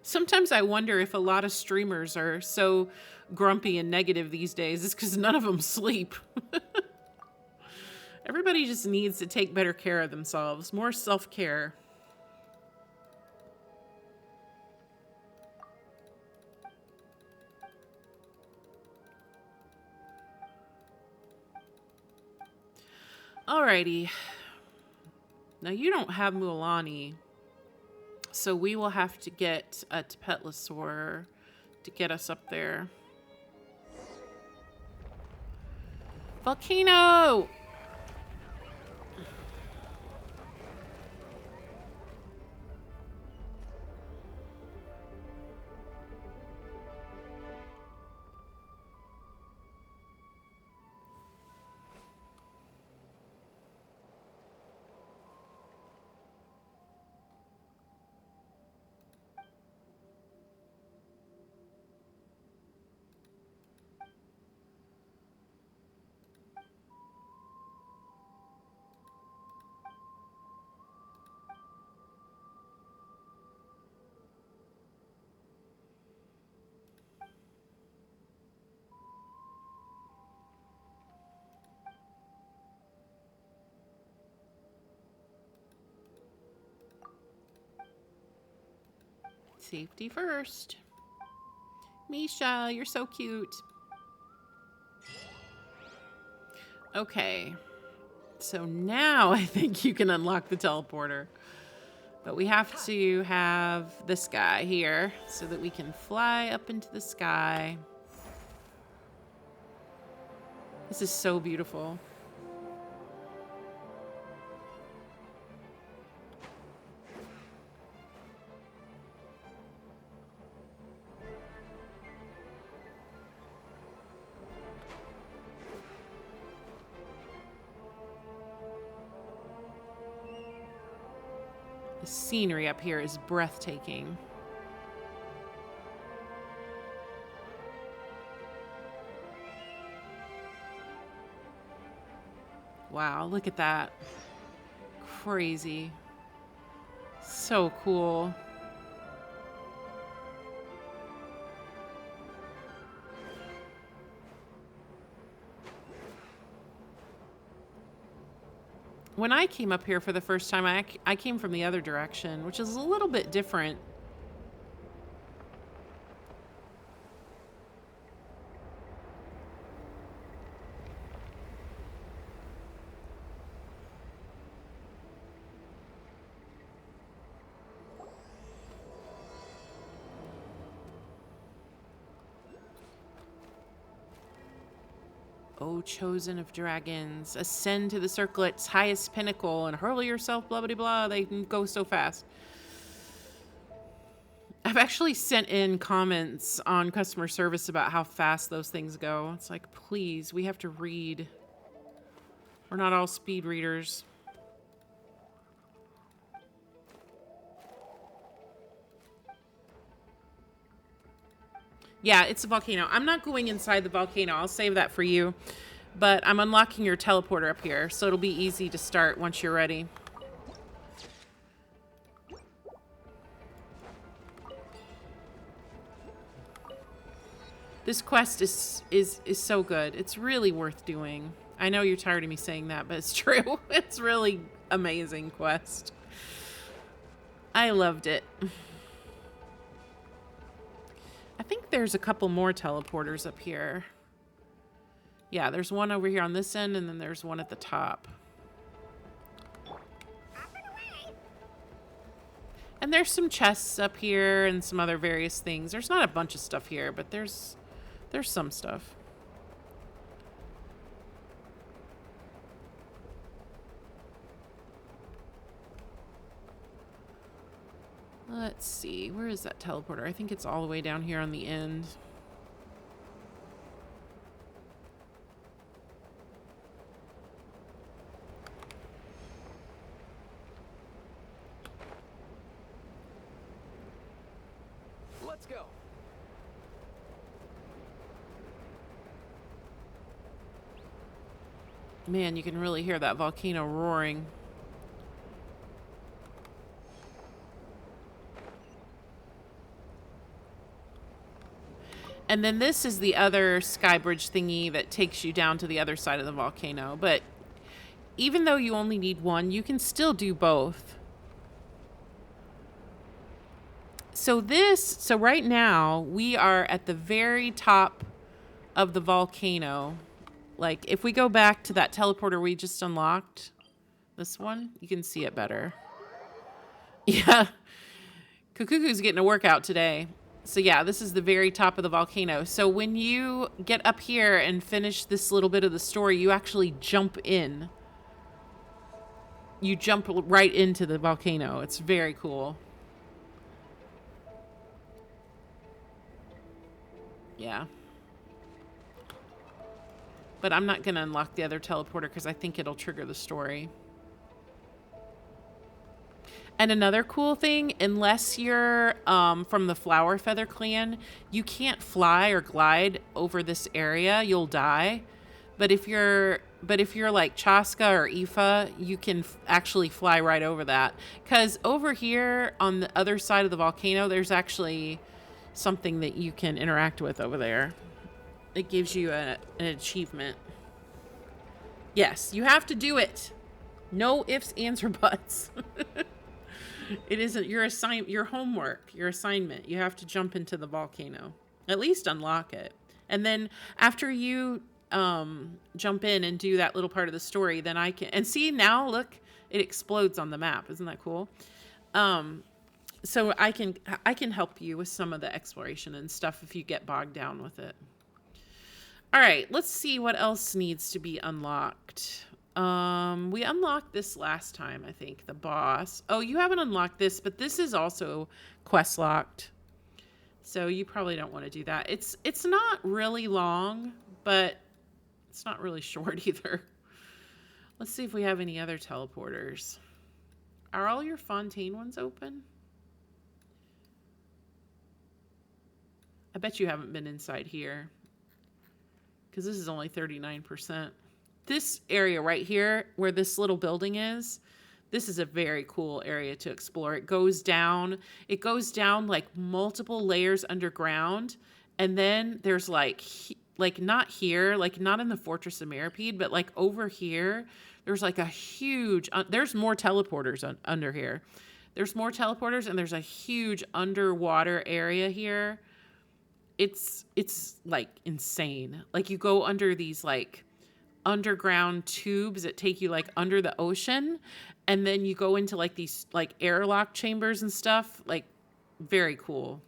Sometimes I wonder if a lot of streamers are so grumpy and negative these days. It's because none of them sleep. Everybody just needs to take better care of themselves. More self-care. Alrighty. Now you don't have Mualani. So we will have to get a Petlosaur to get us up there. Volcano! Safety first. Misha, you're so cute. Okay. So now I think you can unlock the teleporter. But we have to have this guy here so that we can fly up into the sky. This is so beautiful. The scenery up here is breathtaking. Wow, look at that. Crazy. So cool. When I came up here for the first time, I came from the other direction, which is a little bit different. O chosen of dragons, ascend to the circlet's highest pinnacle and hurl yourself, blah, blah, blah. They can go so fast. I've actually sent in comments on customer service about how fast those things go. It's like, please, we have to read. We're not all speed readers. Yeah, it's a volcano. I'm not going inside the volcano. I'll save that for you. But I'm unlocking your teleporter up here, so it'll be easy to start once you're ready. This quest is so good. It's really worth doing. I know you're tired of me saying that, but it's true. It's really amazing quest. I loved it. I think there's a couple more teleporters up here. Yeah, there's one over here on this end, and then there's one at the top. And there's some chests up here and some other various things. There's not a bunch of stuff here, but there's some stuff. Let's see. Where is that teleporter? I think it's all the way down here on the end. Let's go. Man, you can really hear that volcano roaring. And then this is the other sky bridge thingy that takes you down to the other side of the volcano. But even though you only need one, you can still do both. So right now, we are at the very top of the volcano. Like, if we go back to that teleporter we just unlocked, this one, you can see it better. Yeah. Kukuku's getting a workout today. So yeah, this is the very top of the volcano. So when you get up here and finish this little bit of the story, you actually jump in. You jump right into the volcano. It's very cool. Yeah. But I'm not going to unlock the other teleporter because I think it'll trigger the story. And another cool thing, unless you're from the Flower Feather clan, you can't fly or glide over this area. You'll die. But if you're like Chaska or Aoife, you can actually fly right over that. Because over here on the other side of the volcano, there's actually something that you can interact with over there. It gives you an achievement. Yes, you have to do it. No ifs, ands, or buts. It isn't your homework, your assignment. You have to jump into the volcano. At least unlock it. And then after you jump in and do that little part of the story, then I can... And see, now, look, it explodes on the map. Isn't that cool? So I can help you with some of the exploration and stuff if you get bogged down with it. All right, let's see what else needs to be unlocked. We unlocked this last time, I think, the boss. Oh, you haven't unlocked this, but this is also quest locked. So you probably don't want to do that. It's not really long, but it's not really short either. Let's see if we have any other teleporters. Are all your Fontaine ones open? I bet you haven't been inside here, because this is only 39%. This area right here, where this little building is, this is a very cool area to explore. It goes down like multiple layers underground, and then there's like like not here, like not in the Fortress of Mirapede, but like over here, there's like a huge, there's more teleporters under here. There's more teleporters and there's a huge underwater area here. It's like insane. Like you go under these like underground tubes that take you like under the ocean, and then you go into like these like airlock chambers and stuff. Like very cool.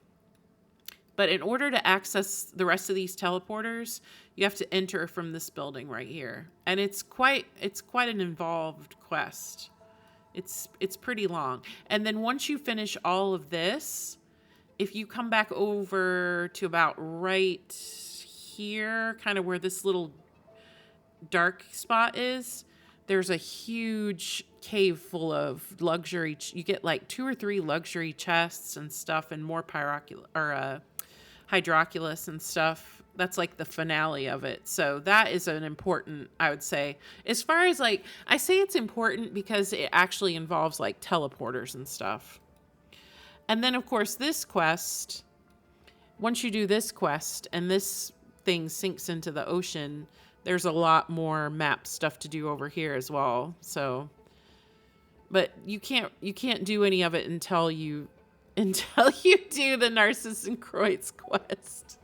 But in order to access the rest of these teleporters, you have to enter from this building right here. And it's quite an involved quest. It's pretty long. And then once you finish all of this, if you come back over to about right here, kind of where this little dark spot is, there's a huge cave full of luxury. You get like 2 or 3 luxury chests and stuff, and more hydroculus and stuff. That's like the finale of it. So that is an important, I would say, as far as like, I say it's important because it actually involves like teleporters and stuff. And then of course this quest, once you do this quest and this thing sinks into the ocean, there's a lot more map stuff to do over here as well. So, but you can't do any of it until you do the Narcissus and Croix quest.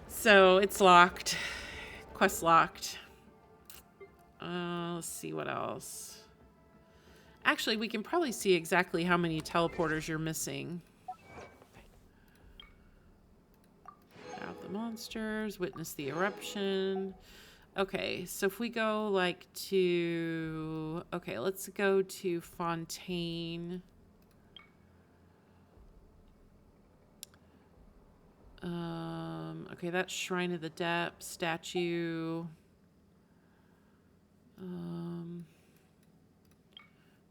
So it's locked. Quest locked. Let's see what else. Actually, we can probably see exactly how many teleporters you're missing. Out the monsters, witness the eruption. Okay, so if we go like to... Okay, let's go to Fontaine. Okay, that's Shrine of the Depths, statue. I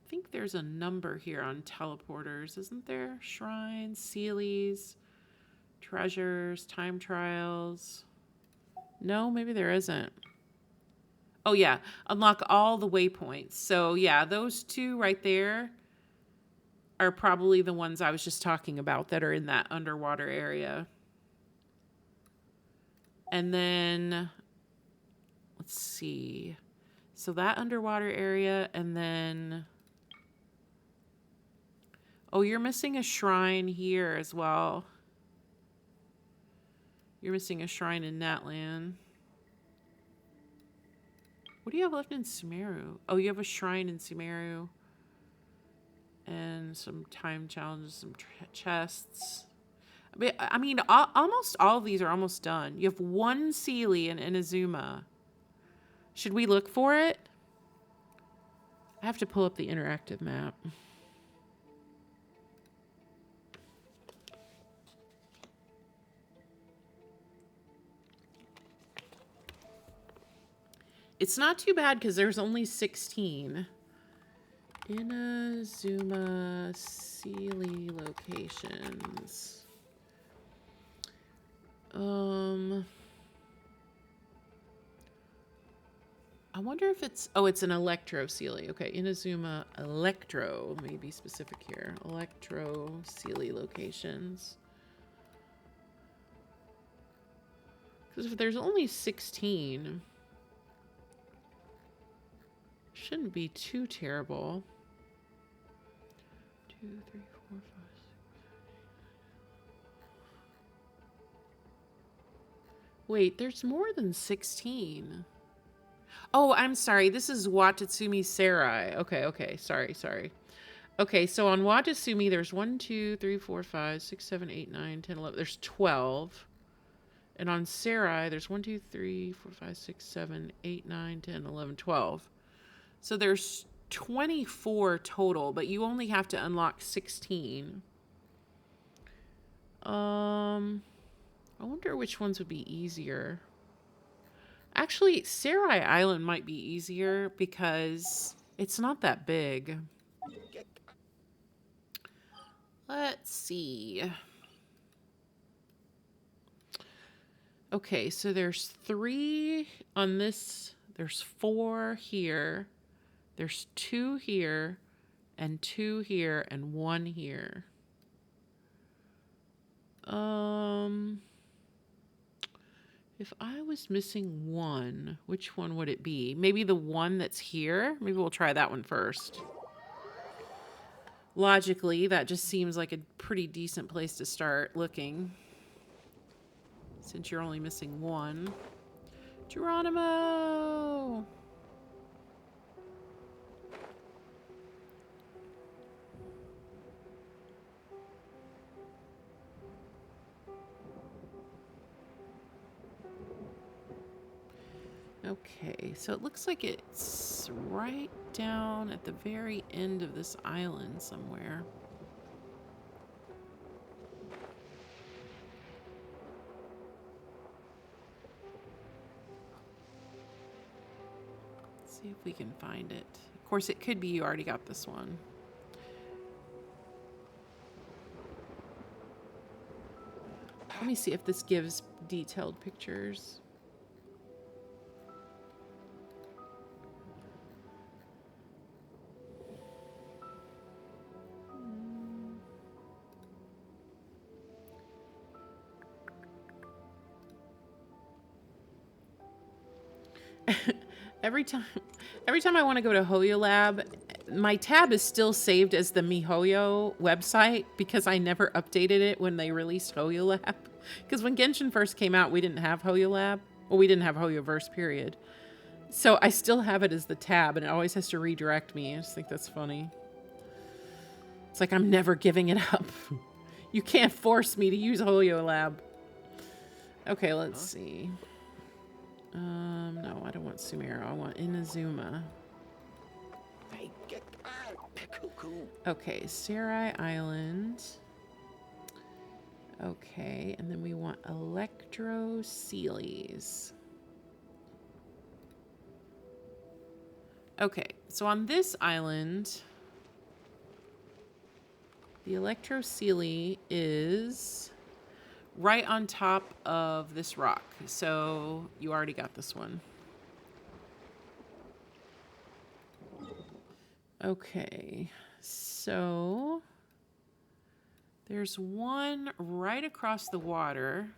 think there's a number here on teleporters, isn't there? Shrines, Sealies, treasures, time trials. No, maybe there isn't. Oh yeah, unlock all the waypoints. So yeah, those 2 right there are probably the ones I was just talking about that are in that underwater area. And then, let's see. So that underwater area, and then... Oh, you're missing a shrine here as well. You're missing a shrine in Natlan. What do you have left in Sumeru? Oh, you have a shrine in Sumeru. And some time challenges, some chests. I mean, almost all of these are almost done. You have 1 Sealy in Inazuma. Should we look for it? I have to pull up the interactive map. It's not too bad because there's only 16. Inazuma Sealy locations. I wonder if it's... Oh, it's an Electro Sealy. Okay, Inazuma Electro. Let me be specific here. Electro Sealy locations. Because if there's only 16... shouldn't be too terrible. 2, 3, 4, 5, 6. Wait, there's more than 16. Oh, I'm sorry. This is Watatsumi Serai. Okay. Sorry. Okay, so on Watatsumi, there's 1, 2, 3, 4, 5, 6, 7, 8, 9, 10, 11. There's 12. And on Serai, there's 1, 2, 3, 4, 5, 6, 7, 8, 9, 10, 11, 12. So there's 24 total, but you only have to unlock 16. I wonder which ones would be easier. Actually, Serai Island might be easier because it's not that big. Let's see. Okay, so there's 3 on this. There's 4 here. There's 2 here, and 2 here, and 1 here. If I was missing one, which one would it be? Maybe the one that's here? Maybe we'll try that one first. Logically, that just seems like a pretty decent place to start looking. Since you're only missing one. Geronimo! Okay, so it looks like it's right down at the very end of this island somewhere. Let's see if we can find it. Of course, it could be you already got this one. Let me see if this gives detailed pictures. Every time I want to go to Hoyo Lab, my tab is still saved as the MiHoYo website because I never updated it when they released Hoyo Lab. Because when Genshin first came out, we didn't have Hoyo Lab. Well, we didn't have Hoyoverse, period. So I still have it as the tab, and it always has to redirect me. I just think that's funny. It's like I'm never giving it up. You can't force me to use Hoyo Lab. Okay, let's see. No, I don't want Sumeru. I want Inazuma. Hey, get out! Pickle-coo. Okay, Serai Island. Okay, and then we want Electro Sealies. Okay, so on this island, the Electro Sealy is right on top of this rock. So you already got this one. Okay, so there's one right across the water.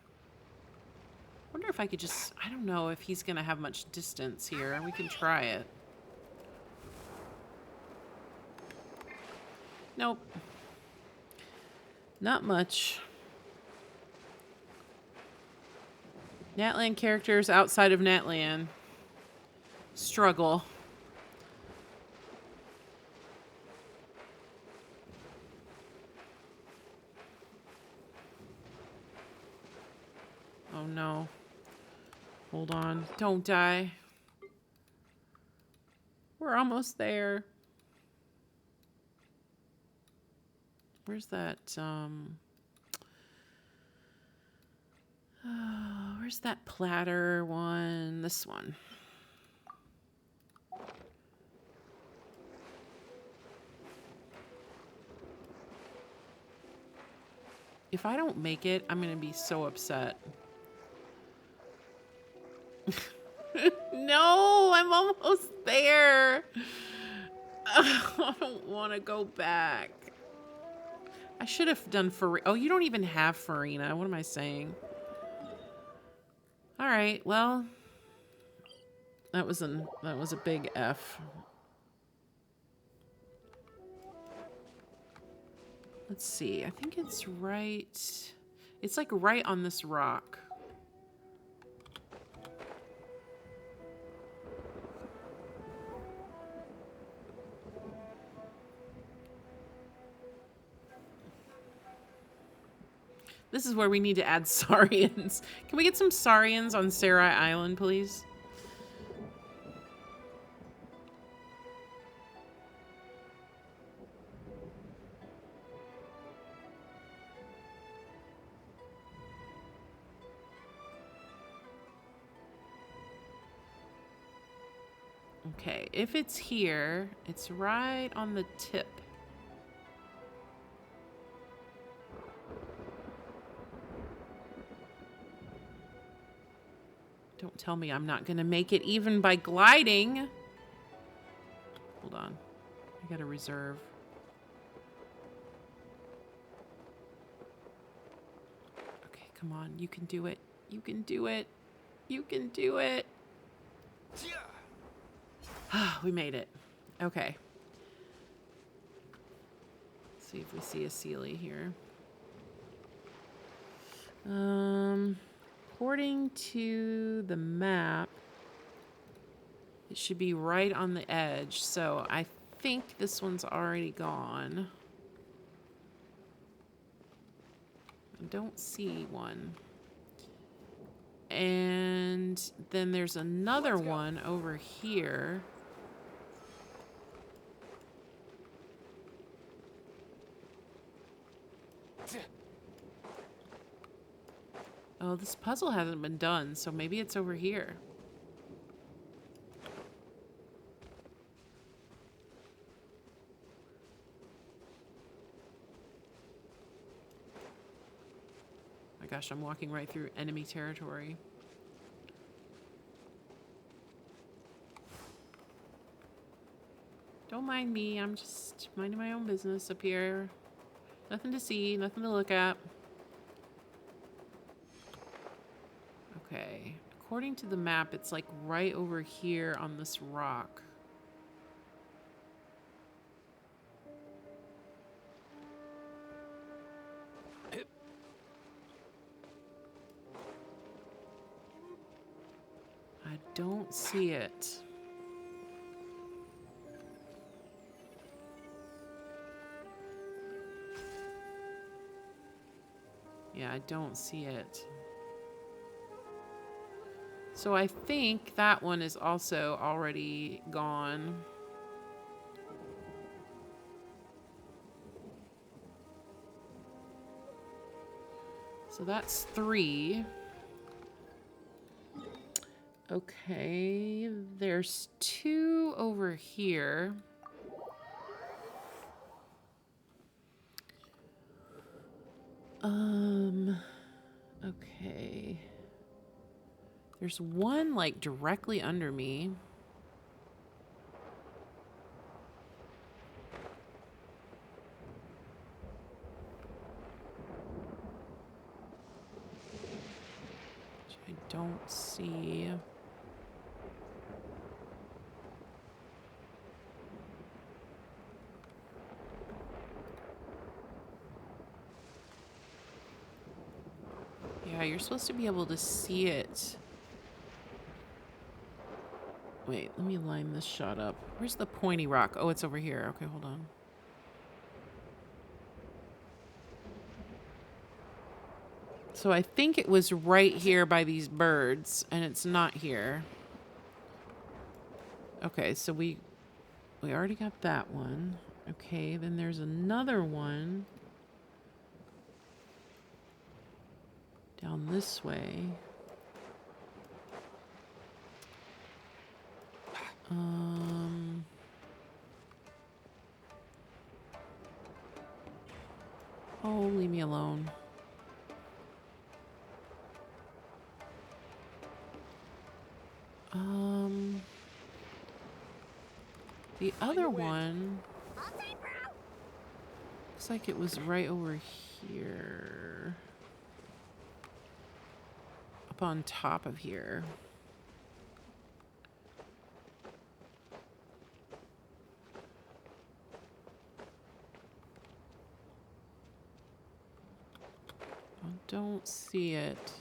Wonder if I could just, I don't know if he's gonna have much distance here. We can try it. Nope. Not much. Natlan characters outside of Natlan struggle. Oh no. Hold on. Don't die. We're almost there. Where's that, where's that platter one? This one. If I don't make it, I'm gonna be so upset. No, I'm almost there. I don't want to go back. I should have done Farina. Oh, you don't even have Farina. What am I saying? All right, well, that was a big F. Let's see. I think it's right. It's like right on this rock. This is where we need to add Saurians. Can we get some Saurians on Serai Island, please? Okay, if it's here, it's right on the tip. Don't tell me I'm not gonna make it even by gliding. Hold on. I gotta reserve. Okay, come on. You can do it. You can do it. You can do it. We made it. Okay. Let's see if we see a Sealy here. According to the map, it should be right on the edge. So I think this one's already gone. I don't see one. And then there's another one over here. Oh, this puzzle hasn't been done, so maybe it's over here. My gosh, I'm walking right through enemy territory. Don't mind me, I'm just minding my own business up here. Nothing to see, nothing to look at. Okay, according to the map, it's like right over here on this rock. I don't see it. Yeah, I don't see it. So I think that one is also already gone. So that's 3. Okay, there's 2 over here. Okay. There's one like directly under me. Which I don't see. Yeah, you're supposed to be able to see it. Wait, let me line this shot up. Where's the pointy rock? Oh, it's over here. Okay, hold on. So I think it was right here by these birds, and it's not here. Okay, so we already got that one. Okay, then there's another one down this way. Oh, leave me alone. The other one looks like it was right over here. Up on top of here. I don't see it.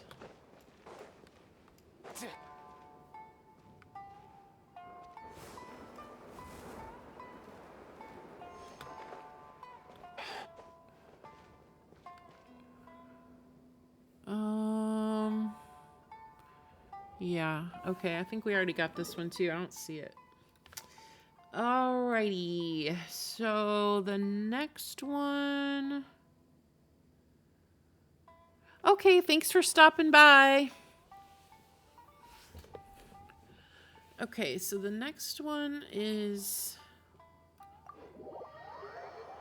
Yeah, okay, I think we already got this one too. I don't see it. Alrighty, so the next one... Okay, thanks for stopping by. Okay, so the next one is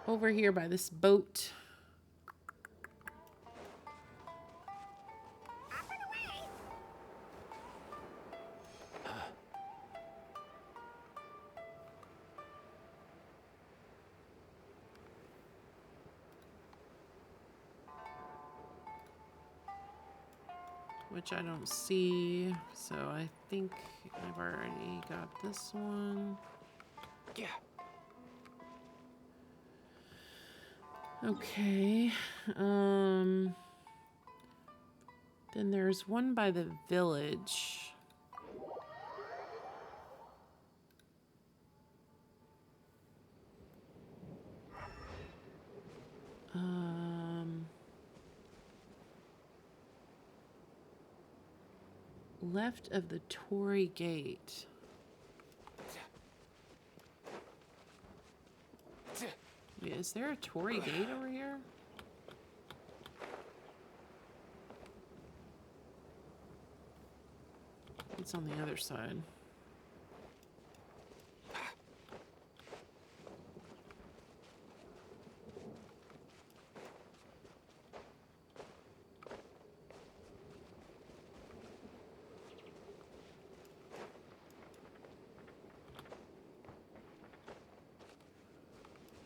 over here by this boat. which I don't see. So I think I've already got this one. Yeah. Okay. Then there's one by the village. Left of the Tory Gate. Wait, is there a Tory Gate over here? It's on the other side.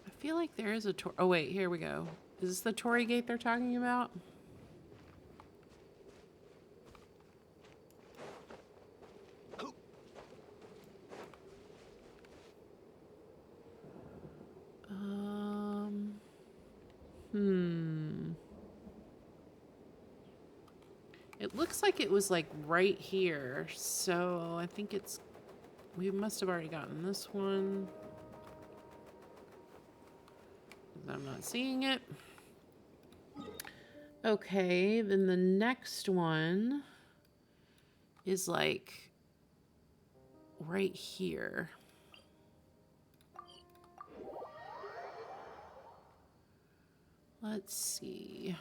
I feel like there is a Tory... Oh, wait, here we go. Is this the Tory Gate they're talking about? It looks like it was like right here, so I think it's... We must have already gotten this one. I'm not seeing it. Okay, then the next one is like right here. Let's see.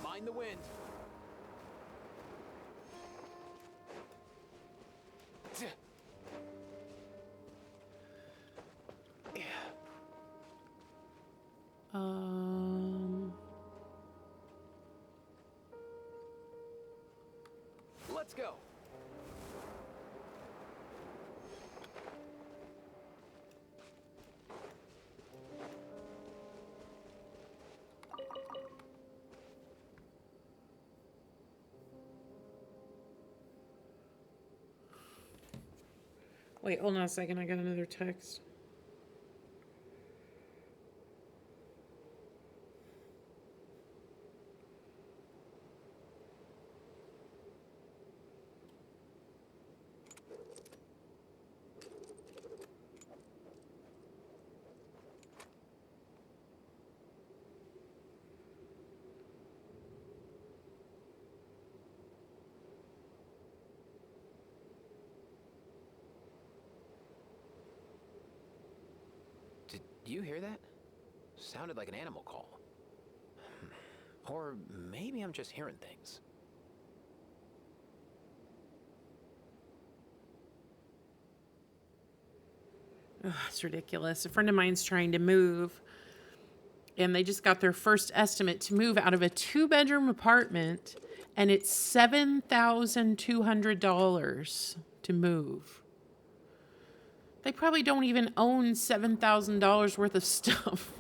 Mind the wind. Let's go. Wait, hold on a second. I got another text. Did you hear that? Sounded like an animal call. Or maybe I'm just hearing things. Ugh, it's ridiculous. A friend of mine's trying to move, and they just got their first estimate to move out of a 2-bedroom apartment, and it's $7,200 to move. They probably don't even own $7,000 worth of stuff.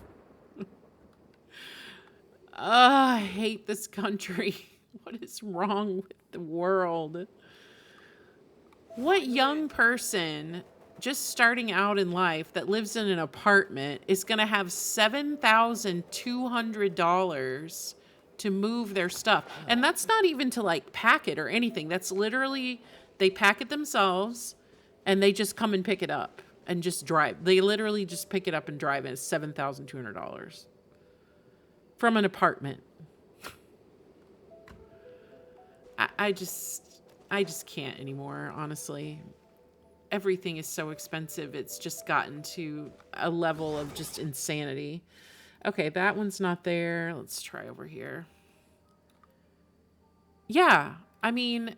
I hate this country. What is wrong with the world? What young person just starting out in life that lives in an apartment is going to have $7,200 to move their stuff? And that's not even to like pack it or anything. That's literally, they pack it themselves and they just come and pick it up and just drive. They literally just pick it up and drive, and it's $7,200 from an apartment. I just can't anymore, honestly. Everything is so expensive. It's just gotten to a level of just insanity. Okay, that one's not there. Let's try over here. Yeah, I mean,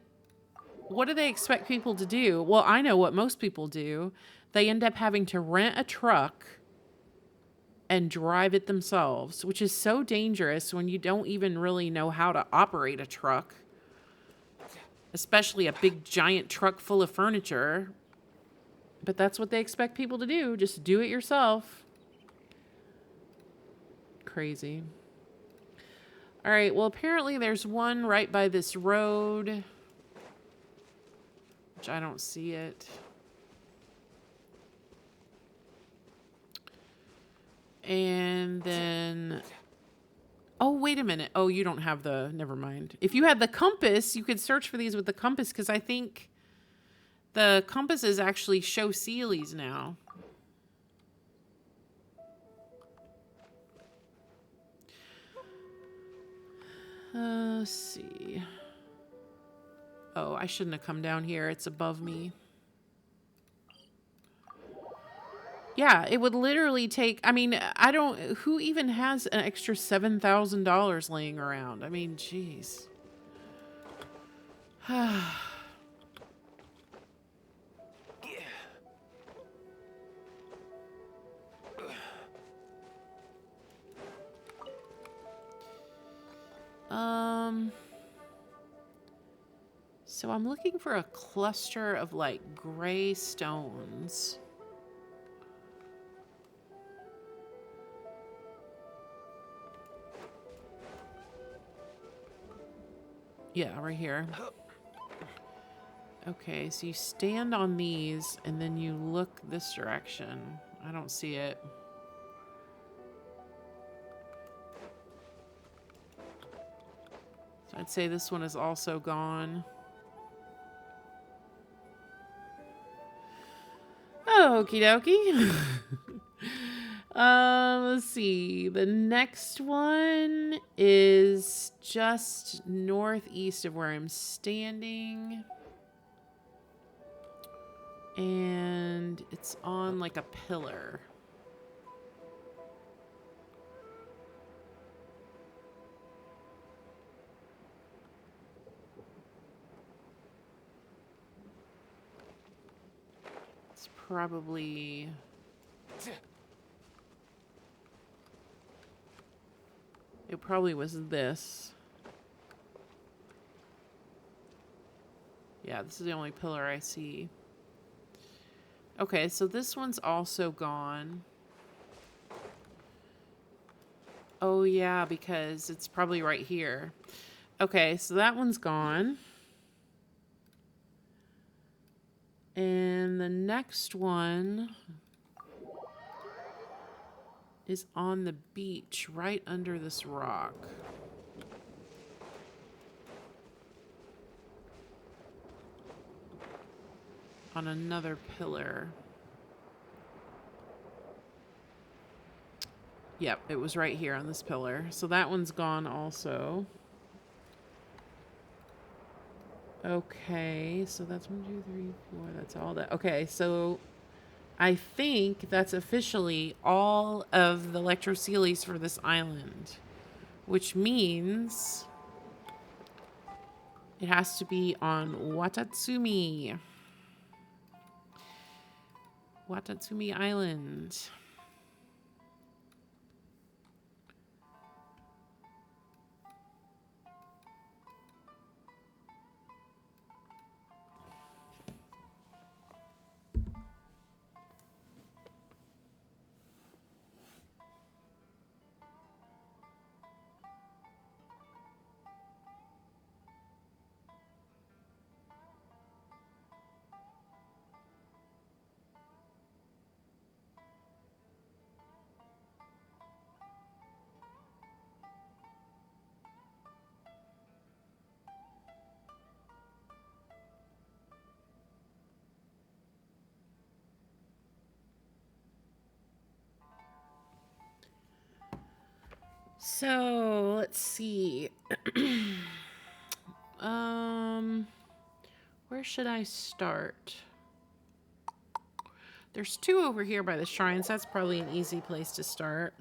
what do they expect people to do? Well, I know what most people do. They end up having to rent a truck and drive it themselves, which is so dangerous when you don't even really know how to operate a truck, especially a big giant truck full of furniture. But that's what they expect people to do. Just do it yourself. Crazy. All right, well, apparently there's one right by this road, which I don't see it. And then... Oh, wait a minute. Oh, you don't have the... Never mind. If you had the compass, you could search for these with the compass, because I think the compasses actually show Sealies now. Let's see. Oh, I shouldn't have come down here. It's above me. Yeah, it would literally take... I mean, I don't... Who even has an extra $7,000 laying around? I mean, jeez. So I'm looking for a cluster of like gray stones. Yeah, right here. Okay, so you stand on these and then you look this direction. I don't see it. So I'd say this one is also gone. Okie dokie. Let's see. The next one is just northeast of where I'm standing. And it's on like a pillar. It's probably... It probably was this. Yeah, this is the only pillar I see. Okay, so this one's also gone. Oh, yeah, because it's probably right here. Okay, so that one's gone. And the next one is on the beach right under this rock. On another pillar. Yep, it was right here on this pillar. So that one's gone also. Okay, so that's 1, 2, 3, 4. That's all that. Okay, so I think that's officially all of the Electroceles for this island, which means it has to be on Watatsumi. Watatsumi Island. So, let's see. Where should I start? There's 2 over here by the shrines. That's probably an easy place to start.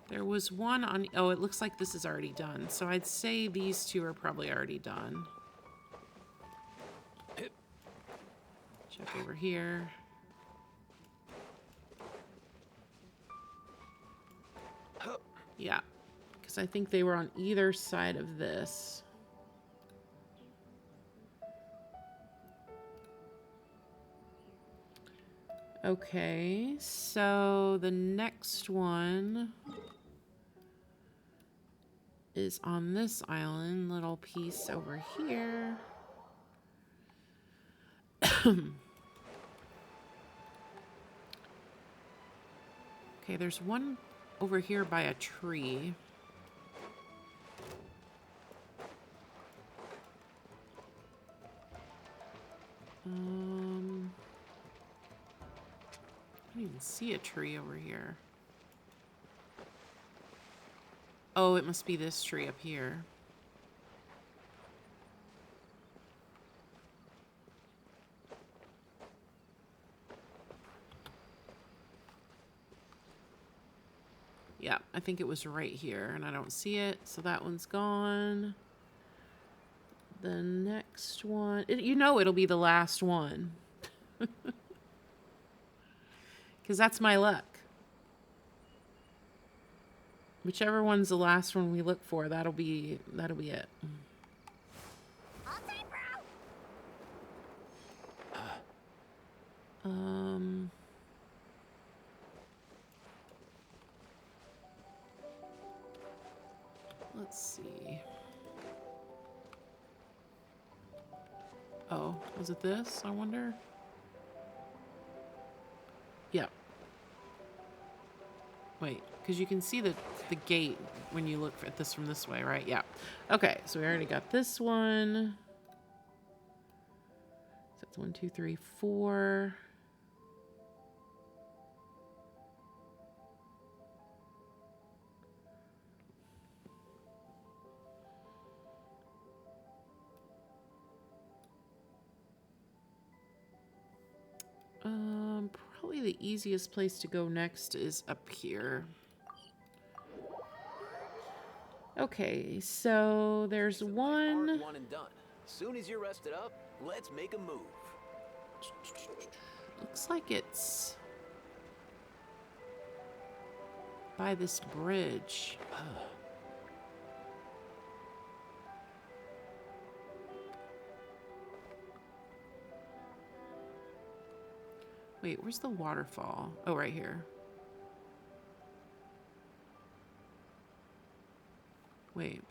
There was one on... Oh, it looks like this is already done. So I'd say these 2 are probably already done. Check over here. Yeah. Because I think they were on either side of this. Okay, so the next one is on this island, little piece over here. Okay, there's one over here by a tree. I don't even see a tree over here. Oh, it must be this tree up here. Yeah, I think it was right here, and I don't see it, so that one's gone. The next one, you know it'll be the last one. Because that's my luck. Whichever one's the last one we look for, that'll be it. All time, bro. Let's see. Oh, was it this? I wonder. Yeah. Wait, because you can see the gate when you look at this from this way, right? Yeah. Okay, so we already got this one. So that's 1, 2, 3, 4. Probably the easiest place to go next is up here. Okay, so there's one. One and done. Soon as you're rested up, let's make a move. Looks like it's by this bridge. Wait, where's the waterfall? Oh, right here. Wait.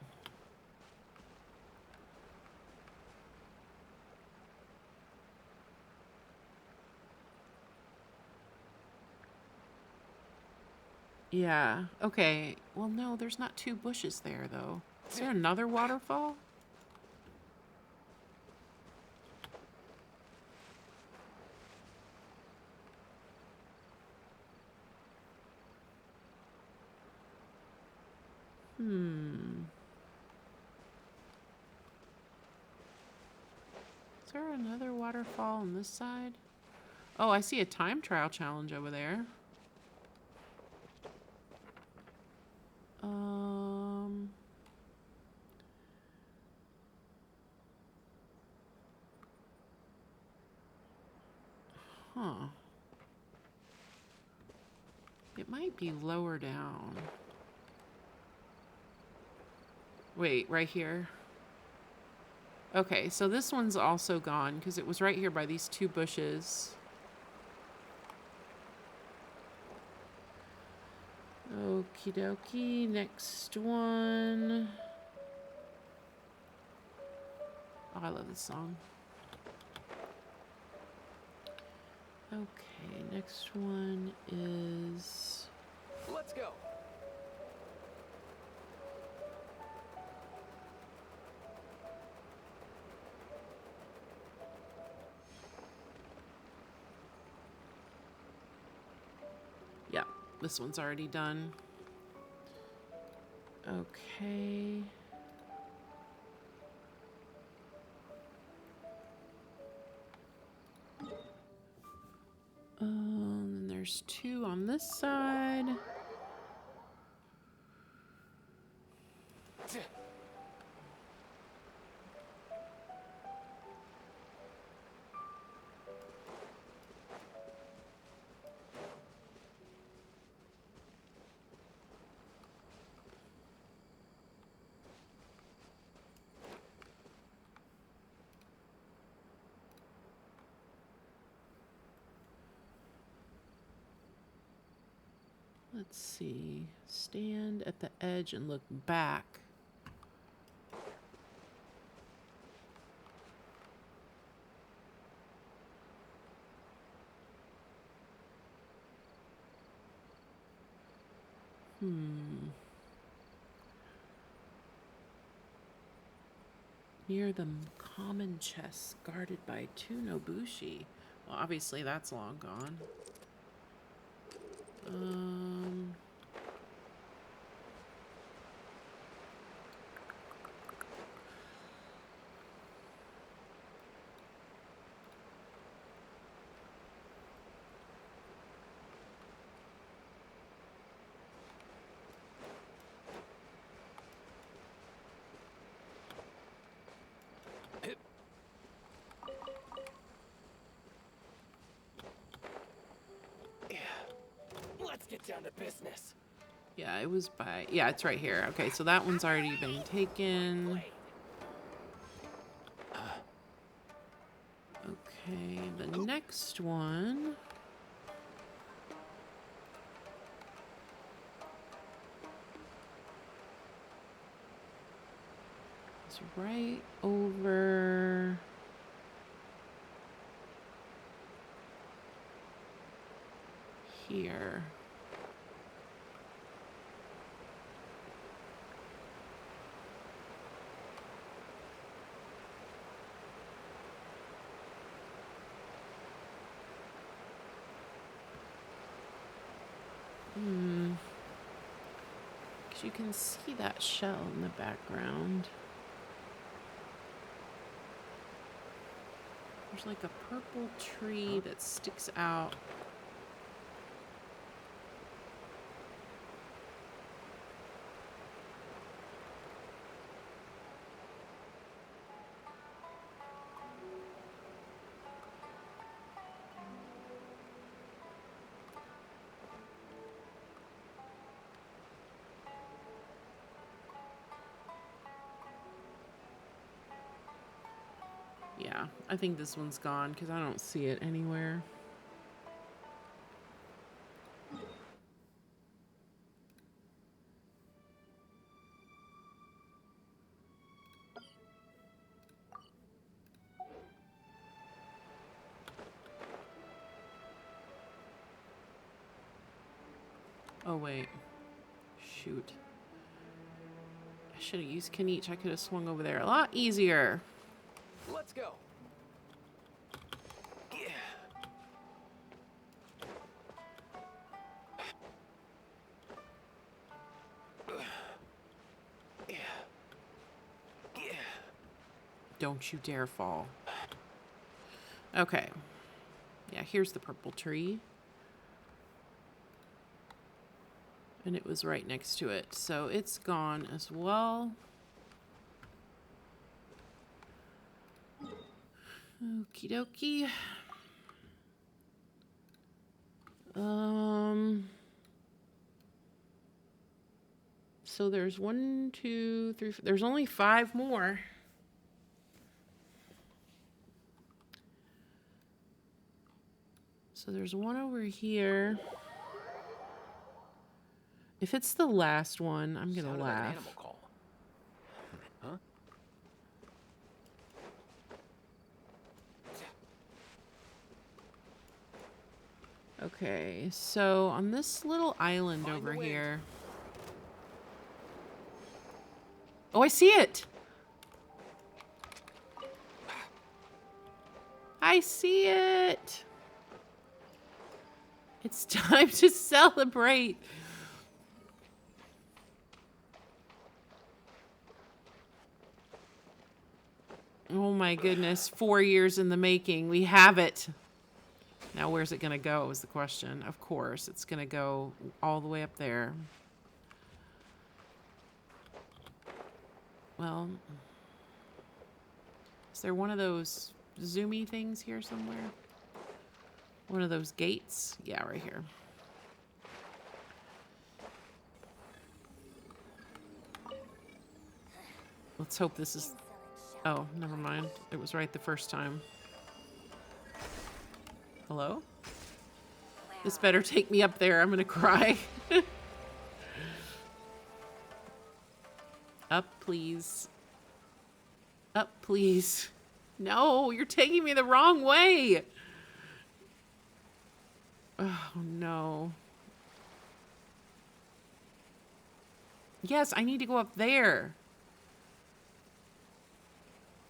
Yeah, okay. Well, no, there's not 2 bushes there, though. Is there another waterfall? Is there another waterfall on this side? Oh, I see a time trial challenge over there. Huh. It might be lower down. Wait, right here. Okay, so this one's also gone because it was right here by these 2 bushes. Okie dokie, next one. Oh, I love this song. Okay, next one is... Let's go. Yeah, this one's already done. Okay. And there's 2 on this side. Let's see. Stand at the edge and look back. Near the common chest guarded by 2 Nobushi. Well, obviously that's long gone. Let's get down to business. Yeah, it was by... Yeah, it's right here. Okay, so that one's already been taken. Okay, the next one... is right over... here. Because you can see that shell in the background. There's like a purple tree that sticks out. Yeah, I think this one's gone because I don't see it anywhere. Oh, wait. Shoot. I should have used Kanichi. I could have swung over there a lot easier. Let's go. Don't you dare fall. Okay. Yeah, here's the purple tree. And it was right next to it. So it's gone as well. Okie dokie. So there's 1, 2, 3, there's only 5 more. So there's one over here. If it's the last one, I'm gonna Sounded like an laugh. animal call. Huh? Okay, so on this little island Find the over wind. here. Oh, I see it! I see it! It's time to celebrate! Oh my goodness, 4 years in the making. We have it. Now where's it gonna go is the question. Of course, it's gonna go all the way up there. Well, is there one of those zoomy things here somewhere? One of those gates? Yeah, right here. Let's hope this is... Oh, never mind. It was right the first time. Hello? Where This better take me up there. I'm gonna cry. Up, please. Up, please. No, you're taking me the wrong way. Oh, no. Yes, I need to go up there.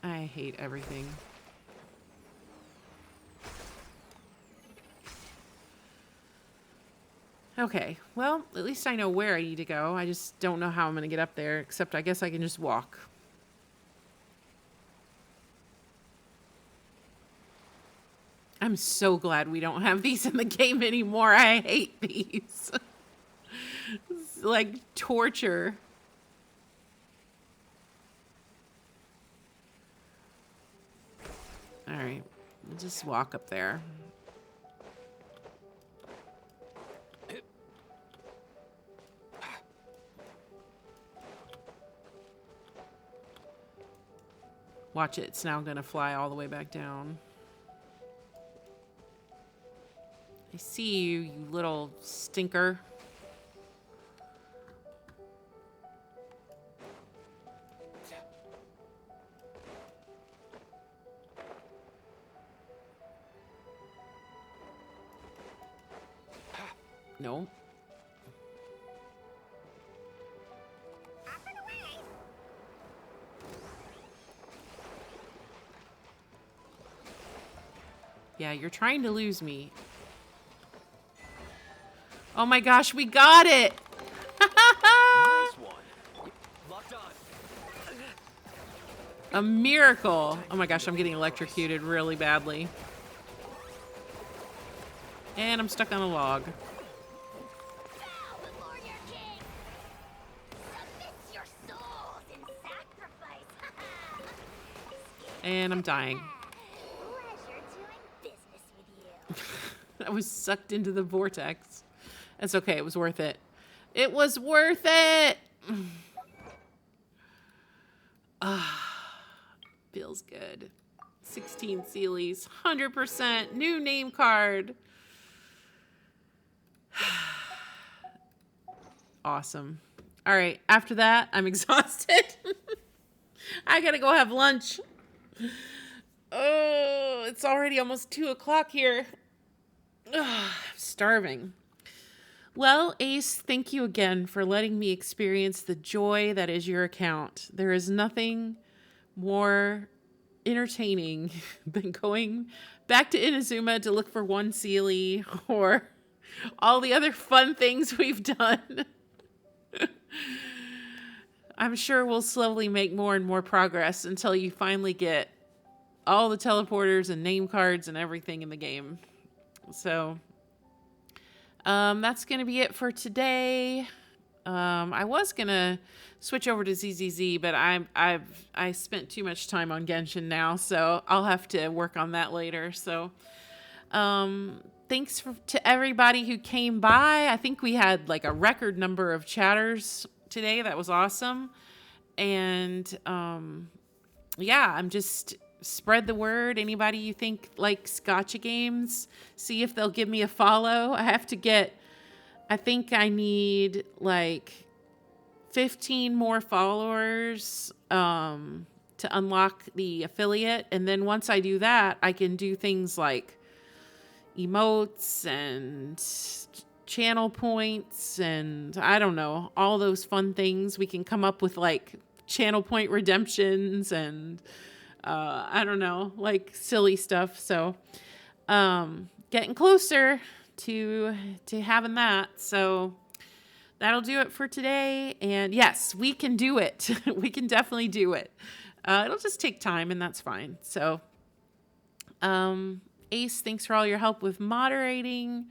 I hate everything. Okay, well, at least I know where I need to go. I just don't know how I'm going to get up there, except I guess I can just walk. I'm so glad we don't have these in the game anymore. I hate these. It's like torture. All right, we'll just walk up there. Watch it. It's now going to fly all the way back down. I see you, you little stinker. No. Yeah, you're trying to lose me. Oh my gosh, we got it! Nice one. Locked on. A miracle! Oh my gosh, I'm getting electrocuted really badly. And I'm stuck on a log. Bow before your king. Submit your souls in sacrifice. And I'm dying. Pleasure doing business with you. I was sucked into the vortex. That's okay, it was worth it. It was worth it! Feels good. 16 Sealies, 100%, new name card. Awesome. All right, after that, I'm exhausted. I gotta go have lunch. Oh, it's already almost 2 o'clock here. Ugh, I'm starving. Well, Ace, thank you again for letting me experience the joy that is your account. There is nothing more entertaining than going back to Inazuma to look for one Sealy or all the other fun things we've done. I'm sure we'll slowly make more and more progress until you finally get all the teleporters and name cards and everything in the game. So that's going to be it for today. I was going to switch over to ZZZ, but I spent too much time on Genshin now, so I'll have to work on that later. So thanks to everybody who came by. I think we had like a record number of chatters today. That was awesome. And yeah, I'm just spread the word. Anybody you think likes gacha games, see if they'll give me a follow. I think I need like 15 more followers to unlock the affiliate. And then once I do that, I can do things like emotes and channel points and I don't know, all those fun things. We can come up with like channel point redemptions and I don't know, like silly stuff. So getting closer to having that. So that'll do it for today. And yes, we can do it. We can definitely do it. It'll just take time and that's fine. So Ace, thanks for all your help with moderating.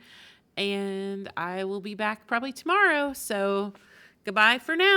And I will be back probably tomorrow. So goodbye for now.